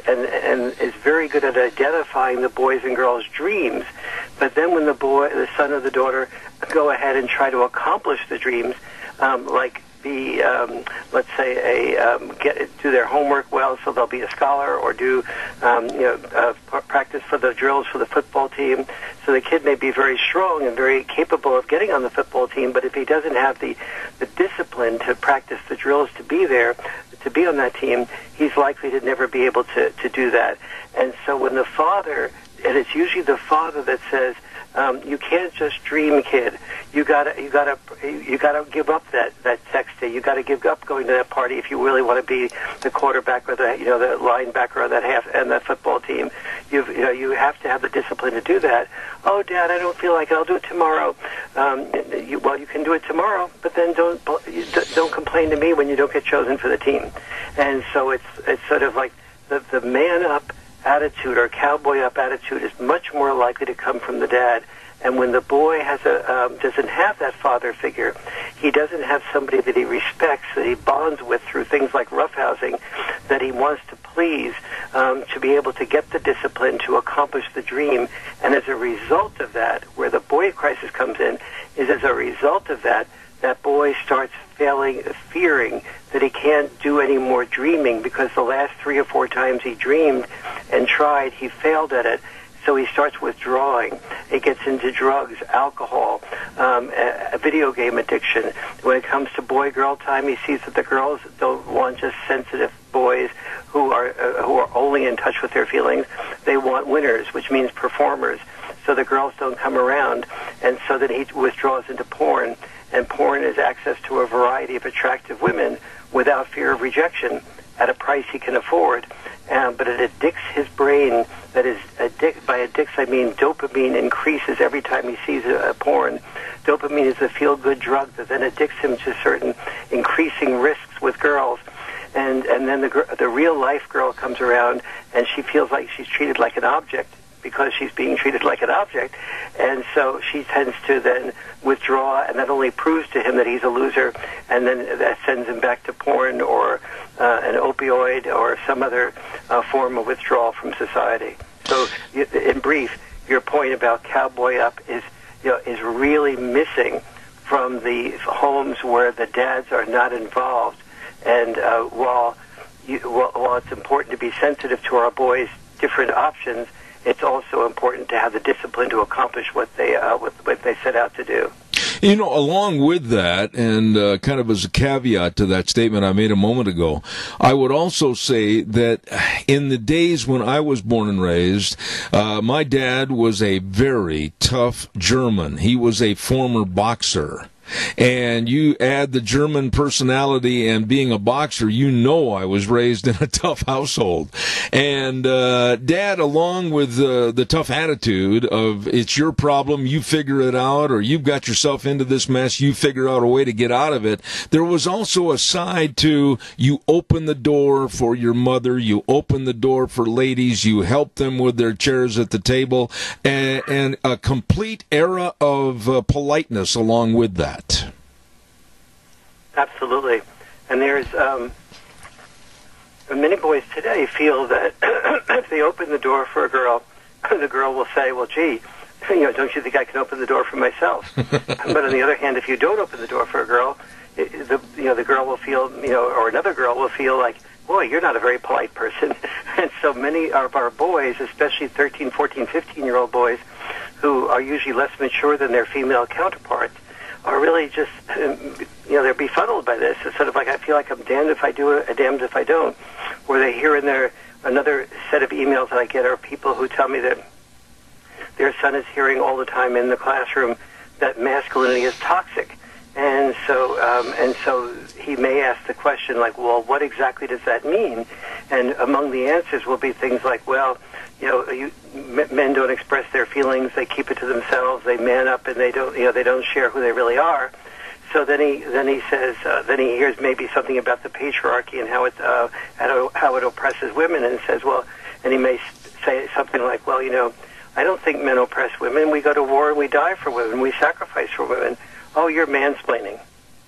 and is very good at identifying the boys' and girls' dreams. But then when the son or the daughter go ahead and try to accomplish the dreams, like be, let's say, do their homework well, so they'll be a scholar, or do practice for the drills for the football team. So the kid may be very strong and very capable of getting on the football team, but if he doesn't have the discipline to practice the drills to be there, to be on that team, he's likely to never be able to do that. And so when the father, and it's usually the father that says, You can't just dream, kid. You gotta give up that sex day. You gotta give up going to that party if you really want to be the quarterback or the linebacker on that half and that football team. You have to have the discipline to do that. Oh, Dad, I don't feel like it. I'll do it tomorrow. You can do it tomorrow, but then don't complain to me when you don't get chosen for the team. And so it's sort of like the man up attitude or cowboy up attitude is much more likely to come from the dad. And when the boy doesn't have that father figure, he doesn't have somebody that he respects, that he bonds with through things like roughhousing, that he wants to please, to be able to get the discipline to accomplish the dream. And as a result of that, where the boy crisis comes in, is as a result of that boy starts fearing that he can't do any more dreaming because the last 3 or 4 times he dreamed and tried, he failed at it. So he starts withdrawing. He gets into drugs, alcohol, a video game addiction. When it comes to boy-girl time, he sees that the girls don't want just sensitive boys who are only in touch with their feelings. They want winners, which means performers. So the girls don't come around, and so then he withdraws into porn. And porn is access to a variety of attractive women without fear of rejection at a price he can afford. But it addicts his brain. That is, by addicts I mean dopamine increases every time he sees a porn. Dopamine is a feel-good drug that then addicts him to certain increasing risks with girls. And then the real-life girl comes around, and she feels like she's treated like an object because she's being treated like an object. And so she tends to then withdraw, and that only proves to him that he's a loser, and then that sends him back to porn or an opioid or some other form of withdrawal from society. So, in brief, your point about cowboy up is really missing from the homes where the dads are not involved. And while it's important to be sensitive to our boys' different options, it's also important to have the discipline to accomplish what they set out to do. Along with that, and kind of as a caveat to that statement I made a moment ago, I would also say that in the days when I was born and raised, my dad was a very tough German. He was a former boxer. And you add the German personality and being a boxer, I was raised in a tough household. And Dad, along with the tough attitude of it's your problem, you figure it out, or you've got yourself into this mess, you figure out a way to get out of it, there was also a side to you open the door for your mother, you open the door for ladies, you help them with their chairs at the table, and a complete era of politeness along with that. Absolutely. And there's many boys today feel that if they open the door for a girl, the girl will say, well, gee, don't you think I can open the door for myself? But on the other hand, if you don't open the door for a girl, the girl will feel, or another girl will feel like, boy, you're not a very polite person. And so many of our boys, especially 13, 14, 15-year-old boys, who are usually less mature than their female counterparts, are really just, they're befuddled by this. It's sort of like, I feel like I'm damned if I do it, damned if I don't. Or they hear in another set of emails that I get are people who tell me that their son is hearing all the time in the classroom that masculinity is toxic. And so he may ask the question like, well, what exactly does that mean? And among the answers will be things like, well, men don't express their feelings; they keep it to themselves. They man up, and they don't share who they really are. So then he says, then he hears maybe something about the patriarchy and how it oppresses women, and says, well, and he may say something like, well, I don't think men oppress women. We go to war and we die for women. We sacrifice for women. Oh, you're mansplaining.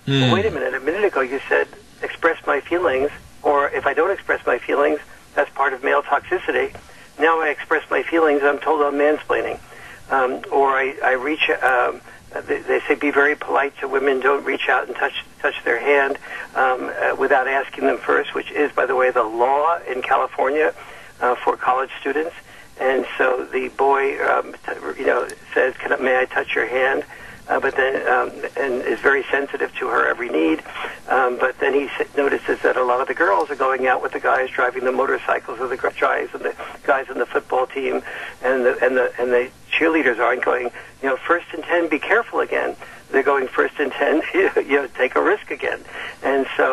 Well, wait a minute. A minute ago you said express my feelings, or if I don't express my feelings, that's part of male toxicity. Now I express my feelings, and I'm told I'm mansplaining. Or I reach, they say be very polite to women, don't reach out and touch their hand without asking them first, which is, by the way, the law in California for college students. And so the boy, says, may I touch your hand? But then, and is very sensitive to her every need. But then he notices that a lot of the girls are going out with the guys driving the motorcycles, or the guys on the football team, and the cheerleaders aren't going. risk again, and so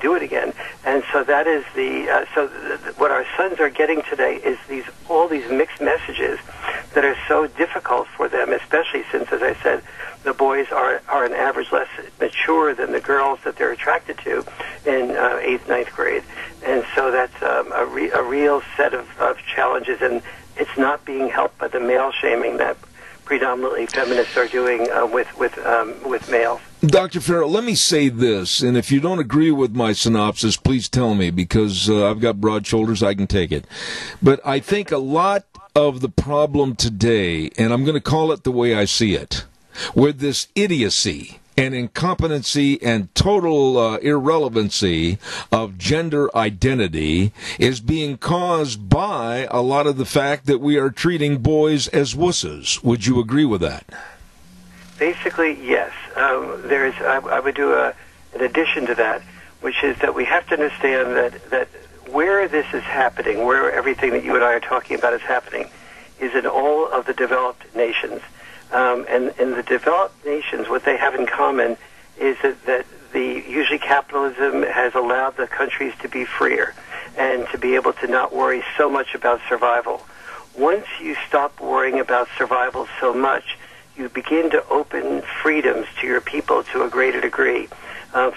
do it again. And so that is what our sons are getting today is all these mixed messages that are so difficult for them, especially since, as I said, the boys are on average less mature than the girls that they're attracted to in 8th, 9th grade. And so that's a real set of challenges, and it's not being helped by the male shaming that predominantly feminists are doing with males. Dr. Farrell, let me say this, and if you don't agree with my synopsis, please tell me, because I've got broad shoulders, I can take it. But I think a lot of the problem today, and I'm going to call it the way I see it, with this idiocy and incompetency and total irrelevancy of gender identity is being caused by a lot of the fact that we are treating boys as wusses. Would you agree with that? Basically, yes. I would do an addition to that, which is that we have to understand that where this is happening, where everything that you and I are talking about is happening, is in all of the developed nations. And in the developed nations, what they have in common is that usually capitalism has allowed the countries to be freer and to be able to not worry so much about survival. Once you stop worrying about survival so much, you begin to open freedoms to your people to a greater degree.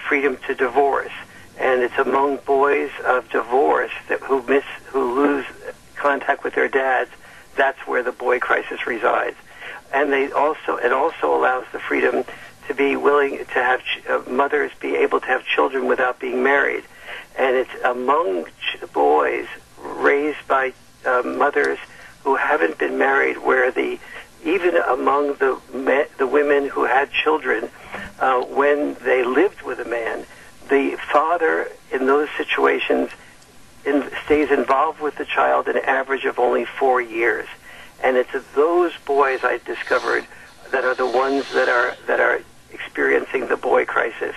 Freedom to divorce, and it's among boys of divorce who lose contact with their dads. That's where the boy crisis resides. And it also allows the freedom to be willing to have mothers be able to have children without being married. And it's among boys raised by mothers who haven't been married, where even among the women who had children, when they lived with a man, the father in those situations stays involved with the child an average of only 4 years. And it's those boys I discovered that are the ones that are experiencing the boy crisis.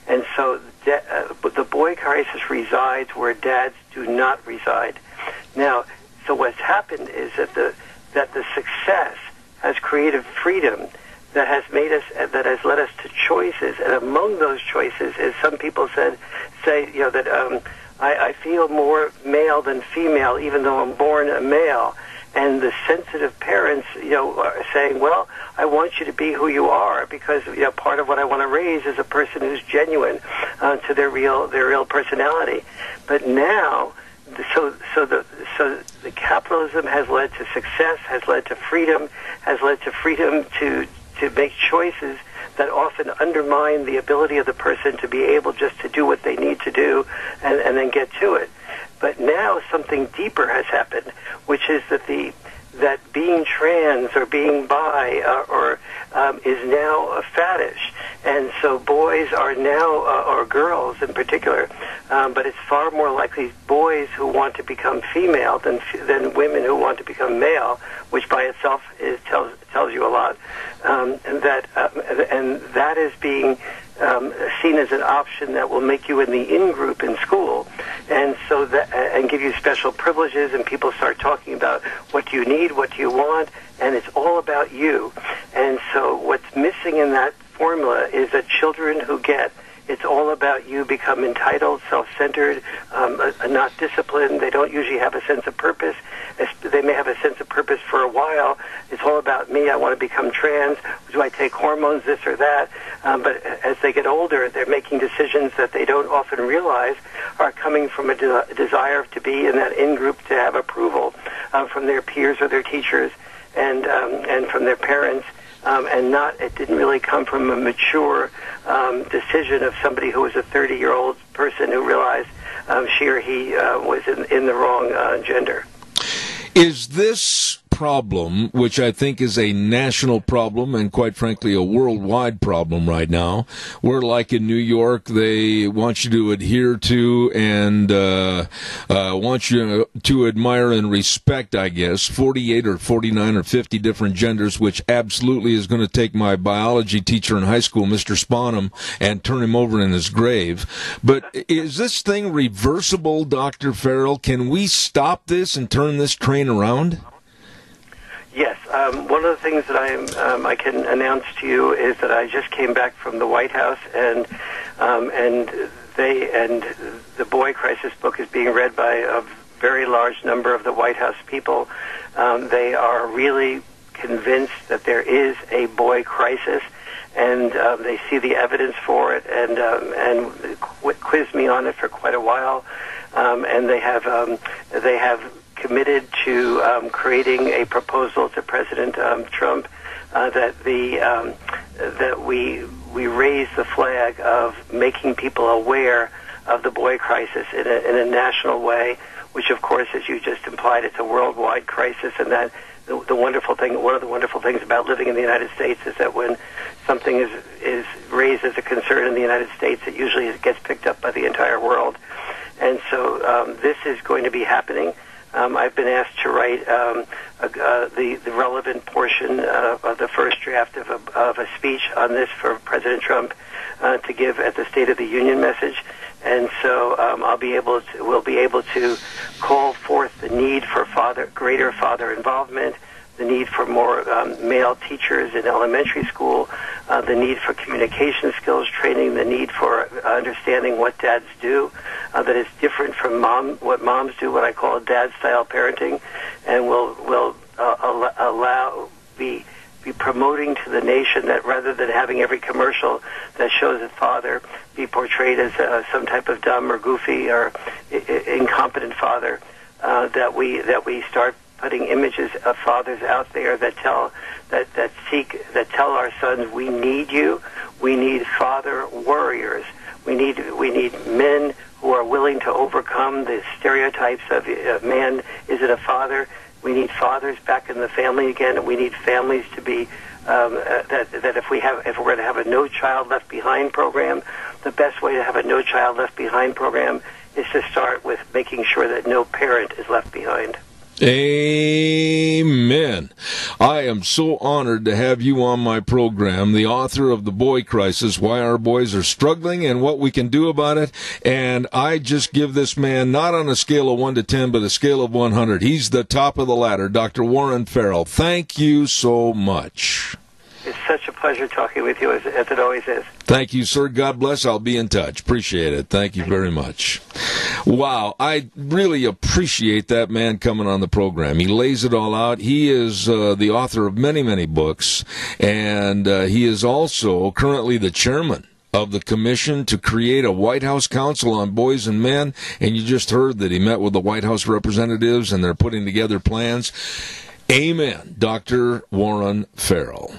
And so the boy crisis resides where dads do not reside. Now, so what's happened is that the success has created freedom that has led us to choices. And among those choices, as some people say, that I feel more male than female, even though I'm born a male. And the sensitive parents, are saying, well, I want you to be who you are, because, part of what I want to raise is a person who's genuine to their real personality. But now, so the capitalism has led to success, has led to freedom to make choices that often undermine the ability of the person to be able just to do what they need to do and then get to it. But now something deeper has happened, which is that being trans or being bi is now a faddish, and so boys are now, or girls in particular, but it's far more likely boys who want to become female than women who want to become male, which by itself tells you a lot, and that is being seen as an option that will make you in the in-group in school, and so and give you special privileges, and people start talking about what do you need, what do you want, and it's all about you. And so what's missing in that formula is that children who get it's all about you become entitled, self-centered, not disciplined. They don't usually have a sense of purpose. They may have a sense of purpose for a while. It's all about me. I want to become trans. Do I take hormones, this or that? But as they get older, they're making decisions that they don't often realize are coming from a desire to be in that in-group, to have approval from their peers or their teachers and from their parents. It didn't really come from a mature decision of somebody who was a 30-year-old person who realized she or he was in the wrong gender. Is this problem, which I think is a national problem and quite frankly a worldwide problem right now, where like in New York they want you to adhere to and want you to admire and respect, I guess, 48 or 49 or 50 different genders, which absolutely is going to take my biology teacher in high school, Mr. Sponham, and turn him over in his grave. But is this thing reversible, Dr. Farrell? Can we stop this and turn this train around? Yes, one of the things that I can announce to you is that I just came back from the White House, and the Boy Crisis book is being read by a very large number of the White House people. They are really convinced that there is a boy crisis, and they see the evidence for it, and quizzed me on it for quite a while, and they have committed to creating a proposal to President Trump that we raise the flag of making people aware of the boy crisis in a national way, which of course, as you just implied, it's a worldwide crisis, and that the wonderful thing, one of the wonderful things about living in the United States is that when something is raised as a concern in the United States, it usually gets picked up by the entire world. And so this is going to be happening. I've been asked to write the relevant portion of the first draft of a speech on this for President Trump to give at the State of the Union message. And so we'll be able to call forth the need for greater father involvement, the need for more male teachers in elementary school, the need for communication skills training, the need for understanding what dads do that is different from what moms do, what I call dad-style parenting, and will be promoting to the nation that rather than having every commercial that shows a father be portrayed as some type of dumb or goofy or incompetent father, that we start putting images of fathers out there that tell our sons, we need you. We need father warriors. We need men who are willing to overcome the stereotypes of man isn't a father. We need fathers back in the family again, and we need families to be that if we're going to have a No Child Left Behind program, the best way to have a No Child Left Behind program is to start with making sure that no parent is left behind. Amen. I am so honored to have you on my program, the author of The Boy Crisis, Why Our Boys Are Struggling and What We Can Do About It. And I just give this man, not on a scale of 1 to 10, but a scale of 100. He's the top of the ladder, Dr. Warren Farrell. Thank you so much. It's such a pleasure talking with you, as it always is. Thank you, sir. God bless. I'll be in touch. Appreciate it. Thank you very much. Wow. I really appreciate that man coming on the program. He lays it all out. He is the author of many, many books, and he is also currently the chairman of the commission to create a White House Council on Boys and Men, and you just heard that he met with the White House representatives, and they're putting together plans. Amen, Dr. Warren Farrell.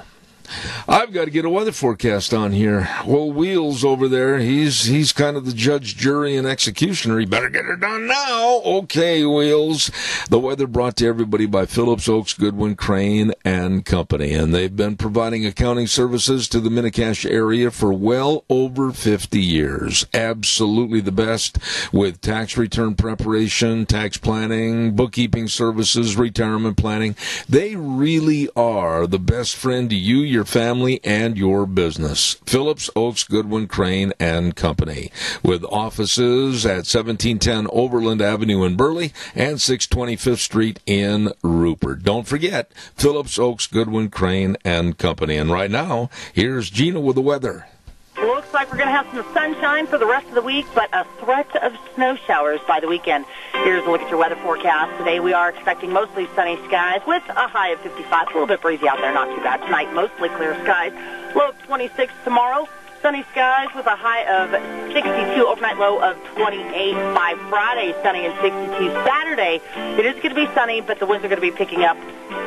I've got to get a weather forecast on here. Well, Wheels over there, he's kind of the judge, jury, and executioner. He better get it done now. Okay, Wheels. The weather brought to everybody by Phillips Oaks, Goodwin, Crane, and Company. And they've been providing accounting services to the Mini-Cash area for well over 50 years. Absolutely the best with tax return preparation, tax planning, bookkeeping services, retirement planning. They really are the best friend to you, your family, and your business. Phillips Oaks, Goodwin, Crane, and Company, with offices at 1710 Overland Avenue in Burley and 625th Street in Rupert. Don't forget, Phillips Oaks, Goodwin, Crane, and Company. And right now, here's Gina with the weather. Looks like we're going to have some sunshine for the rest of the week, but a threat of snow showers by the weekend. Here's a look at your weather forecast. Today we are expecting mostly sunny skies with a high of 55. It's a little bit breezy out there, not too bad. Tonight, mostly clear skies. Low of 26 tomorrow. Sunny skies with a high of 62, overnight low of 28. By Friday, sunny and 62. Saturday, it is going to be sunny, but the winds are going to be picking up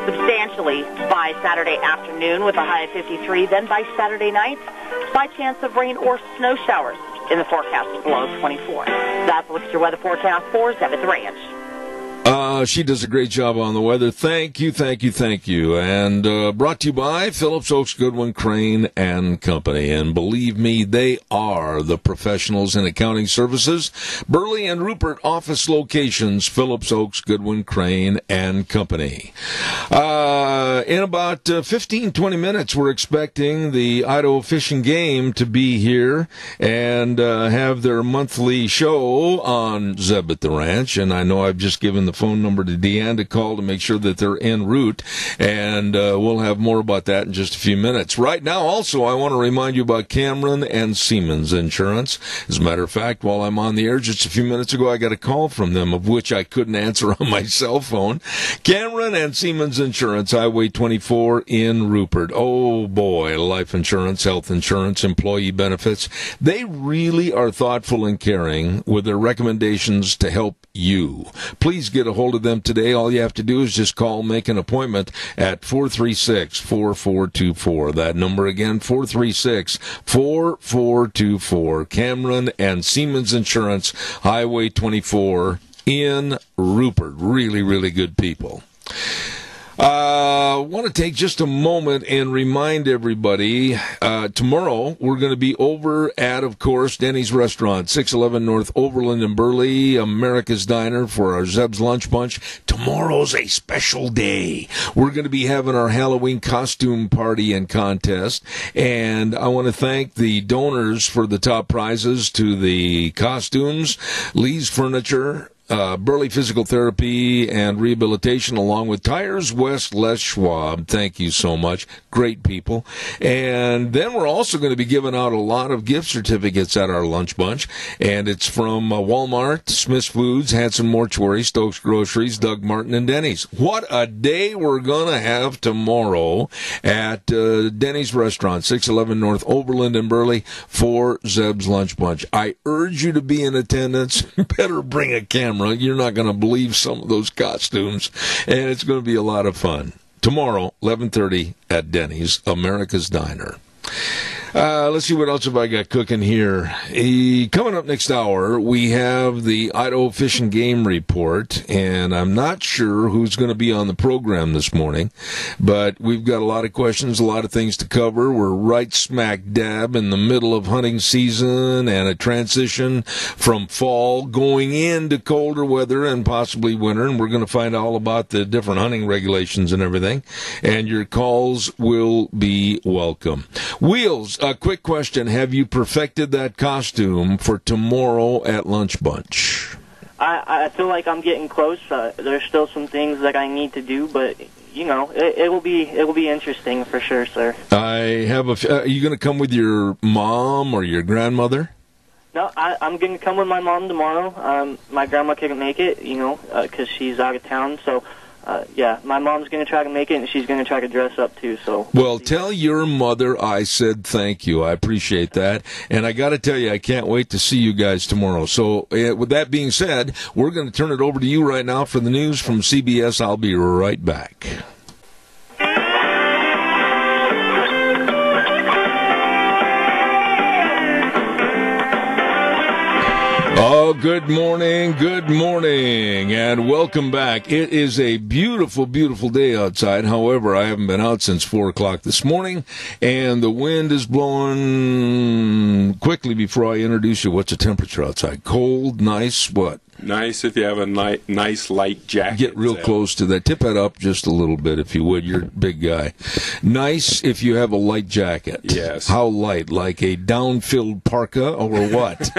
substantially by Saturday afternoon with a high of 53. Then by Saturday night, by chance of rain or snow showers in the forecast, below 24. That's a look at your weather forecast for Zeb at the Ranch. She does a great job on the weather. Thank you, thank you, thank you. And brought to you by Phillips Oaks, Goodwin, Crane, and Company. And believe me, they are the professionals in accounting services. Burley and Rupert office locations, Phillips Oaks, Goodwin, Crane, and Company. In about 15, 20 minutes, we're expecting the Idaho Fish and Game to be here and have their monthly show on Zeb at the Ranch. And I know I've just given the phone phone number to Deanne to call to make sure that they're en route, and we'll have more about that in just a few minutes. Right now, also, I want to remind you about Cameron and Siemens Insurance. As a matter of fact, while I'm on the air just a few minutes ago, I got a call from them, of which I couldn't answer on my cell phone. Cameron and Siemens Insurance, Highway 24 in Rupert. Oh, boy, life insurance, health insurance, employee benefits. They really are thoughtful and caring with their recommendations to help you. Please get a hold of them today. All you have to do is just call, make an appointment at 436-4424. That number again, 436-4424. Cameron and Siemens Insurance, Highway 24 in Rupert. Really, really good people. I want to take just a moment and remind everybody, tomorrow we're going to be over at, of course, Denny's Restaurant, 611 North Overland in Burley, America's Diner for our Zeb's Lunch Bunch. Tomorrow's a special day. We're going to be having our Halloween costume party and contest, and I want to thank the donors for the top prizes to the costumes, Lee's Furniture, Burley Physical Therapy and Rehabilitation, along with Tires West Les Schwab. Thank you so much. Great people. And then we're also going to be giving out a lot of gift certificates at our lunch bunch. And it's from Walmart, Smith's Foods, Hanson Mortuary, Stokes Groceries, Doug Martin, and Denny's. What a day we're going to have tomorrow at Denny's Restaurant, 611 North Overland in Burley for Zeb's Lunch Bunch. I urge you to be in attendance. Better bring a camera. You're not going to believe some of those costumes, and it's going to be a lot of fun. Tomorrow, 11:30 at Denny's, America's Diner. Let's see what else have I got cooking here. Coming up next hour, we have the Idaho Fish and Game Report, and I'm not sure who's going to be on the program this morning, but we've got a lot of questions, a lot of things to cover. We're right smack dab in the middle of hunting season and a transition from fall going into colder weather and possibly winter, and we're going to find all about the different hunting regulations and everything, and your calls will be welcome. Wheels, a quick question. Have you perfected that costume for tomorrow at Lunch Bunch? I feel like I'm getting close. There's still some things that I need to do, but you know, it will be interesting for sure, sir. I have are you going to come with your mom or your grandmother? No, I'm going to come with my mom tomorrow. My grandma couldn't make it, you know, because she's out of town, so. Yeah, my mom's going to try to make it, and she's going to try to dress up, too. So. Well, tell your mother I said thank you. I appreciate that. And I got to tell you, I can't wait to see you guys tomorrow. So, with that being said, we're going to turn it over to you right now for the news from CBS. I'll be right back. Oh, good morning, and welcome back. It is a beautiful, beautiful day outside. However, I haven't been out since 4 o'clock this morning, and the wind is blowing quickly. Before I introduce you, what's the temperature outside? Cold, nice, what? Nice if you have a nice light jacket. Get real close to that. Tip it up just a little bit, if you would. You're a big guy. Nice if you have a light jacket. Yes. How light? Like a down-filled parka or what?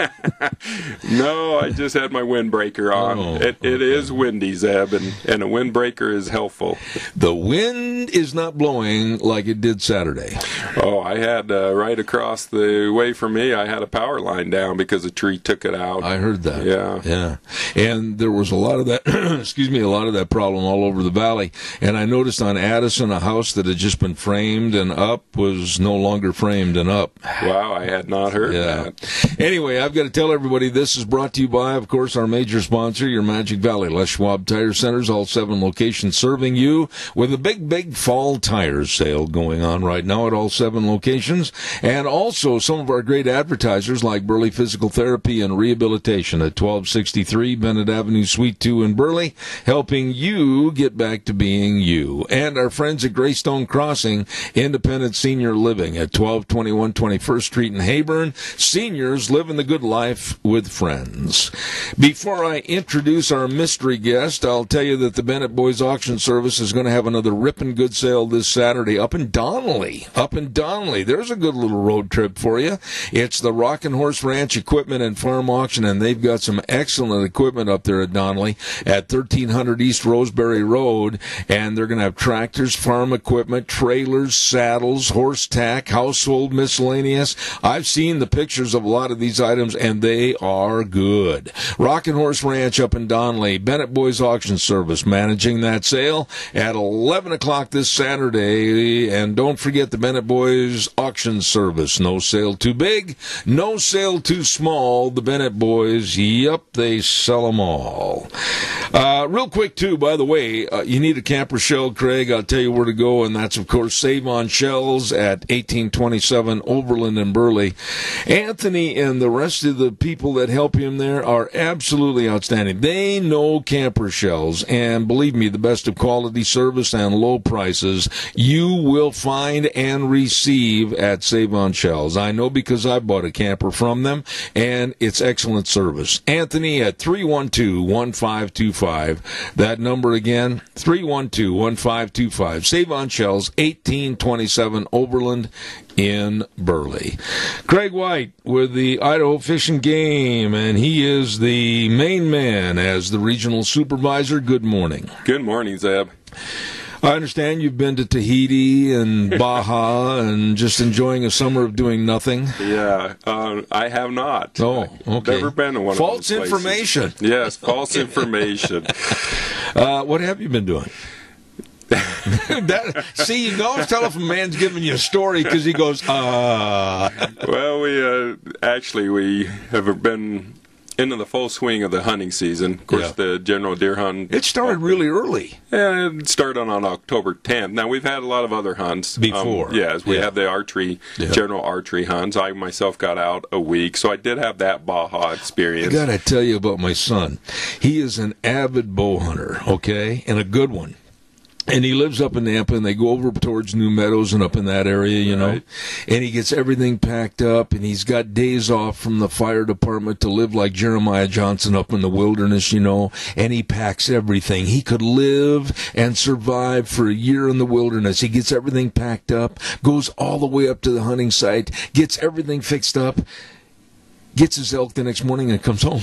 No, I just had my windbreaker on. Oh, it is windy, Zeb, and a windbreaker is helpful. The wind is not blowing like it did Saturday. Oh, I had right across the way from me, I had a power line down because a tree took it out. I heard that. Yeah. And there was a lot of that, a lot of that problem all over the valley. And I noticed on Addison, a house that had just been framed and up was no longer framed and up. Wow, I had not heard that. Anyway, I've got to tell everybody this is brought to you by, of course, our major sponsor, your Magic Valley, Les Schwab Tire Centers, all 7 locations serving you with a big fall tires sale going on right now at all 7 locations. And also some of our great advertisers like Burley Physical Therapy and Rehabilitation at 1263 Bennett Avenue, Suite 2 in Burley, helping you get back to being you. And our friends at Greystone Crossing Independent Senior Living at 1221 21st Street in Hayburn. Seniors living the good life with friends. Before I introduce our mystery guest, I'll tell you that the Bennett Boys Auction Service is going to have another ripping good sale this Saturday up in Donnelly. There's a good little road trip for you. It's the Rockin' Horse Ranch Equipment and Farm Auction, and they've got some excellent Equipment up there at Donnelly at 1300 East Roseberry Road, and they're going to have tractors, farm equipment, trailers, saddles, horse tack, household miscellaneous. I've seen the pictures of a lot of these items, and they are good. Rockin' Horse Ranch up in Donnelly, Bennett Boys Auction Service managing that sale at 11 o'clock this Saturday. And don't forget the Bennett Boys Auction Service. No sale too big, no sale too small. The Bennett Boys, yep, they sell them all. Real quick, too, by the way, you need a camper shell, Craig. I'll tell you where to go, and that's, of course, Save on Shells at 1827 Overland and Burley. Anthony and the rest of the people that help him there are absolutely outstanding. They know camper shells, and believe me, the best of quality service and low prices you will find and receive at Save on Shells. I know because I bought a camper from them, and it's excellent service. Anthony at 312-1525. That number again, 312-1525. Save on Shells, 1827 Overland in Burley. Craig White with the Idaho Fish and Game, and he is the main man as the regional supervisor. Good morning. Good morning, Zeb. I understand you've been to Tahiti and Baja and just enjoying a summer of doing nothing. Yeah, I have not. Oh, okay. Never been to one of those places. False information. Yes, false information. What have you been doing? See, you can always tell if a man's giving you a story because he goes, Well, we have been into the full swing of the hunting season. Of course, the general deer hunt. It started really early. Yeah, it started on October 10th. Now, we've had a lot of other hunts. Before. Yes, we had the archery, general archery hunts. I myself got out a week, so I did have that Baja experience. I got to tell you about my son. He is an avid bow hunter, okay, and a good one. And he lives up in Nampa, and they go over towards New Meadows and up in that area, you know. And he gets everything packed up, and he's got days off from the fire department to live like Jeremiah Johnson up in the wilderness, you know. And he packs everything. He could live and survive for a year in the wilderness. He gets everything packed up, goes all the way up to the hunting site, gets everything fixed up, gets his elk the next morning and comes home.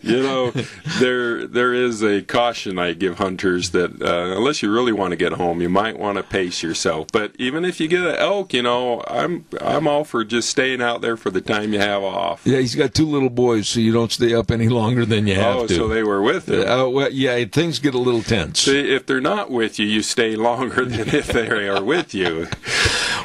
You know, there is a caution I give hunters that unless you really want to get home, you might want to pace yourself. But even if you get an elk, you know, I'm all for just staying out there for the time you have off. Yeah, he's got 2 little boys, so you don't stay up any longer than you have to. Oh, so they were with him. Well, yeah, things get a little tense. See, if they're not with you, you stay longer than if they are with you.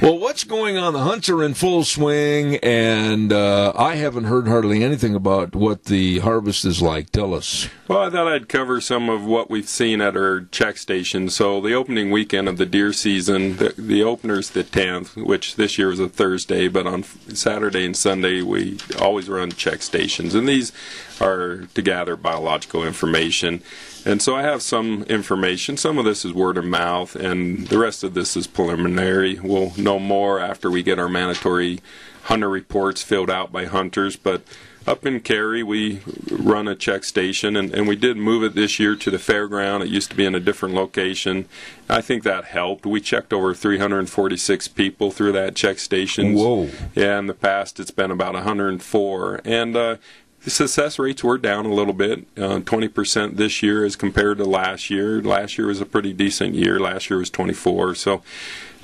Well, what's going on? The hunts are in full swing, and I haven't heard hardly anything about what the harvest is like. Tell us. Well, I thought I'd cover some of what we've seen at our check station. So the opening weekend of the deer season, the opener's the 10th, which this year was a Thursday, but on Saturday and Sunday we always run check stations, and these are to gather biological information. And so I have some information. Some of this is word of mouth, and the rest of this is preliminary. We'll know more after we get our mandatory hunter reports filled out by hunters. But up in Cary, we run a check station, and we did move it this year to the fairground. It used to be in a different location. I think that helped. We checked over 346 people through that check station. Whoa. Yeah, in the past it's been about 104. And the success rates were down a little bit, 20% this year as compared to last year. Last year was a pretty decent year. Last year was 24. So,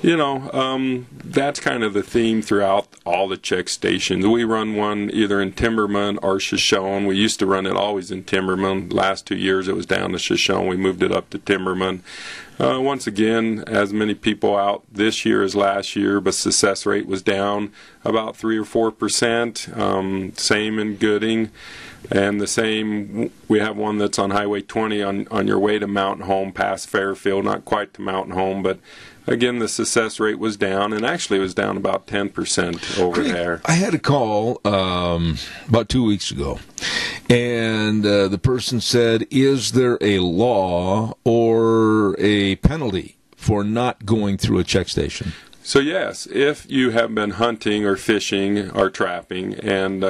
you know, that's kind of the theme throughout all the check stations. We run one either in Timberman or Shoshone. We used to run it always in Timberman. Last 2 years it was down to Shoshone. We moved it up to Timberman. Once again, as many people out this year as last year, but success rate was down about 3 or 4%. Same in Gooding, and the same. We have one that's on Highway 20 on your way to Mountain Home past Fairfield, not quite to Mountain Home, but again the success rate was down, and actually it was down about 10% over there. I had a call about 2 weeks ago, and the person said, is there a law or a penalty for not going through a check station? So yes, if you have been hunting or fishing or trapping, and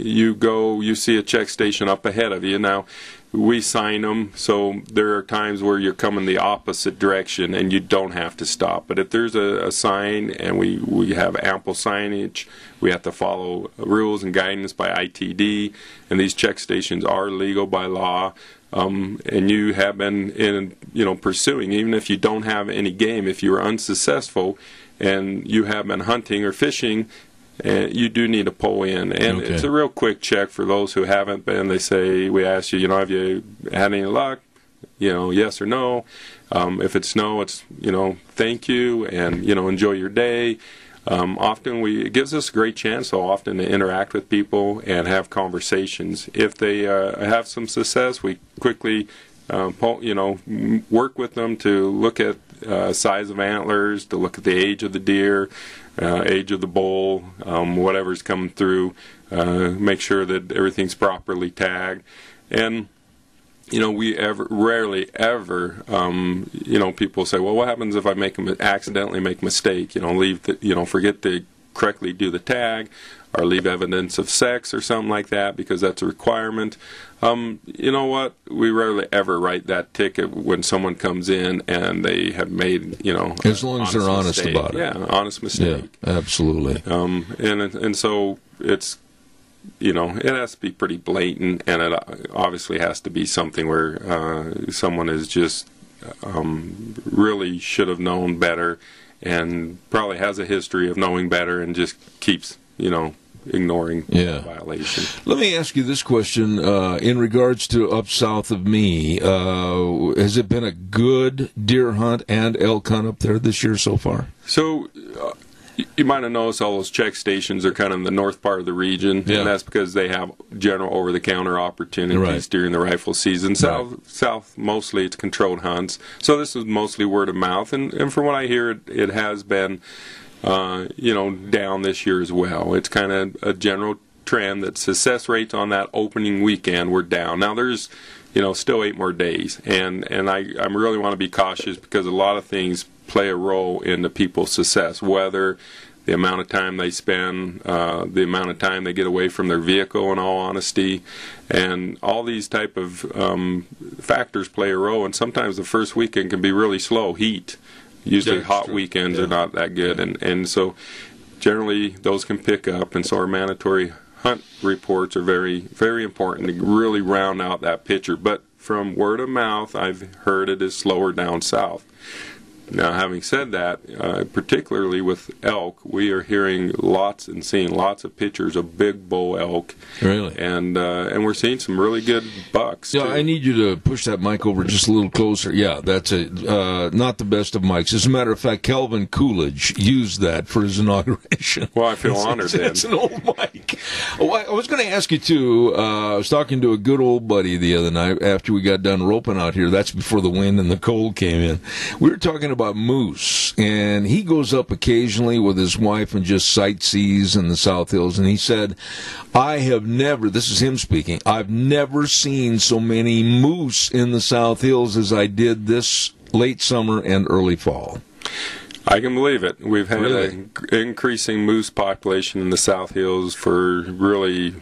you see a check station up ahead of you. Now, we sign them, so there are times where you're coming the opposite direction and you don't have to stop. But if there's a sign and we have ample signage, we have to follow rules and guidance by ITD, and these check stations are legal by law. And you have been pursuing, even if you don't have any game, if you are unsuccessful and you have been hunting or fishing, you do need to pull in. And it's a real quick check for those who haven't been. They say, we ask you, have you had any luck? Yes or no. If it's no, it's, thank you and, enjoy your day. Often it gives us a great chance so often to interact with people and have conversations. If they have some success, we quickly work with them to look at size of antlers, to look at the age of the deer, age of the bull, whatever's coming through, make sure that everything's properly tagged. And we rarely ever, people say, well, what happens if I accidentally make a mistake? Forget to correctly do the tag, or leave evidence of sex or something like that, because that's a requirement. You know what? We rarely ever write that ticket when someone comes in and they have made, as long as they're honest about it. Yeah, honest mistake. Yeah, absolutely. And so it's. It has to be pretty blatant, and it obviously has to be something where someone is just really should have known better, and probably has a history of knowing better, and just keeps, ignoring the violation. Let me ask you this question in regards to up south of me. Has it been a good deer hunt and elk hunt up there this year so far? So. You might have noticed all those check stations are kind of in the north part of the region, and that's because they have general over-the-counter opportunities during the rifle season. South, mostly it's controlled hunts. So this is mostly word of mouth, and from what I hear, it has been, down this year as well. It's kind of a general trend that success rates on that opening weekend were down. Now there's, still 8 more days, and I really want to be cautious because a lot of things play a role in the people's success, whether the amount of time they spend, the amount of time they get away from their vehicle, in all honesty, and all these type of factors play a role, and sometimes the first weekend can be really slow. Heat. Usually hot weekends are not that good, and so generally those can pick up, and so our mandatory hunt reports are very, very important to really round out that picture. But from word of mouth, I've heard it is slower down south. Now, having said that, particularly with elk, we are hearing lots and seeing lots of pictures of big bull elk. Really? And we're seeing some really good bucks. Yeah, too. I need you to push that mic over just a little closer. Yeah, that's not the best of mics. As a matter of fact, Calvin Coolidge used that for his inauguration. Well, I feel honored then. It's an old mic. I was going to ask you, too, I was talking to a good old buddy the other night after we got done roping out here. That's before the wind and the cold came in. We were talking about moose, and he goes up occasionally with his wife and just sightsees in the South Hills, and he said, I have never, this is him speaking, I've never seen so many moose in the South Hills as I did this late summer and early fall. I can believe it. We've had an increasing moose population in the South Hills for really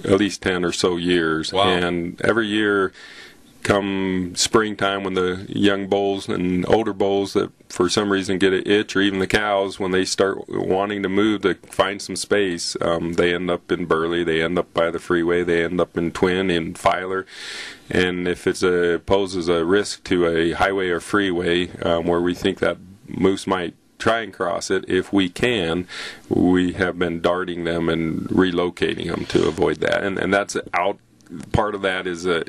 at least 10 or so years. Wow. And every year, come springtime, when the young bulls and older bulls that for some reason get an itch, or even the cows, when they start wanting to move to find some space, they end up in Burley, they end up by the freeway, they end up in Twin, in Filer. And if it poses a risk to a highway or freeway where we think that moose might try and cross it, if we can, we have been darting them and relocating them to avoid that. And that's out. Part of that is a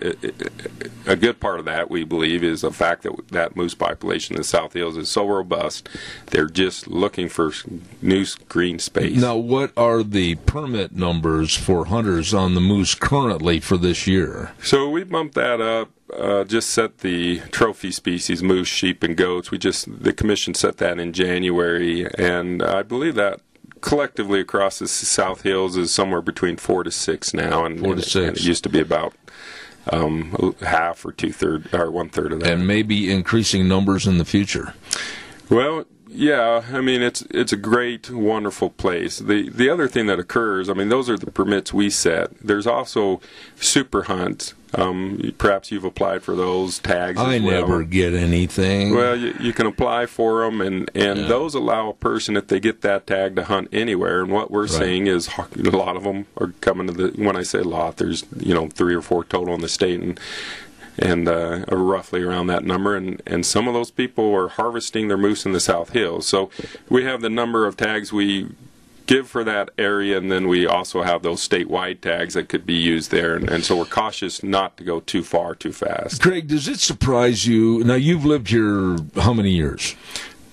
good part of that, we believe, is the fact that moose population in the South Hills is so robust. They're just looking for new green space. Now, what are the permit numbers for hunters on the moose currently for this year? So we bumped that up. Just set the trophy species, moose, sheep, and goats. The commission set that in January, and I believe that collectively across the South Hills is somewhere between 4 to 6 now, and 4 to 6. And it used to be about half or 2/3 or 1/3 of that, and maybe increasing numbers in the future. Well, yeah, I mean it's a great, wonderful place. The other thing that occurs, I mean, those are the permits we set. There's also super hunts Perhaps you've applied for those tags as well. I never get anything. Well, you can apply for them, and those allow a person, if they get that tag, to hunt anywhere. And what we're seeing is a lot of them are coming to the. When I say a lot, there's 3 or 4 total in the state, and roughly around that number. And some of those people are harvesting their moose in the South Hills. So we have the number of tags we give for that area, and then we also have those statewide tags that could be used there, and so we're cautious not to go too far too fast. Craig, does it surprise you? Now, you've lived here how many years?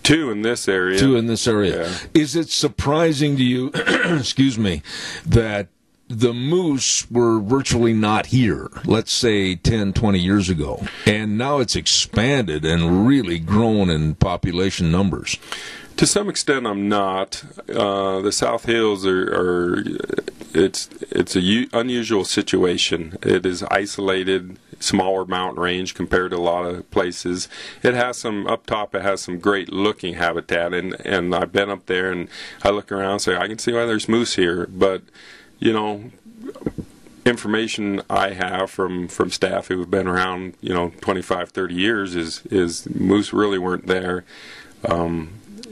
2 in this area. 2 in this area. Yeah. Is it surprising to you, excuse me, that the moose were virtually not here, let's say 10, 20 years ago, and now it's expanded and really grown in population numbers? To some extent, I'm not. The South Hills it's a unusual situation. It is isolated, smaller mountain range compared to a lot of places. It has some, up top, it has some great looking habitat, and I've been up there and I look around and say, I can see why there's moose here, but, information I have from staff who have been around, 25, 30 years is moose really weren't there.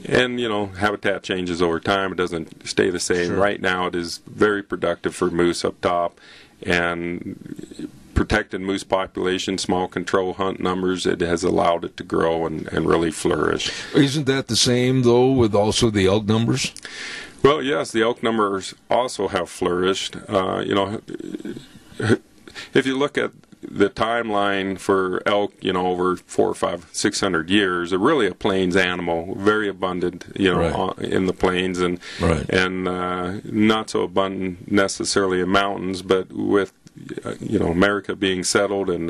And, habitat changes over time. It doesn't stay the same. Sure. Right now, it is very productive for moose up top. And protected moose population, small control hunt numbers, it has allowed it to grow and really flourish. Isn't that the same, though, with also the elk numbers? Well, yes, the elk numbers also have flourished. If you look at the timeline for elk, over 400, 500, 600 years, are really a plains animal, very abundant, in the plains, and not so abundant necessarily in mountains, but with America being settled and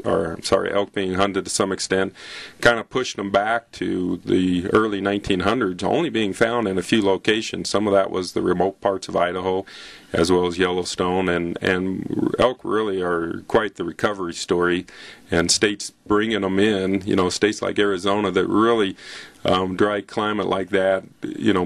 elk being hunted to some extent, kind of pushed them back to the early 1900s, only being found in a few locations. Some of that was the remote parts of Idaho, as well as Yellowstone, and elk really are quite the recovery story, and states bringing them in, states like Arizona that really dry climate like that,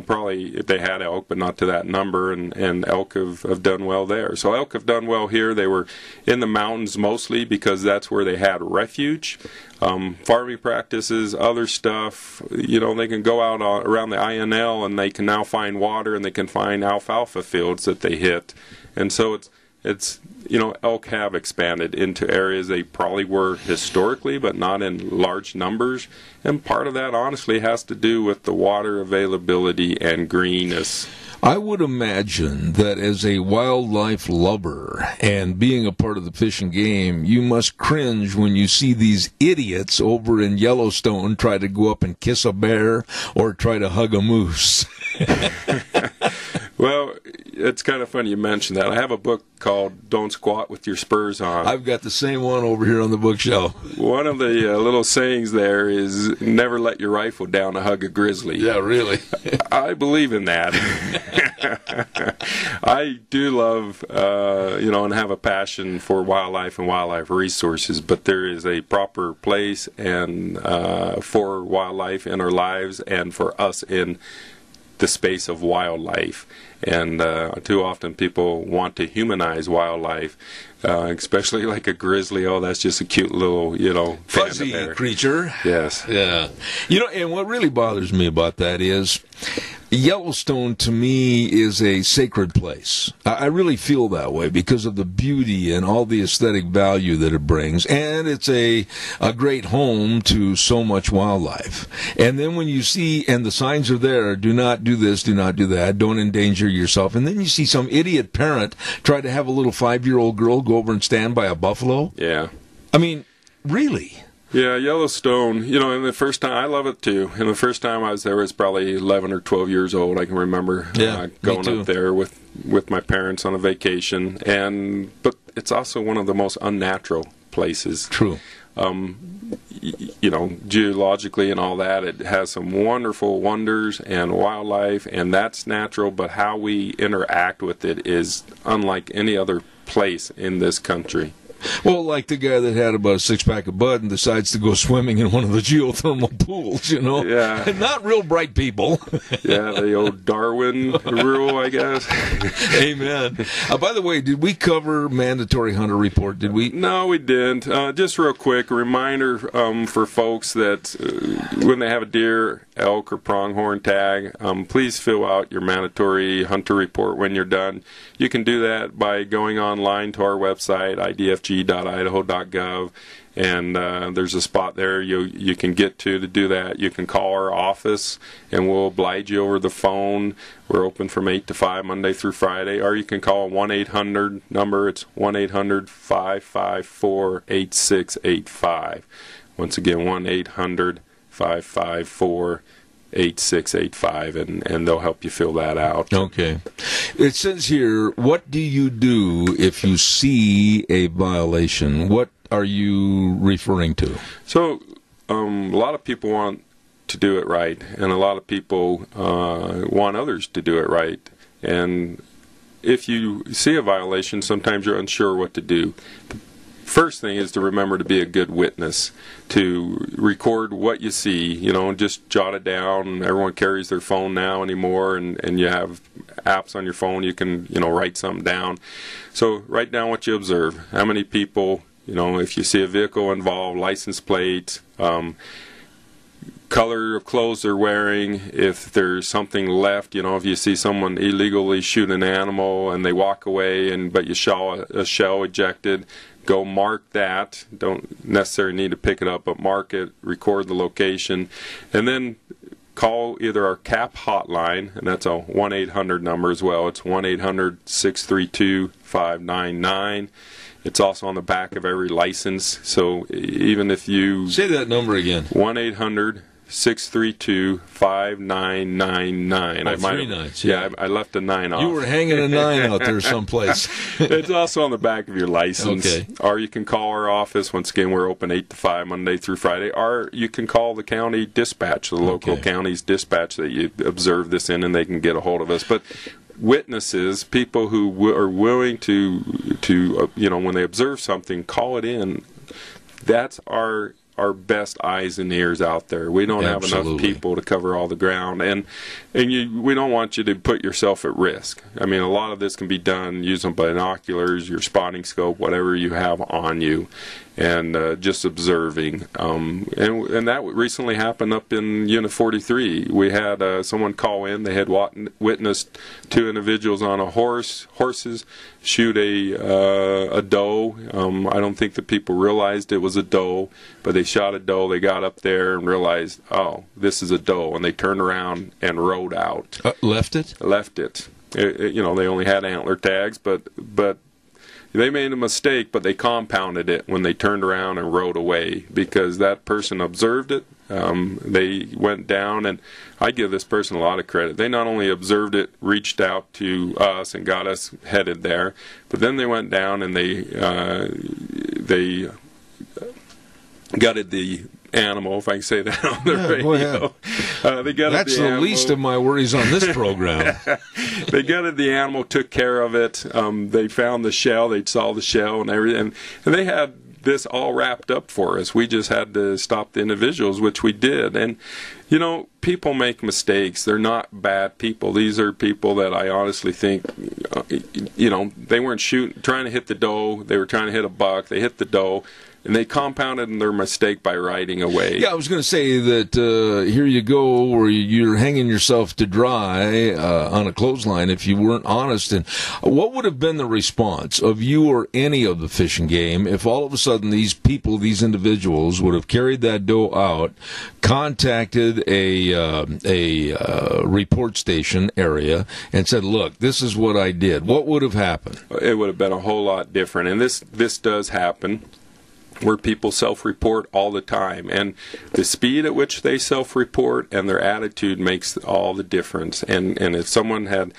probably if they had elk, but not to that number, and elk have done well there. So elk have done well here. They were in the mountains mostly because that's where they had refuge. Farming practices, other stuff, they can go out around the INL and they can now find water, and they can find alfalfa fields that they hit. And so it's elk have expanded into areas they probably were historically, but not in large numbers. And part of that, honestly, has to do with the water availability and greenness. I would imagine that as a wildlife lover and being a part of the Fish and Game, you must cringe when you see these idiots over in Yellowstone try to go up and kiss a bear or try to hug a moose. Well, it's kind of funny you mentioned that. I have a book called Don't Squat with Your Spurs On. I've got the same one over here on the bookshelf. One of the little sayings there is, never let your rifle down to hug a grizzly. Yeah, really. I believe in that. I do love, and have a passion for wildlife and wildlife resources, but there is a proper place and for wildlife in our lives and for us in the space of wildlife. And too often people want to humanize wildlife, especially like a grizzly. Oh, that's just a cute little, fuzzy creature. Yes. Yeah. And what really bothers me about that is Yellowstone, to me, is a sacred place. I really feel that way because of the beauty and all the aesthetic value that it brings. And it's a great home to so much wildlife. And then when you see, and the signs are there, do not do this, do not do that, don't endanger yourself. And then you see some idiot parent try to have a little 5-year-old girl go over and stand by a buffalo. Yeah. I mean, really? Yeah, Yellowstone, and the first time, I love it too. And the first time I was there was probably 11 or 12 years old, I can remember going up there with my parents on a vacation. But it's also one of the most unnatural places. True. Geologically and all that, it has some wonderful wonders and wildlife, and that's natural, but how we interact with it is unlike any other place in this country. Well, like the guy that had about a six-pack of Bud and decides to go swimming in one of the geothermal pools, you know? Yeah. Not real bright people. Yeah, the old Darwin rule, I guess. Amen. By the way, did we cover mandatory hunter report? Did we? No, we didn't. Just real quick, a reminder for folks that when they have a deer, elk, or pronghorn tag, please fill out your mandatory hunter report when you're done. You can do that by going online to our website, idfg.idaho.gov, and there's a spot there you can get to do that. You can call our office, and we'll oblige you over the phone. We're open from 8 to 5, Monday through Friday, or you can call a 1-800 number. It's 1-800-554-8685. Once again, 1-800-554-8685, and they'll help you fill that out. Okay. It says here, what do you do if you see a violation? What are you referring to? So, a lot of people want to do it right, and a lot of people want others to do it right. And if you see a violation, sometimes you're unsure what to do. First thing is to remember to be a good witness, to record what you see, just jot it down. Everyone carries their phone now anymore, and you have apps on your phone. You can, write something down. So write down what you observe. How many people, if you see a vehicle involved, license plate, color of clothes they're wearing, if there's something left, if you see someone illegally shoot an animal and they walk away but you saw a shell ejected, go mark that. Don't necessarily need to pick it up, but mark it, record the location, and then call either our CAP hotline, and that's a 1-800 number as well. It's 1-800-632-599. It's also on the back of every license, so even if you... Say that number again. 1-800-632-5999. Oh, 3 nines. Yeah, I left a 9 off. You were hanging a 9 out there someplace. It's also on the back of your license. Okay. Or you can call our office. Once again, we're open 8 to 5, Monday through Friday. Or you can call the county dispatch, the local county's dispatch that you observe this in, and they can get a hold of us. But witnesses, people who are willing to when they observe something, call it in. That's our best eyes and ears out there. We don't have enough people to cover all the ground, and we don't want you to put yourself at risk. I mean, a lot of this can be done using binoculars, your spotting scope, whatever you have on you, and just observing. And that recently happened up in Unit 43. We had someone call in. They had witnessed 2 individuals on horses shoot a doe. I don't think the people realized it was a doe, but they shot a doe. They got up there and realized, oh, this is a doe, and they turned around and rode out. Left it? Left it. They only had antler tags, but they made a mistake, but they compounded it when they turned around and rode away, because that person observed it. They went down, and I give this person a lot of credit. They not only observed it, reached out to us and got us headed there, but then they went down and they gutted the animal, if I can say that on the radio. They gutted That's the animal. least of my worries on this program. They gutted the animal, took care of it. They found the shell. They saw the shell and everything. And they had this all wrapped up for us. We just had to stop the individuals, which we did. And, people make mistakes. They're not bad people. These are people that I honestly think, they weren't trying to hit the doe. They were trying to hit a buck. They hit the doe. And they compounded their mistake by riding away. Yeah, I was going to say that here you go, where you're hanging yourself to dry on a clothesline if you weren't honest. And what would have been the response of you or any of the Fish and Game if all of a sudden these people, these individuals, would have carried that doe out, contacted a report station area, and said, "Look, this is what I did"? What would have happened? It would have been a whole lot different. And this does happen, where people self-report all the time, and the speed at which they self-report and their attitude makes all the difference. And if someone had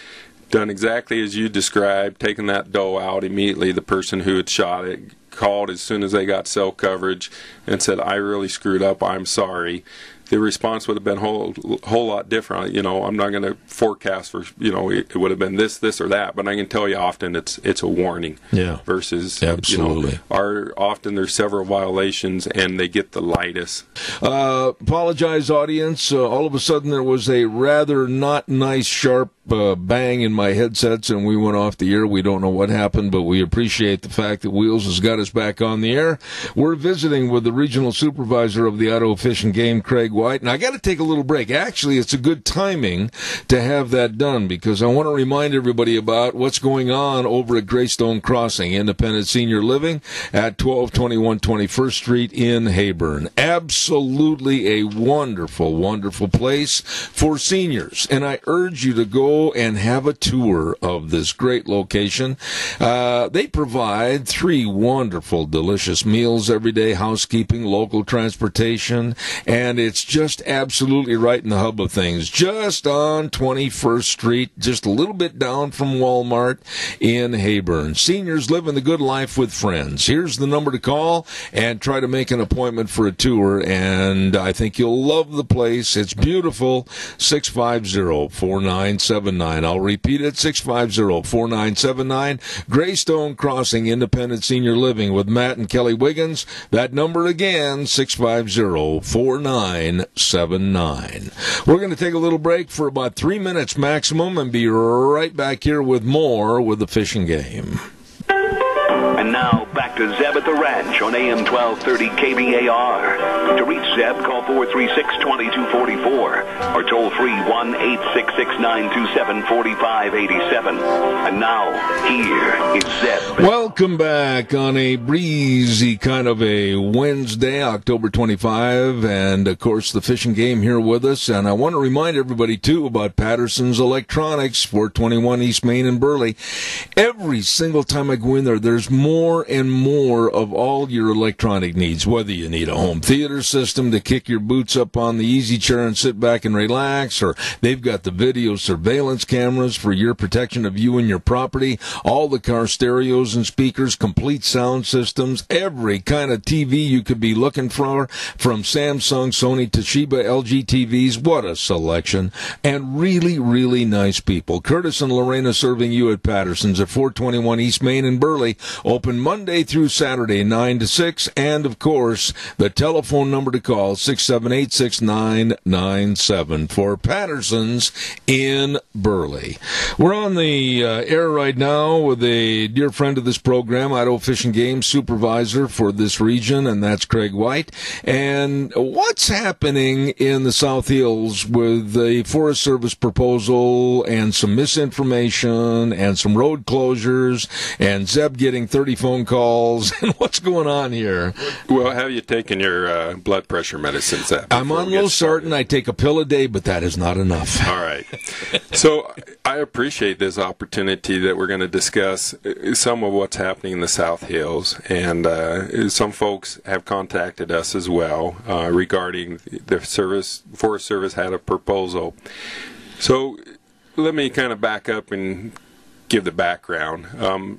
done exactly as you described, taken that doe out immediately, the person who had shot it called as soon as they got cell coverage and said, "I really screwed up, I'm sorry," the response would have been a whole lot different. I'm not going to forecast for, it would have been this, or that, but I can tell you often it's a warning. Yeah. Versus, absolutely. Often there's several violations and they get the lightest. Apologize, audience. All of a sudden there was a rather not nice, sharp bang in my headsets and we went off the air. We don't know what happened, but we appreciate the fact that Wheels has got us back on the air. We're visiting with the regional supervisor of the Idaho Fish and Game, Craig White, and I got to take a little break. Actually, it's a good timing to have that done because I want to remind everybody about what's going on over at Greystone Crossing, Independent Senior Living at 1221 21st Street in Heyburn. Absolutely a wonderful, wonderful place for seniors, and I urge you to go and have a tour of this great location. They provide 3 wonderful, delicious meals every day, housekeeping, local transportation, and it's just absolutely right in the hub of things. Just on 21st Street, just a little bit down from Walmart in Heyburn. Seniors living the good life with friends. Here's the number to call and try to make an appointment for a tour, and I think you'll love the place. It's beautiful. 650-4979. I'll repeat it, 650-4979. Greystone Crossing, Independent Senior Living with Matt and Kelly Wiggins. That number again, 650-4979. We're going to take a little break for about 3 minutes maximum and be right back here with more with the Fishing Game. And now, back to Zeb at the Ranch on AM 1230 KBAR. To reach Zeb, call 436-2244 or toll free 1-866-927-4587. And now, here is Zeb. Welcome back on a breezy kind of a Wednesday, October 25, and of course the Fishing Game here with us. And I want to remind everybody too about Patterson's Electronics, 421 East Main in Burley. Every single time I go in there, there's more and more of all your electronic needs, whether you need a home theater system to kick your boots up on the easy chair and sit back and relax, or they've got the video surveillance cameras for your protection of you and your property, all the car stereos and speakers, complete sound systems, every kind of TV you could be looking for, from Samsung, Sony, Toshiba, LG TVs. What a selection. And really, really nice people. Curtis and Lorena serving you at Patterson's at 421 East Main in Burley. Open Monday through Saturday, 9 to 6. And, of course, the telephone number to call, 678-6997 for Patterson's in Burley. We're on the air right now with a dear friend of this program, Idaho Fish and Game supervisor for this region, and that's Craig White. And what's happening in the South Hills with the Forest Service proposal and some misinformation and some road closures and Zeb getting 30 phone calls, and what's going on here? Well, have you taken your blood pressure medicine, Zeb? I'm on losartan. I take a pill a day, but that is not enough. All right. So I appreciate this opportunity that we're going to discuss some of what's happening in the South Hills, and some folks have contacted us as well regarding the Forest Service had a proposal. So let me kind of back up and give the background.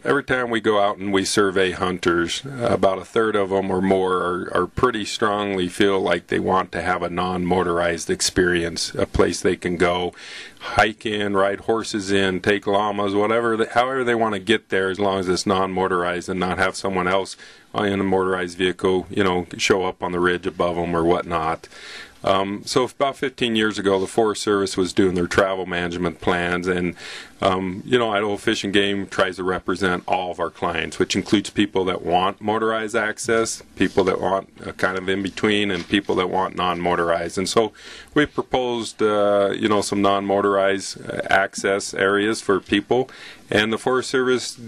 Every time we go out and we survey hunters, about a third of them or more are pretty strongly feel like they want to have a non-motorized experience, a place they can go, hike in, ride horses in, take llamas, however they want to get there, as long as it's non-motorized and not have someone else in a motorized vehicle, show up on the ridge above them or whatnot. So about 15 years ago, the Forest Service was doing their travel management plans, and Idaho Fish and Game tries to represent all of our clients, which includes people that want motorized access, people that want kind of in between, and people that want non-motorized. And so we proposed, some non-motorized access areas for people, and the Forest Service,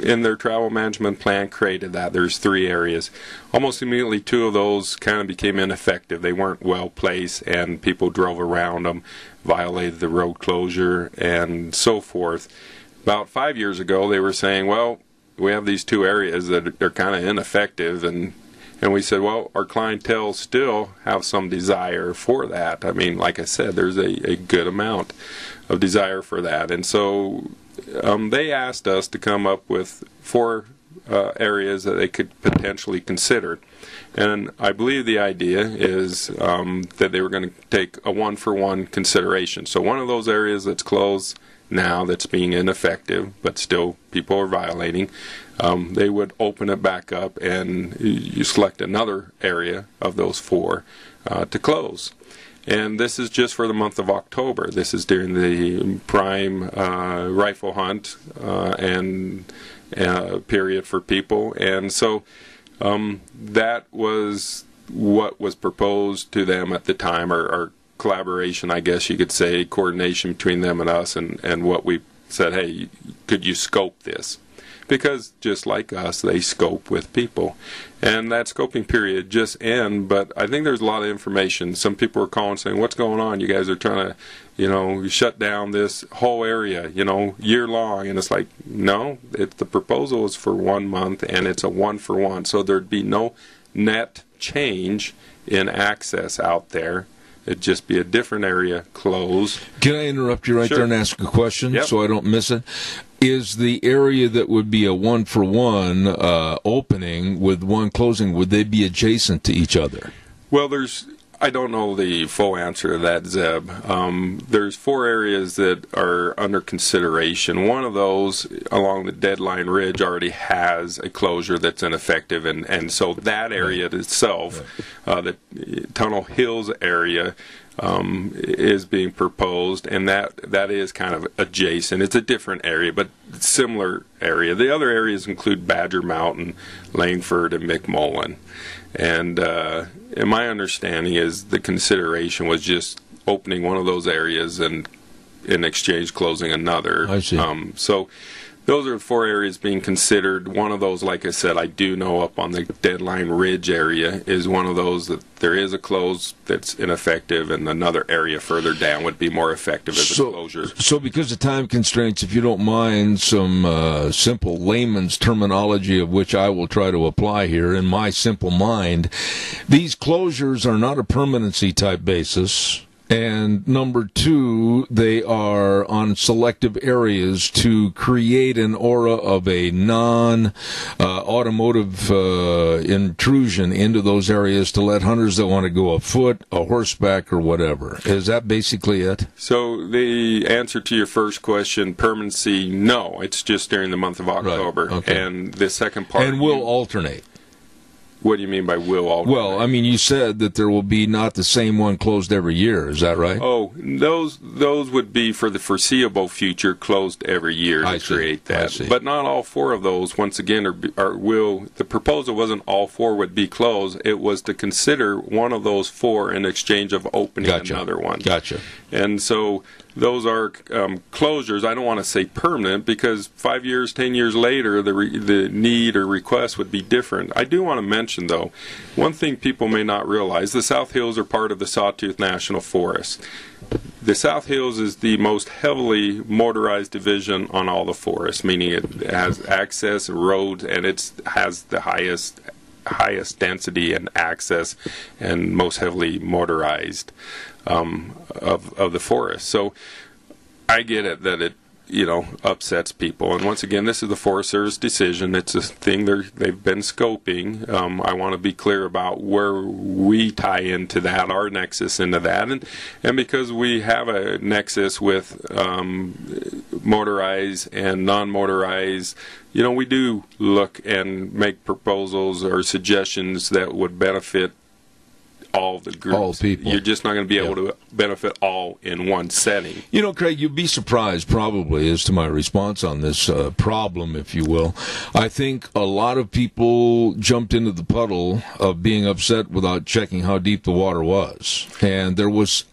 in their travel management plan, created that. There's 3 areas. Almost immediately, 2 of those kind of became ineffective. They weren't well placed, and people drove around them, violated the road closure, and so forth. About 5 years ago, they were saying, well, we have these 2 areas that are kind of ineffective, and we said, well, our clientele still have some desire for that. I mean, like I said, there's a good amount of desire for that. And so they asked us to come up with 4 areas that they could potentially consider. And I believe the idea is that they were going to take a one-for-one consideration. So one of those areas that's closed now, that's being ineffective, but still people are violating, they would open it back up, and you select another area of those 4 to close. And this is just for the month of October. This is during the prime rifle hunt and period for people. And so that was what was proposed to them at the time, or collaboration, I guess you could say, coordination between them and us, and what we said, hey, could you scope this? Because just like us, they scope with people. And that scoping period just ended, but I think there's a lot of information. Some people are calling saying, what's going on? You guys are trying to, shut down this whole area, year long. And it's like, no, the proposal is for 1 month, and it's a one-for-one. So there'd be no net change in access out there. It'd just be a different area closed. Can I interrupt you Sure. there and ask a question Yep. so I don't miss it? Is the area that would be a one-for-one opening with one closing, would they be adjacent to each other? Well, I don't know the full answer to that, Zeb. There's 4 areas that are under consideration. One of those, along the Deadline Ridge, already has a closure that's ineffective, and so that area itself, the Tunnel Hills area, is being proposed, and that is kind of adjacent. It's a different area, but similar area. The other areas include Badger Mountain, Langford, and McMullen. And my understanding is the consideration was just opening one of those areas and in exchange closing another. I see. So those are 4 areas being considered. One of those, like I said, I do know up on the Deadline Ridge area is one of those that there is a close that's ineffective, and another area further down would be more effective as a closure. So because of time constraints, if you don't mind some simple layman's terminology of which I will try to apply here in my simple mind, these closures are not a permanency type basis. And number 2, they are on selective areas to create an aura of a non-automotive intrusion into those areas to let hunters that want to go afoot, a horseback, or whatever. Is that basically it? So the answer to your first question, permanency, no. It's just during the month of October. Right. Okay. And the second part... And will alternate. What do you mean by will alternate? Well, I mean, you said that there will be not the same one closed every year. Is that right? Oh, those would be for the foreseeable future, closed every year to create that. I see. But not all 4 of those, once again, the proposal wasn't all 4 would be closed. It was to consider one of those 4 in exchange of opening another one. Gotcha. And so those are closures. I don't want to say permanent, because 5 years, 10 years later, the need or request would be different. I do want to mention, though, one thing people may not realize, the South Hills are part of the Sawtooth National Forest. The South Hills is the most heavily motorized division on all the forests, meaning it has access, roads, and it has the highest density and access and most heavily motorized of the forest. So I get it that it upsets people. And once again, this is the Forest Service decision. It's a thing they've been scoping. I want to be clear about where we tie into that, our nexus into that. And because we have a nexus with motorized and non-motorized, we do look and make proposals or suggestions that would benefit all the groups. All people. You're just not going to be able to benefit all in one setting. Craig, you'd be surprised probably as to my response on this problem, if you will. I think a lot of people jumped into the puddle of being upset without checking how deep the water was. And there was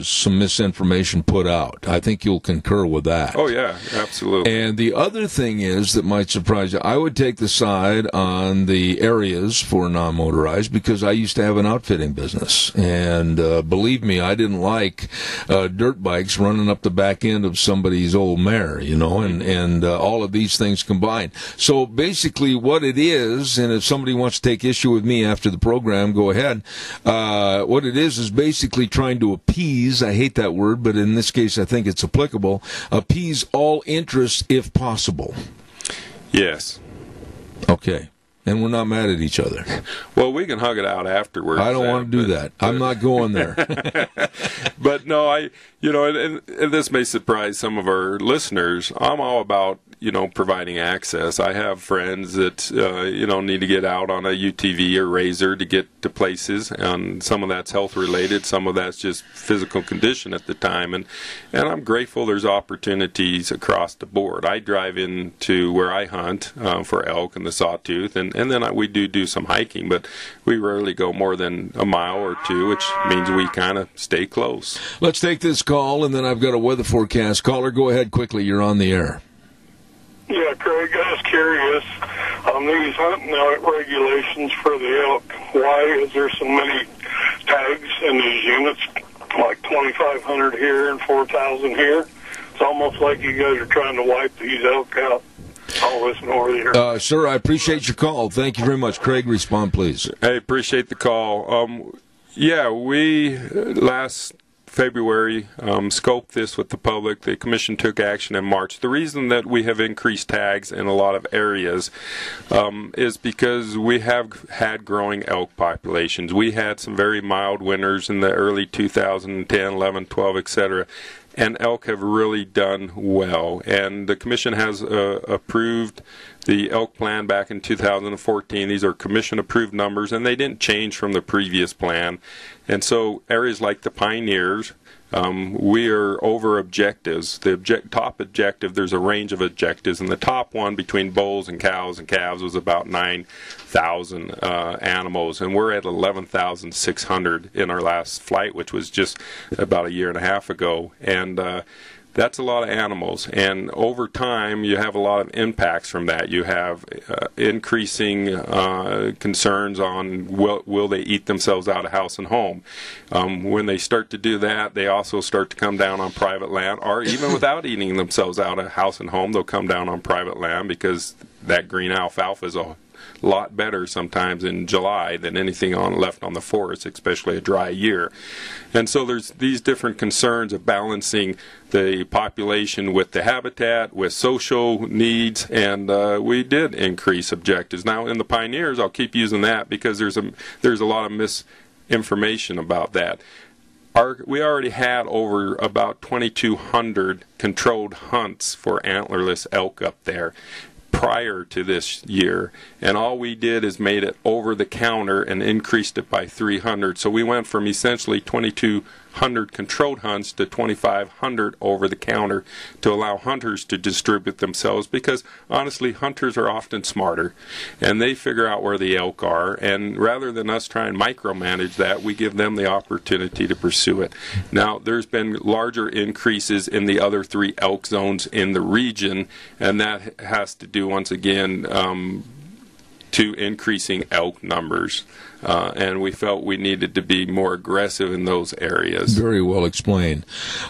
some misinformation put out. I think you'll concur with that. Oh, yeah, absolutely. And the other thing is that might surprise you, I would take the side on the areas for non-motorized because I used to have an outfitting business. And believe me, I didn't like dirt bikes running up the back end of somebody's old mare, and all of these things combined. So basically what it is, and if somebody wants to take issue with me after the program, go ahead. What it is basically trying to appease, I hate that word, but in this case I think it's applicable, appease all interests if possible. Yes. Okay. And we're not mad at each other. Well, we can hug it out afterwards. I don't want to do that. I'm not going there. But no, and this may surprise some of our listeners. I'm all about, providing access. I have friends that, need to get out on a UTV or Razor to get to places, and some of that's health related, some of that's just physical condition at the time, and I'm grateful there's opportunities across the board. I drive into where I hunt for elk and the sawtooth, and then we do some hiking, but we rarely go more than a mile or two, which means we kind of stay close. Let's take this call, and then I've got a weather forecast. Caller, go ahead quickly. You're on the air. Yeah, Craig, I was curious on these hunting regulations for the elk. Why is there so many tags in these units, like 2,500 here and 4,000 here? It's almost like you guys are trying to wipe these elk out. I'll listen over here. Sir, I appreciate your call. Thank you very much. Craig, respond, please. Hey, appreciate the call. We last February scoped this with the public. The commission took action in March. The reason that we have increased tags in a lot of areas is because we have had growing elk populations. We had some very mild winters in the early 2010, 11, 12, etc., and elk have really done well. And the commission has approved the elk plan back in 2014. These are commission-approved numbers, and they didn't change from the previous plan. And so areas like the Pioneers, we are over objectives. The top objective, there's a range of objectives, and the top one between bulls and cows and calves was about 9,000 animals, and we're at 11,600 in our last flight, which was just about a year and a half ago. And that's a lot of animals, and over time you have a lot of impacts from that. You have increasing concerns on will they eat themselves out of house and home. When they start to do that, they also start to come down on private land, or even without eating themselves out of house and home, they'll come down on private land because that green alfalfa is a lot better sometimes in July than anything left on the forest, especially a dry year. And so there's these different concerns of balancing the population with the habitat, with social needs, and we did increase objectives. Now in the Pioneers, I'll keep using that because there's a lot of misinformation about that. We already had over about 2,200 controlled hunts for antlerless elk up there prior to this year, and all we did is made it over the counter and increased it by 300. So we went from essentially 2,200 controlled hunts to 2,500 over the counter to allow hunters to distribute themselves, because honestly hunters are often smarter and they figure out where the elk are, and rather than us try and micromanage that, we give them the opportunity to pursue it. Now there's been larger increases in the other 3 elk zones in the region, and that has to do once again to increasing elk numbers, and we felt we needed to be more aggressive in those areas. Very well explained.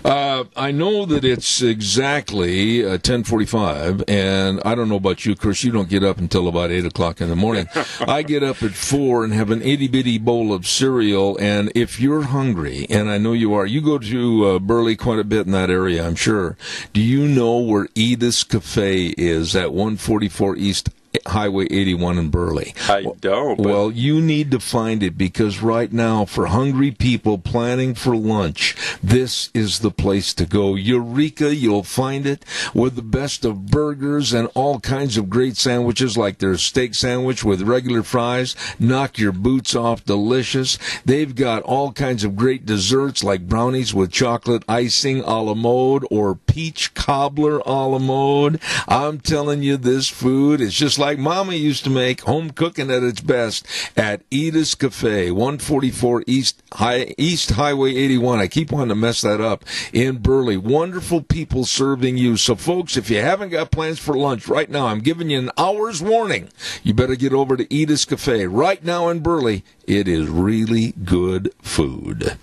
I know that it's exactly 10:45, and I don't know about you, Chris. You don't get up until about 8 o'clock in the morning. I get up at 4 and have an itty-bitty bowl of cereal, and if you're hungry, and I know you are, you go to Burley quite a bit in that area, I'm sure. Do you know where Edith's Cafe is at 144 East Highway 81 in Burley? I don't. Well, you need to find it, because right now, for hungry people planning for lunch, this is the place to go. Eureka, you'll find it with the best of burgers and all kinds of great sandwiches, like their steak sandwich with regular fries. Knock your boots off, delicious. They've got all kinds of great desserts, like brownies with chocolate icing a la mode or peach cobbler a la mode. I'm telling you, this food is just like Mama used to make, home cooking at its best at Edith's Cafe, 144 East Highway 81. I keep wanting to mess that up, in Burley. Wonderful people serving you. So, folks, if you haven't got plans for lunch right now, I'm giving you an hour's warning. You better get over to Edith's Cafe right now in Burley. It is really good food.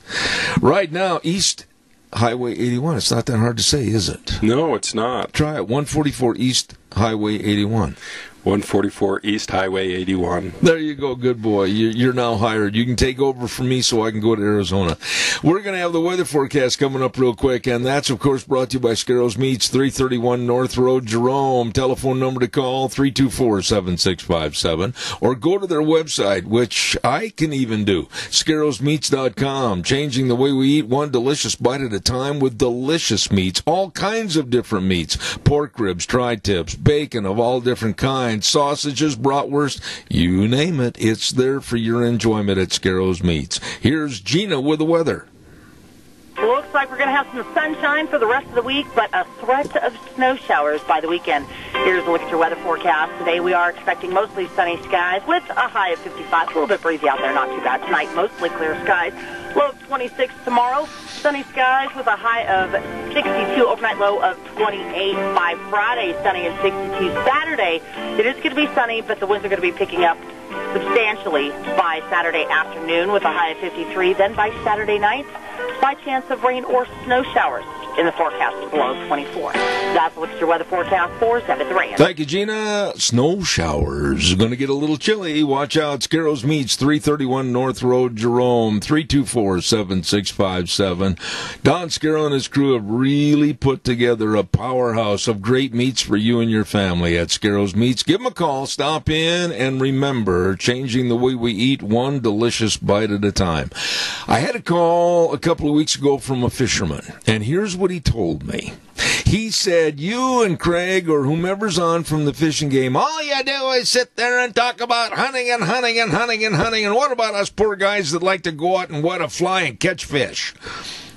Right now, East Highway 81. It's not that hard to say, is it? No, it's not. Try it. 144 East Highway 81. 144 East Highway 81. There you go, good boy. You're now hired. You can take over from me so I can go to Arizona. We're going to have the weather forecast coming up real quick, and that's, of course, brought to you by Scarrows Meats, 331 North Road, Jerome. Telephone number to call, 324-7657, or go to their website, which I can even do, scarrowsmeats.com. Changing the way we eat, one delicious bite at a time with delicious meats, all kinds of different meats, pork ribs, tri-tips, bacon of all different kinds, sausages, bratwurst, you name it. It's there for your enjoyment at Scarrows Meats. Here's Gina with the weather. Looks like we're going to have some sunshine for the rest of the week, but a threat of snow showers by the weekend. Here's a look at your weather forecast. Today we are expecting mostly sunny skies with a high of 55. A little bit breezy out there, not too bad. Tonight, mostly clear skies. Low of 26 tomorrow. Sunny skies with a high of 62. Overnight low of 28 by Friday. Sunny and 62 Saturday. It is going to be sunny, but the winds are going to be picking up substantially by Saturday afternoon with a high of 53. Then by Saturday night, by chance of rain or snow showers in the forecast below 24. That's what's your weather forecast for 7th Rain. Thank you, Gina. Snow showers. Going to get a little chilly. Watch out. Scarrows Meats, 331 North Road, Jerome, 324-7657. Don Scarrow and his crew have really put together a powerhouse of great meats for you and your family at Scarrows Meats. Give them a call. Stop in. And remember, changing the way we eat, one delicious bite at a time. I had a call a couple of weeks ago from a fisherman, and here's what he told me. He said, you and Craig or whomever's on from the fishing game, all you do is sit there and talk about hunting and hunting and hunting and hunting, and what about us poor guys that like to go out and wet a fly and catch fish?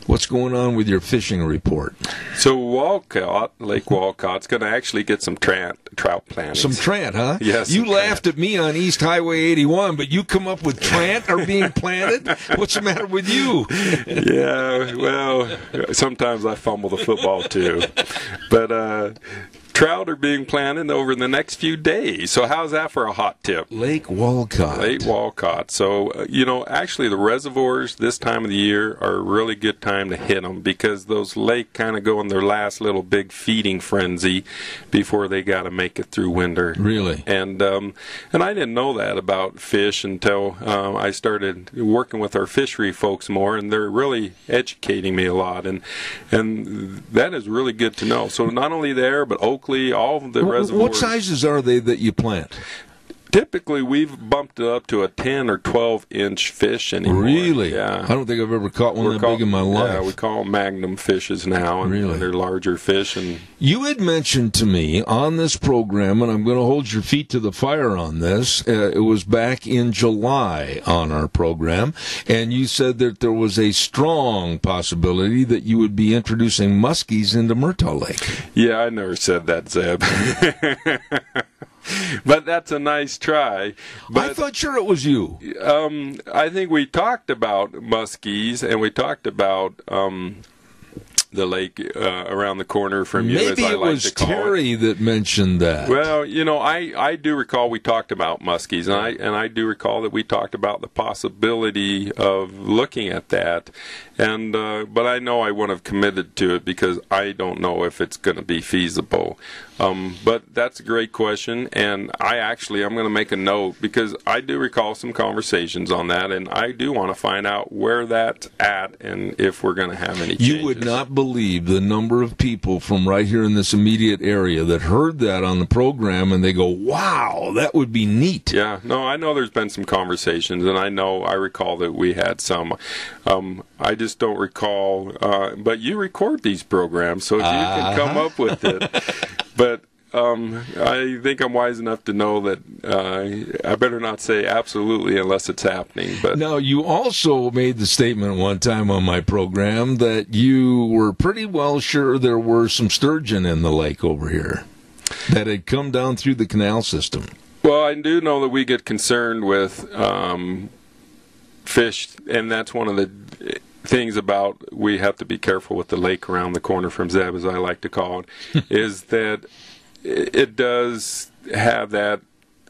What's going on with your fishing report? So Lake Walcott's going to actually get some trout plantings. Some trout, huh? Yes. You laughed at me on East Highway 81, but you come up with trout are being planted? What's the matter with you? Yeah, well, sometimes I fumble the football too. But trout are being planted over the next few days. So how's that for a hot tip? Lake Walcott. Lake Walcott. So, actually the reservoirs this time of the year are a really good time to hit them because those lake kind of go in their last little big feeding frenzy before they got to make it through winter. Really? And I didn't know that about fish until I started working with our fishery folks more, and they're really educating me a lot. And that is really good to know. So not only there, but Oakley, all of the reservoirs. What sizes are they that you plant? Typically, we've bumped it up to a 10 or 12-inch fish anymore. Really? Yeah. I don't think I've ever caught one that big in my life. Yeah, we call them magnum fishes now, and really? They're larger fish. And you had mentioned to me on this program, and I'm going to hold your feet to the fire on this, it was back in July on our program, and you said that there was a strong possibility that you would be introducing muskies into Murtaugh Lake. Yeah, I never said that, Zeb. But that's a nice try. But, I thought sure it was you. I think we talked about muskies, and we talked about the lake around the corner from you, Maybe as I like to call it. Maybe it was Terry that mentioned that. Well, I do recall we talked about muskies, and I do recall that we talked about the possibility of looking at that. And but I know I wouldn't have committed to it because I don't know if it's going to be feasible. But that's a great question, and I'm going to make a note because I do recall some conversations on that, and I do want to find out where that's at and if we're going to have any changes. You would not believe the number of people from right here in this immediate area that heard that on the program, and they go, wow, that would be neat. Yeah, no, I know there's been some conversations, and I recall that we had some. I just don't recall, but you record these programs, so if you can come up with it. But I think I'm wise enough to know that I better not say absolutely unless it's happening. But now, you also made the statement one time on my program that you were pretty well sure there were some sturgeon in the lake over here that had come down through the canal system. Well, I do know that we get concerned with fish, and that's one of the things about we have to be careful with the lake around the corner from Zeb, as I like to call it, is that it does have that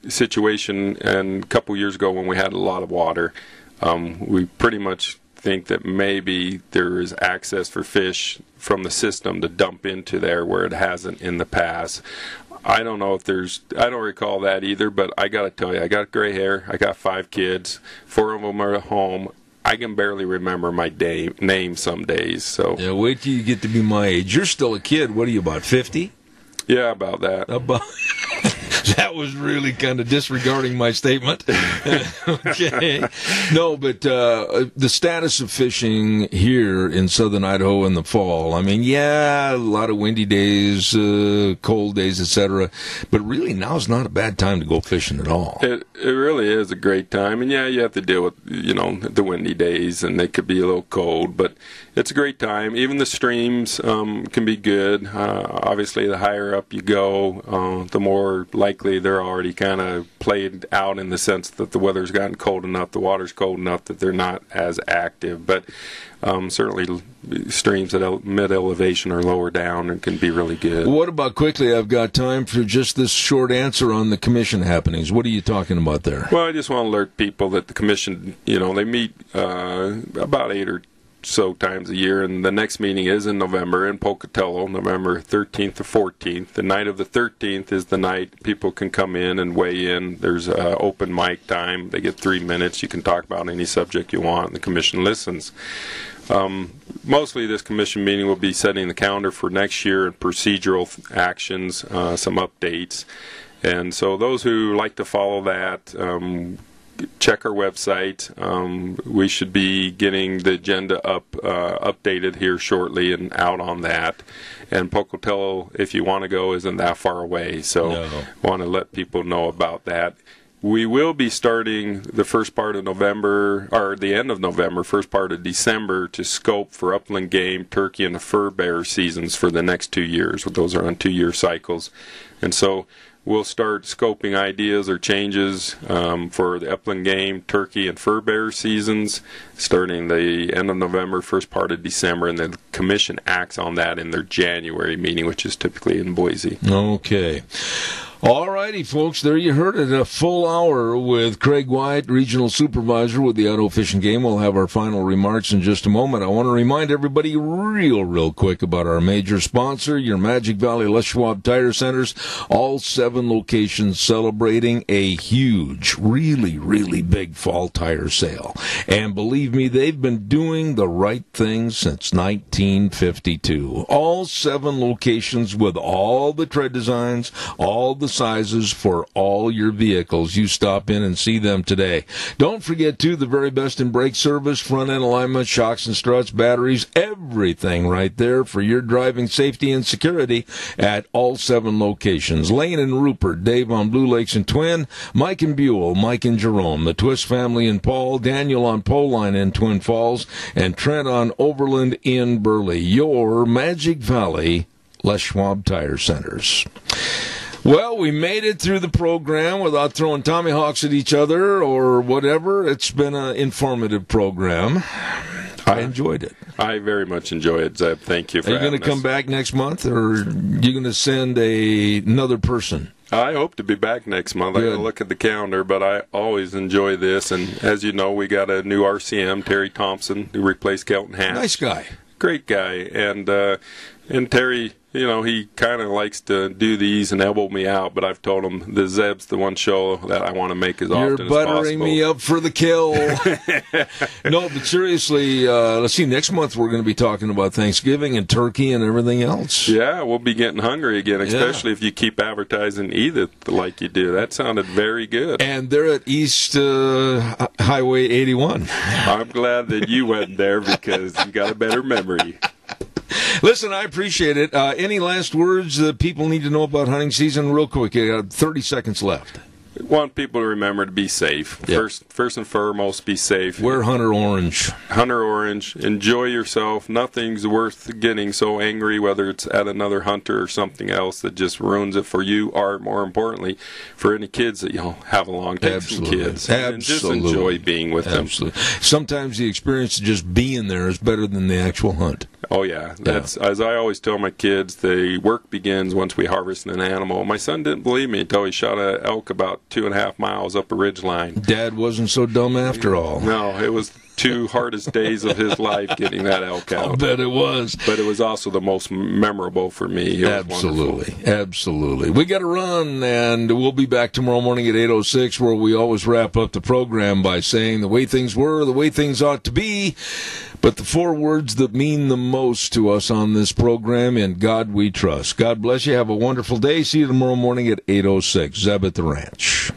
situation. And a couple years ago when we had a lot of water, we pretty much think that maybe there is access for fish from the system to dump into there where it hasn't in the past. I don't know if I don't recall that either, but I got to tell you, I got gray hair. I got 5 kids. 4 of them are at home. I can barely remember my name some days. So yeah, wait till you get to be my age. You're still a kid. What are you, about 50? Yeah, about that. That was really kind of disregarding my statement. Okay. No, but the status of fishing here in southern Idaho in the fall, I mean, yeah, a lot of windy days, cold days, etc. But really, now's not a bad time to go fishing at all. It really is a great time. And, yeah, you have to deal with, the windy days, and they could be a little cold. But it's a great time. Even the streams can be good. Obviously, the higher up you go, the more likely they're already kind of played out in the sense that the weather's gotten cold enough, the water's cold enough that they're not as active. But certainly streams at mid-elevation or lower down and can be really good. What about, quickly, I've got time for just this short answer on the commission happenings. What are you talking about there? Well, I just want to alert people that the commission, they meet about 8 or so times a year, and the next meeting is in November in Pocatello, November 13th to 14th. The night of the 13th is the night people can come in and weigh in. There's open mic time. They get 3 minutes. You can talk about any subject you want, and the commission listens. Mostly this commission meeting will be setting the calendar for next year and procedural actions, some updates. And so those who like to follow that, check our website. We should be getting the agenda updated here shortly and out on that. And Pocatello, if you want to go, isn't that far away. So want to let people know about that. We will be starting the first part of November, or the end of November, first part of December, to scope for upland game, turkey, and the fur bear seasons for the next 2 years. Those are on 2-year cycles. And so we'll start scoping ideas or changes for the upland game, turkey, and fur bear seasons starting the end of November, first part of December, and the commission acts on that in their January meeting, which is typically in Boise. Okay. All righty, folks, there you heard it. A full hour with Craig White, Regional Supervisor with the Idaho Fish and Game. We'll have our final remarks in just a moment. I want to remind everybody real quick about our major sponsor, your Magic Valley Les Schwab Tire Centers. All 7 locations celebrating a huge, really big fall tire sale. And believe me, they've been doing the right thing since 1952. All 7 locations with all the tread designs, all the sizes for all your vehicles. You stop in and see them today. Don't forget, too, the very best in brake service, front-end alignment, shocks and struts, batteries, everything right there for your driving safety and security at all 7 locations. Lane and Rupert, Dave on Blue Lakes and Twin, Mike and Buell, Mike and Jerome, the Twist family in Paul, Daniel on Poline in Twin Falls, and Trent on Overland in Burley. Your Magic Valley Les Schwab Tire Centers. Well, we made it through the program without throwing Tommyhawks at each other or whatever. It's been an informative program. I enjoyed it. I very much enjoy it, Zeb. Thank you for having us. Are you going to come back next month, or are you going to send another person? I hope to be back next month. Good. I got to look at the calendar, but I always enjoy this. And as you know, we got a new RCM, Terry Thompson, who replaced Kelton Hatch. Nice guy. Great guy. And Terry, he kind of likes to do these and elbow me out, but I've told him the Zeb's the one show that I want to make as often as possible. You're buttering me up for the kill. No, but seriously, let's see, next month we're going to be talking about Thanksgiving and turkey and everything else. Yeah, we'll be getting hungry again, especially if you keep advertising Edith like you do. That sounded very good. And they're at East Highway 81. I'm glad that you went there because you got a better memory. Listen, I appreciate it. Any last words that people need to know about hunting season? Real quick, you got 30 seconds left. I want people to remember to be safe. Yep. First and foremost, be safe. Wear Hunter Orange. Hunter Orange. Enjoy yourself. Nothing's worth getting so angry, whether it's at another hunter or something else that just ruins it for you, or more importantly, for any kids that you'll have along. Take some kids. Absolutely. And just enjoy being with them. Absolutely. Sometimes the experience of just being there is better than the actual hunt. Oh, yeah. That's as I always tell my kids, the work begins once we harvest an animal. My son didn't believe me until he shot an elk about 2.5 miles up a ridge line. Dad wasn't so dumb after all. No, it was 2 hardest days of his life getting that elk out. I bet it was. But it was also the most memorable for me. It Absolutely. Absolutely. We got to run, and we'll be back tomorrow morning at 8:06, where we always wrap up the program by saying the way things were, the way things ought to be, but the 4 words that mean the most to us on this program: in God we trust. God bless you. Have a wonderful day. See you tomorrow morning at 8:06. Zeb at the Ranch.